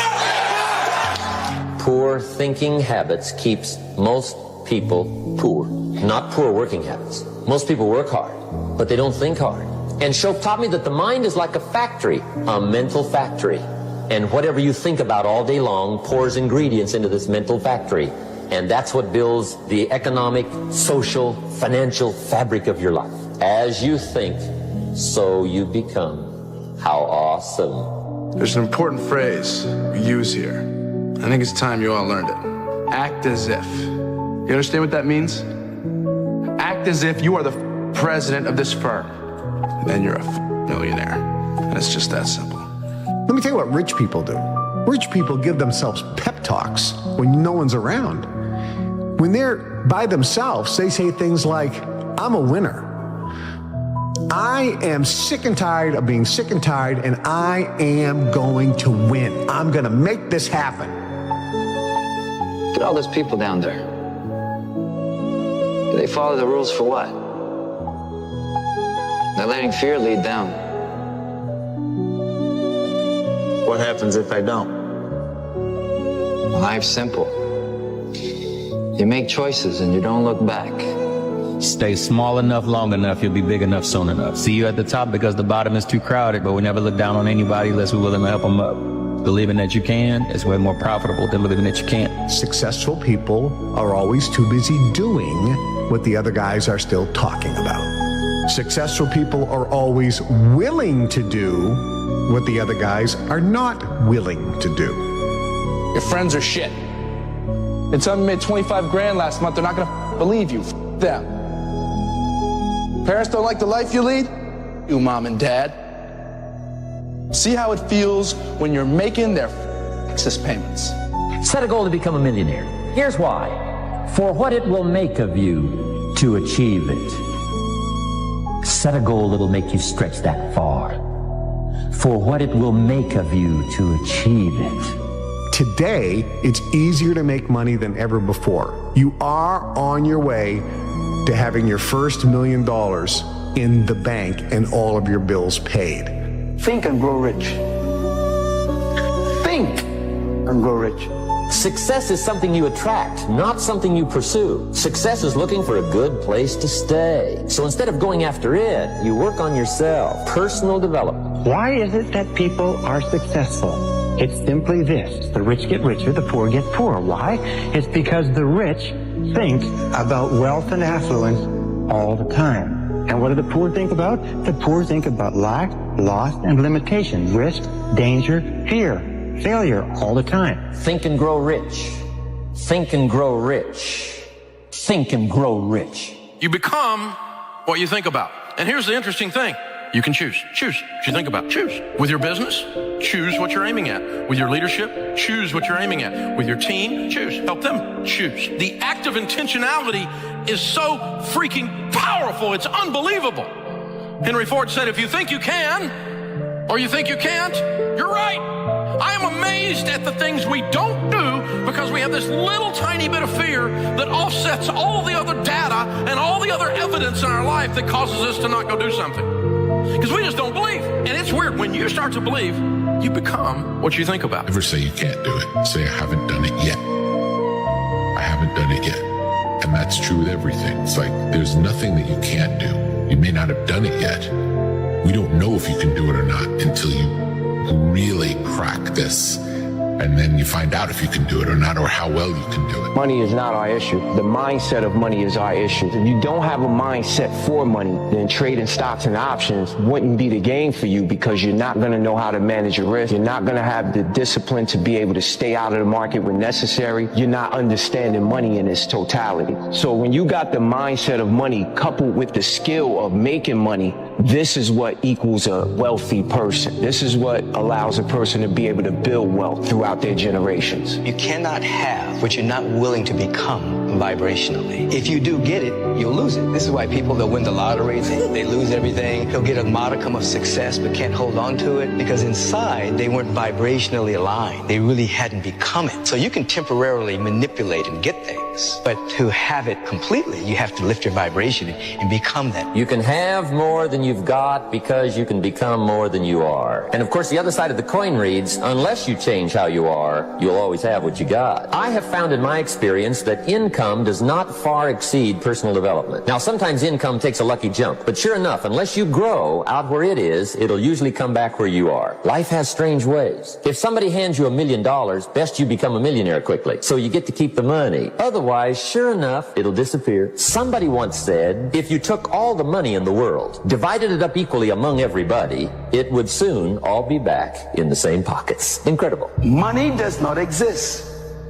Poor thinking habits keeps most people poor. Not poor working habits. Most people work hard, but they don't think hard. And Shope taught me that the mind is like a factory, a mental factory. And whatever you think about all day long pours ingredients into this mental factory. And that's what builds the economic, social, financial fabric of your life. As you think, so you become. How awesome. There's an important phrase we use here. I think it's time you all learned it. Act as if. You understand what that means? Act as if you are the president of this firm. And then you're a millionaire. And it's just that simple. Let me tell you what rich people do. Rich people give themselves pep talks when no one's around. When they're by themselves, they say things like, I'm a winner. I am sick and tired of being sick and tired, and I am going to win. I'm going to make this happen. Look at all those people down there. Do they follow the rules for what? They're letting fear lead them. What happens if I don't? Life's simple. You make choices and you don't look back. Stay small enough, long enough, you'll be big enough soon enough. See you at the top because the bottom is too crowded, but we never look down on anybody unless we're willing to help them up. Believing that you can is way more profitable than believing that you can't. Successful people are always too busy doing what the other guys are still talking about. Successful people are always willing to do what the other guys are not willing to do. Your friends are shit. They tell me you made 25 grand last month. They're not gonna believe you. Them. Parents don't like the life you lead? you, Mom and Dad. See how it feels when you're making their excess payments. Set a goal to become a millionaire. Here's why. For what it will make of you to achieve it. Set a goal that'll make you stretch that far. For what it will make of you to achieve it. Today, it's easier to make money than ever before. You are on your way to having your first $1 million in the bank and all of your bills paid. Think and grow rich. Think and grow rich. Success is something you attract, not something you pursue. Success is looking for a good place to stay. So instead of going after it, you work on yourself. Personal development. Why is it that people are successful? It's simply this. The rich get richer, the poor get poorer. Why? It's because the rich think about wealth and affluence all the time. And what do the poor think about? The poor think about lack, loss, and limitation, risk, danger, fear, failure all the time. Think and grow rich. Think and grow rich. Think and grow rich. You become what you think about. And here's the interesting thing. You can choose. Choose what you think about. Choose. With your business, choose what you're aiming at. With your leadership, choose what you're aiming at. With your team, choose. Help them choose. The act of intentionality is so freaking powerful. It's unbelievable. Henry Ford said, if you think you can, or you think you can't, you're right. I am amazed at the things we don't do because we have this little tiny bit of fear that offsets all the other data and all the other evidence in our life that causes us to not go do something. Because we just don't believe. And it's weird. When you start to believe, you become what you think about. Never say you can't do it. Say, I haven't done it yet. I haven't done it yet. And that's true with everything. It's like there's nothing that you can't do. You may not have done it yet. We don't know if you can do it or not until you really crack this. And then you find out if you can do it or not, or how well you can do it. Money is not our issue. The mindset of money is our issue. If you don't have a mindset for money, then trading stocks and options wouldn't be the game for you because you're not going to know how to manage your risk. You're not going to have the discipline to be able to stay out of the market when necessary. You're not understanding money in its totality. So when you got the mindset of money coupled with the skill of making money, this is what equals a wealthy person. This is what allows a person to be able to build wealth throughout their generations. You cannot have what you're not willing to become vibrationally. If you do get it, you'll lose it. This is why people that win the lottery, they lose everything. They'll get a modicum of success but can't hold on to it because inside they weren't vibrationally aligned. They really hadn't become it. So you can temporarily manipulate and get things, but to have it completely, you have to lift your vibration and become that. You can have more than you've got because you can become more than you are. And of course, the other side of the coin reads, unless you change how you are, you'll always have what you got. I have found in my experience that income does not far exceed personal development. Now, sometimes income takes a lucky jump, but sure enough, unless you grow out where it is, it'll usually come back where you are. Life has strange ways. If somebody hands you $1 million, best you become a millionaire quickly, so you get to keep the money. Otherwise, sure enough, it'll disappear. Somebody once said, if you took all the money in the world, divided it up equally among everybody, it would soon all be back in the same pockets. Incredible. Money does not exist.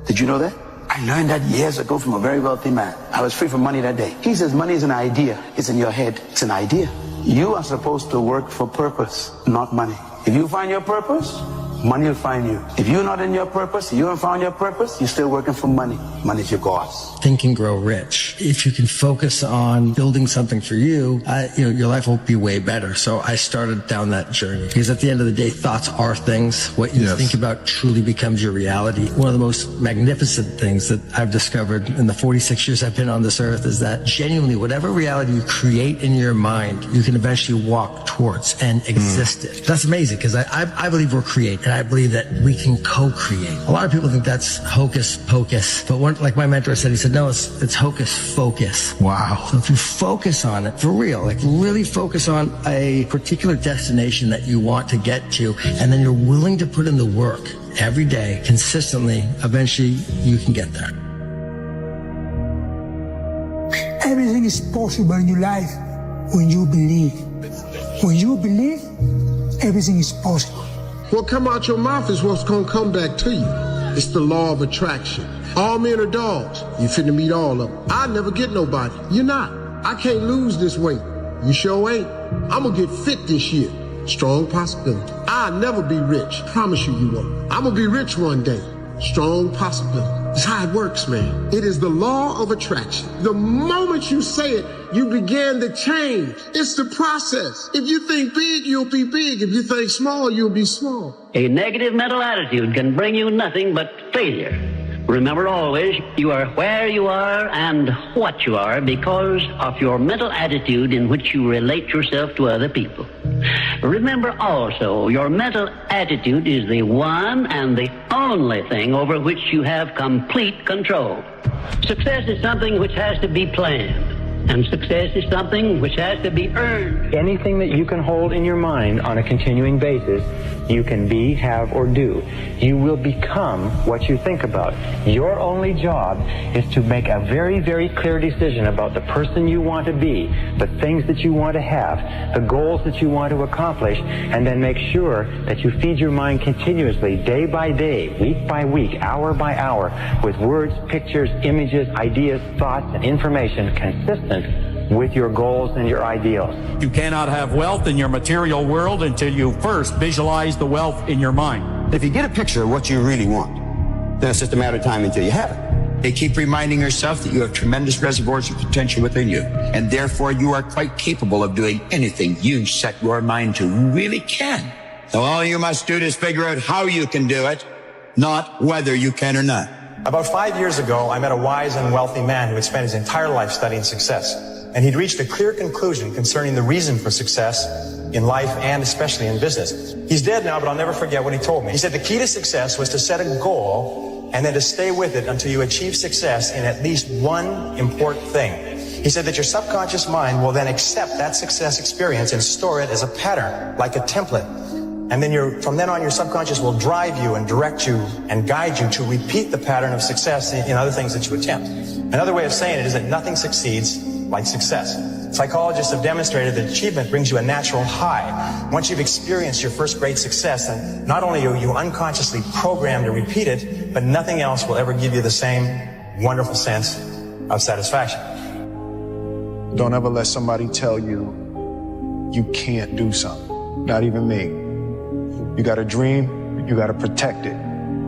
Did you know that? I learned that years ago from a very wealthy man. I was free from money that day. He says money is an idea. It's in your head. It's an idea. You are supposed to work for purpose, not money. If you find your purpose, money will find you. If you're not in your purpose, you haven't found your purpose, you're still working for money. Money's your boss. Think and grow rich. If you can focus on building something for you, your life will be way better. So I started down that journey because at the end of the day, thoughts are things. What you think about truly becomes your reality. One of the most magnificent things that I've discovered in the 46 years I've been on this earth is that genuinely whatever reality you create in your mind, you can eventually walk towards and exist it. That's amazing because I believe we're created. And I believe that we can co-create. A lot of people think that's hocus pocus, but like my mentor said, he said, no, it's hocus focus. Wow. So if you focus on it for real, like really focus on a particular destination that you want to get to, and then you're willing to put in the work every day, consistently, eventually you can get there. Everything is possible in your life when you believe. When you believe, everything is possible. What come out your mouth is what's gonna come back to you. It's the law of attraction. All men are dogs. You finna meet all of them. I never get nobody. You're not. I can't lose this weight. You sure ain't. I'm gonna get fit this year. Strong possibility. I'll never be rich. Promise you won't. I'm gonna be rich one day. Strong possibility. It's how it works, man. It is the law of attraction. The moment you say it, you begin to change. It's the process. If you think big, you'll be big. If you think small, you'll be small. A negative mental attitude can bring you nothing but failure. Remember always, you are where you are and what you are because of your mental attitude in which you relate yourself to other people. Remember also, your mental attitude is the one and the only thing over which you have complete control. Success is something which has to be planned, and success is something which has to be earned. Anything that you can hold in your mind on a continuing basis, you can be, have, or do. You will become what you think about. Your only job is to make a very, very clear decision about the person you want to be, the things that you want to have, the goals that you want to accomplish, and then make sure that you feed your mind continuously, day by day, week by week, hour by hour, with words, pictures, images, ideas, thoughts, and information consistent with your goals and your ideals. You cannot have wealth in your material world until you first visualize the wealth in your mind. If you get a picture of what you really want, then it's just a matter of time until you have it. They keep reminding yourself that you have tremendous reservoirs of potential within you, and therefore you are quite capable of doing anything you set your mind to. You really can. So all you must do is figure out how you can do it, not whether you can or not. About 5 years ago, I met a wise and wealthy man who had spent his entire life studying success. And he'd reached a clear conclusion concerning the reason for success in life and especially in business. He's dead now, but I'll never forget what he told me. He said the key to success was to set a goal and then to stay with it until you achieve success in at least one important thing. He said that your subconscious mind will then accept that success experience and store it as a pattern, like a template. And then from then on, your subconscious will drive you and direct you and guide you to repeat the pattern of success in other things that you attempt. Another way of saying it is that nothing succeeds like success. Psychologists have demonstrated that achievement brings you a natural high. Once you've experienced your first great success, then not only are you unconsciously programmed to repeat it, but nothing else will ever give you the same wonderful sense of satisfaction. Don't ever let somebody tell you you can't do something. Not even me. You got a dream, you got to protect it.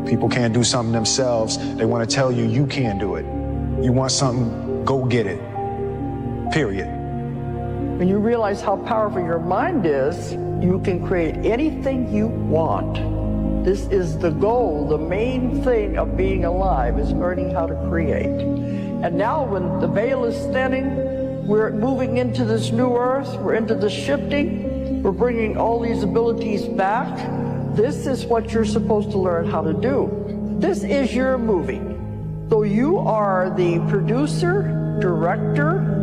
People can't do something themselves. They want to tell you you can't do it. You want something, go get it. Period. When you realize how powerful your mind is, you can create anything you want. This is the goal, the main thing of being alive is learning how to create. And now when the veil is thinning, we're moving into this new earth, we're into the shifting, we're bringing all these abilities back. This is what you're supposed to learn how to do. This is your movie. So you are the producer, director,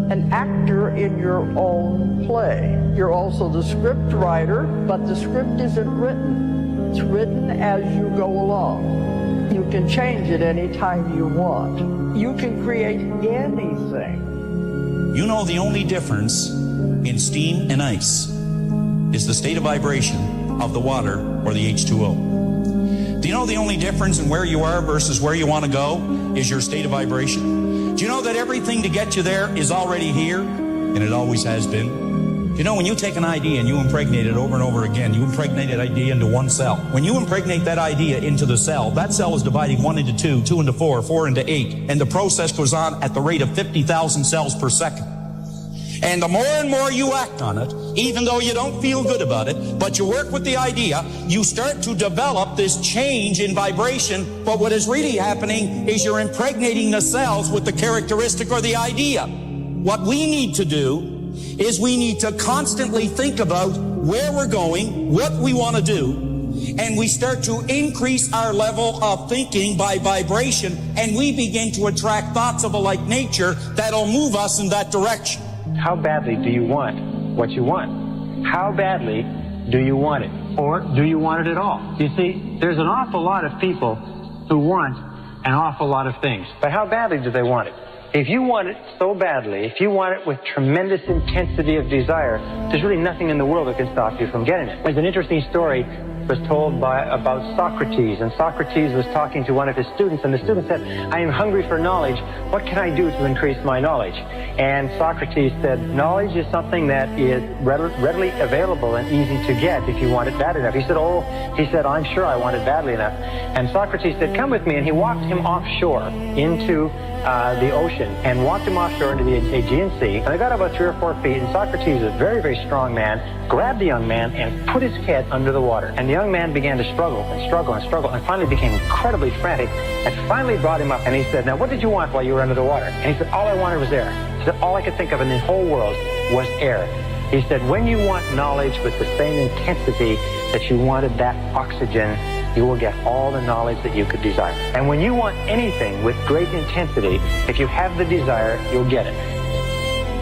an actor in your own play. You're also the script writer, but the script isn't written. It's written as you go along. You can change it any time you want. You can create anything. You know the only difference in steam and ice is the state of vibration of the water or the H2O. Do you know the only difference in where you are versus where you want to go is your state of vibration? Do you know that everything to get you there is already here? And it always has been. You know, when you take an idea and you impregnate it over and over again, you impregnate that idea into one cell. When you impregnate that idea into the cell, that cell is dividing 1 into 2, 2 into 4, 4 into 8. And the process goes on at the rate of 50,000 cells per second. And the more and more you act on it, even though you don't feel good about it, but you work with the idea, you start to develop this change in vibration. But what is really happening is you're impregnating the cells with the characteristic or the idea. What we need to do is we need to constantly think about where we're going, what we want to do, and we start to increase our level of thinking by vibration, and we begin to attract thoughts of a like nature that'll move us in that direction. How badly do you want what you want? How badly do you want it? Or do you want it at all? You see, there's an awful lot of people who want an awful lot of things. But how badly do they want it? If you want it so badly, if you want it with tremendous intensity of desire, there's really nothing in the world that can stop you from getting it. There's an interesting story was told about Socrates, and Socrates was talking to one of his students, and the student said, I am hungry for knowledge. What can I do to increase my knowledge? And Socrates said, knowledge is something that is readily available and easy to get if you want it bad enough. He said, I'm sure I want it badly enough. And Socrates said, come with me, and he walked him offshore into the ocean and walked him offshore into the Aegean Sea. And they got about 3 or 4 feet, and Socrates, a very, very strong man, grabbed the young man and put his head under the water. And the young man began to struggle and struggle and struggle and finally became incredibly frantic and finally brought him up. And he said, now what did you want while you were under the water? And he said, all I wanted was air. He said, all I could think of in the whole world was air. He said, when you want knowledge with the same intensity that you wanted that oxygen, you will get all the knowledge that you could desire. And when you want anything with great intensity, if you have the desire, you'll get it.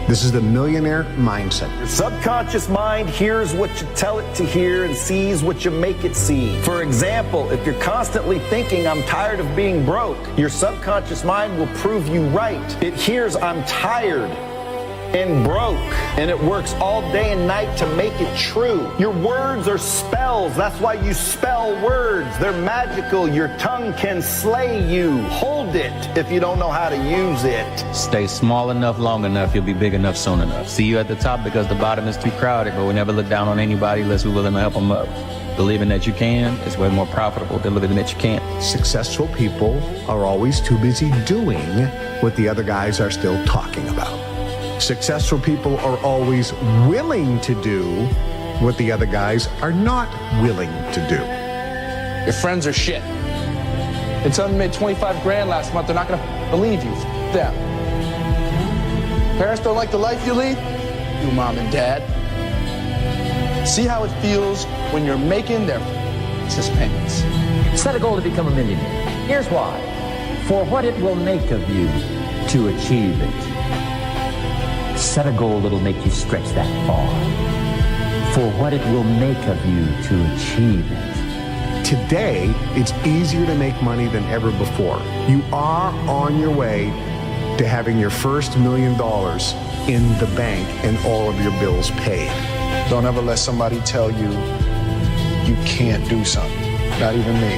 This is the millionaire mindset. Your subconscious mind hears what you tell it to hear and sees what you make it see. For example, if you're constantly thinking, I'm tired of being broke, your subconscious mind will prove you right. It hears, I'm tired and broke, and it works all day and night to make it true. Your words are spells. That's why you spell words. They're magical. Your tongue can slay you. Hold it if you don't know how to use it. Stay small enough, long enough, you'll be big enough soon enough. See you at the top because the bottom is too crowded, but we never look down on anybody unless we're willing to help them up. Believing that you can is way more profitable than believing that you can't. Successful people are always too busy doing what the other guys are still talking about. Successful people are always willing to do what the other guys are not willing to do. Your friends are shit. They tell them you made 25 grand last month. They're not going to believe you. F them. Parents don't like the life you lead? You, mom and dad. See how it feels when you're making their payments. Set a goal to become a millionaire. Here's why. For what it will make of you to achieve it. Set a goal that'll make you stretch that far. For what it will make of you to achieve it. Today, it's easier to make money than ever before. You are on your way to having your first $1 million in the bank and all of your bills paid. Don't ever let somebody tell you you can't do something. Not even me.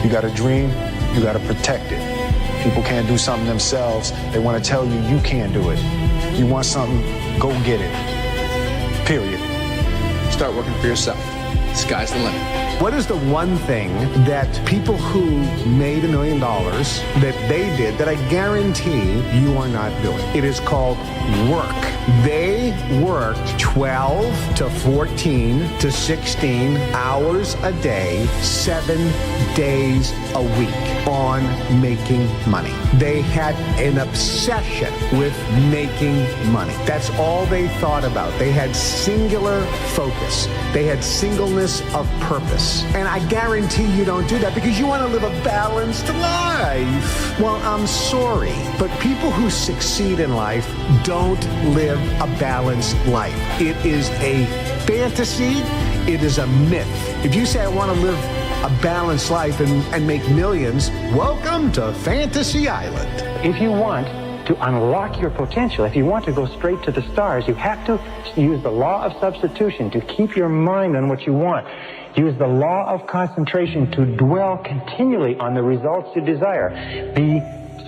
You got a dream, you got to protect it. People can't do something themselves. They want to tell you you can't do it. You want something, go get it. Period. Start working for yourself. Sky's the limit. What is the one thing that people who made $1 million that they did that I guarantee you are not doing? It is called work. They worked 12 to 14 to 16 hours a day, 7 days a week on making money. They had an obsession with making money. That's all they thought about. They had singular focus. They had singleness of purpose. And I guarantee you don't do that because you want to live a balanced life. Well, I'm sorry, but people who succeed in life don't live a balanced life. It is a fantasy. It is a myth. If you say I want to live a balanced life and make millions, welcome to Fantasy Island. If you want to unlock your potential, if you want to go straight to the stars, you have to use the law of substitution to keep your mind on what you want. Use the law of concentration to dwell continually on the results you desire. Be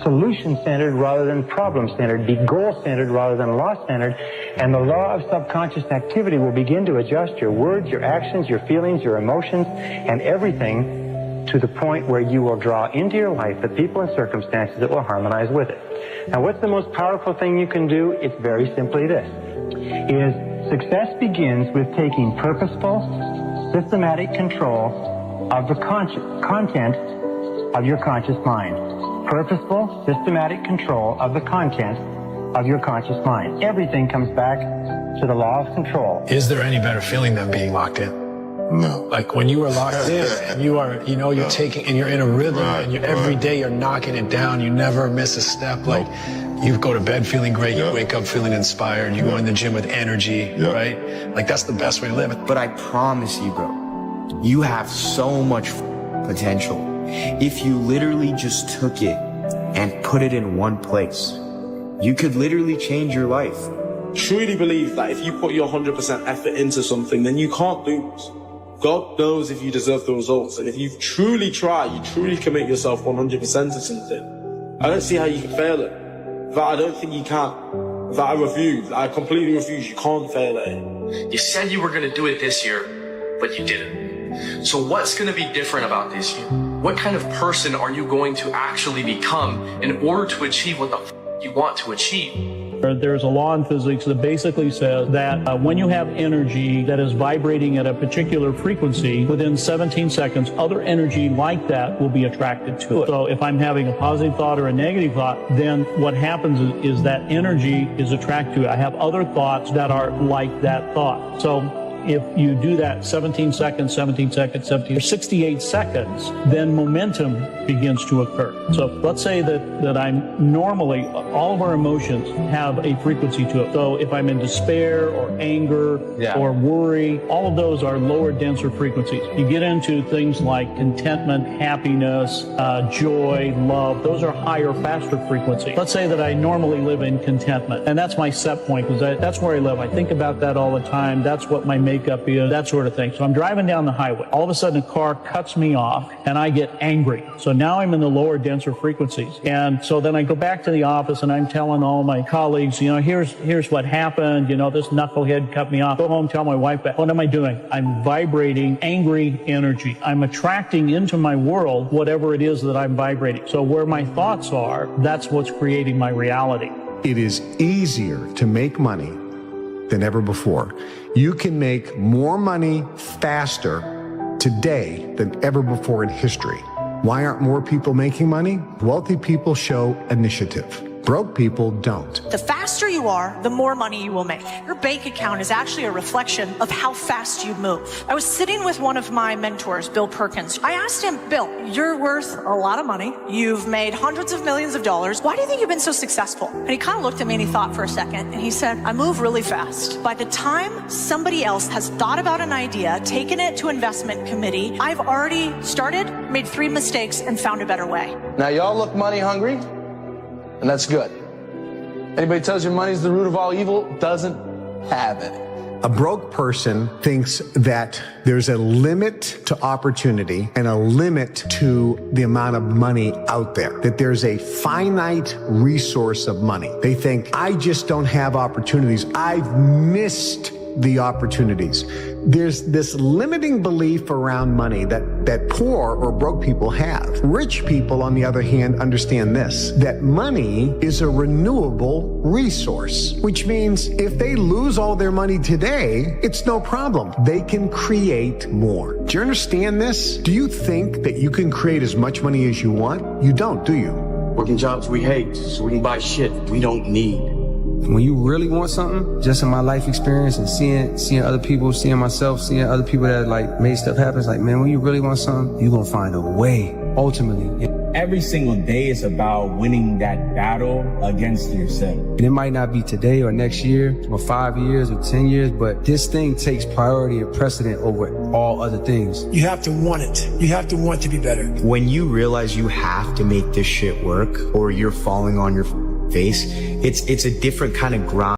solution-centered rather than problem-centered. Be goal-centered rather than loss-centered. And the law of subconscious activity will begin to adjust your words, your actions, your feelings, your emotions, and everything to the point where you will draw into your life the people and circumstances that will harmonize with it. Now, what's the most powerful thing you can do? It's very simply this. Success begins with taking purposeful, systematic control of the content of your conscious mind. Purposeful, systematic control of the content of your conscious mind. Everything comes back to the law of control. Is there any better feeling than being locked in? No. Like when you are locked in and you are, you're taking, and you're in a rhythm and every day you're knocking it down. You never miss a step. Like you go to bed feeling great. You wake up feeling inspired. You go in the gym with energy, right? Like that's the best way to live it. But I promise you, bro, you have so much potential. If you literally just took it and put it in one place. You could literally change your life. Truly believe that if you put your 100% effort into something, then you can't lose. God knows if you deserve the results. And if you truly try, you truly commit yourself 100% to something, I don't see how you can fail it. That I don't think you can. That I refuse. I completely refuse. You can't fail at it. You said you were going to do it this year, but you didn't. So what's going to be different about this year? What kind of person are you going to actually become in order to achieve what the you want to achieve? There's a law in physics that basically says that when you have energy that is vibrating at a particular frequency, within 17 seconds, other energy like that will be attracted to it. So if I'm having a positive thought or a negative thought, then what happens is that energy is attracted to it. I have other thoughts that are like that thought. So if you do that 17 seconds, 68 seconds, then momentum begins to occur. So let's say that I'm normally, all of our emotions have a frequency to it. So if I'm in despair or anger or worry, all of those are lower, denser frequencies. You get into things like contentment, happiness, joy, love. Those are higher, faster frequencies. Let's say that I normally live in contentment, and that's my set point, because that's where I live. I think about that all the time. That's what my makeup is, that sort of thing. So I'm driving down the highway. All of a sudden a car cuts me off and I get angry. So now I'm in the lower, denser frequencies. And so then I go back to the office and I'm telling all my colleagues, here's what happened. This knucklehead cut me off. Go home, tell my wife back. What am I doing? I'm vibrating angry energy. I'm attracting into my world whatever it is that I'm vibrating. So where my thoughts are, that's what's creating my reality. It is easier to make money than ever before. You can make more money faster today than ever before in history. Why aren't more people making money? Wealthy people show initiative. Broke people don't. The faster you are, the more money you will make. Your bank account is actually a reflection of how fast you move. I was sitting with one of my mentors, Bill Perkins. I asked him, Bill, you're worth a lot of money. You've made hundreds of millions of dollars. Why do you think you've been so successful? And he kind of looked at me and he thought for a second. And he said, I move really fast. By the time somebody else has thought about an idea, taken it to investment committee, I've already started, made 3 mistakes, and found a better way. Now y'all look money hungry, and that's good. Anybody tells you money's the root of all evil doesn't have it. A broke person thinks that there's a limit to opportunity and a limit to the amount of money out there, that there's a finite resource of money. They think, I just don't have opportunities. I've missed the opportunities. There's this limiting belief around money that poor or broke people have. Rich people, on the other hand, understand this, that money is a renewable resource, which means if they lose all their money today, it's no problem. They can create more. Do you understand this? Do you think that you can create as much money as you want? You don't, do you? Working jobs we hate so we can buy shit we don't need. When you really want something, just in my life experience and seeing other people, seeing myself, seeing other people that made stuff happen, it's like, man, when you really want something, you're gonna find a way, ultimately. Every single day is about winning that battle against yourself. And it might not be today or next year or 5 years or 10 years, but this thing takes priority and precedent over all other things. You have to want it. You have to want to be better. When you realize you have to make this shit work or you're falling on your face, it's a different kind of grind.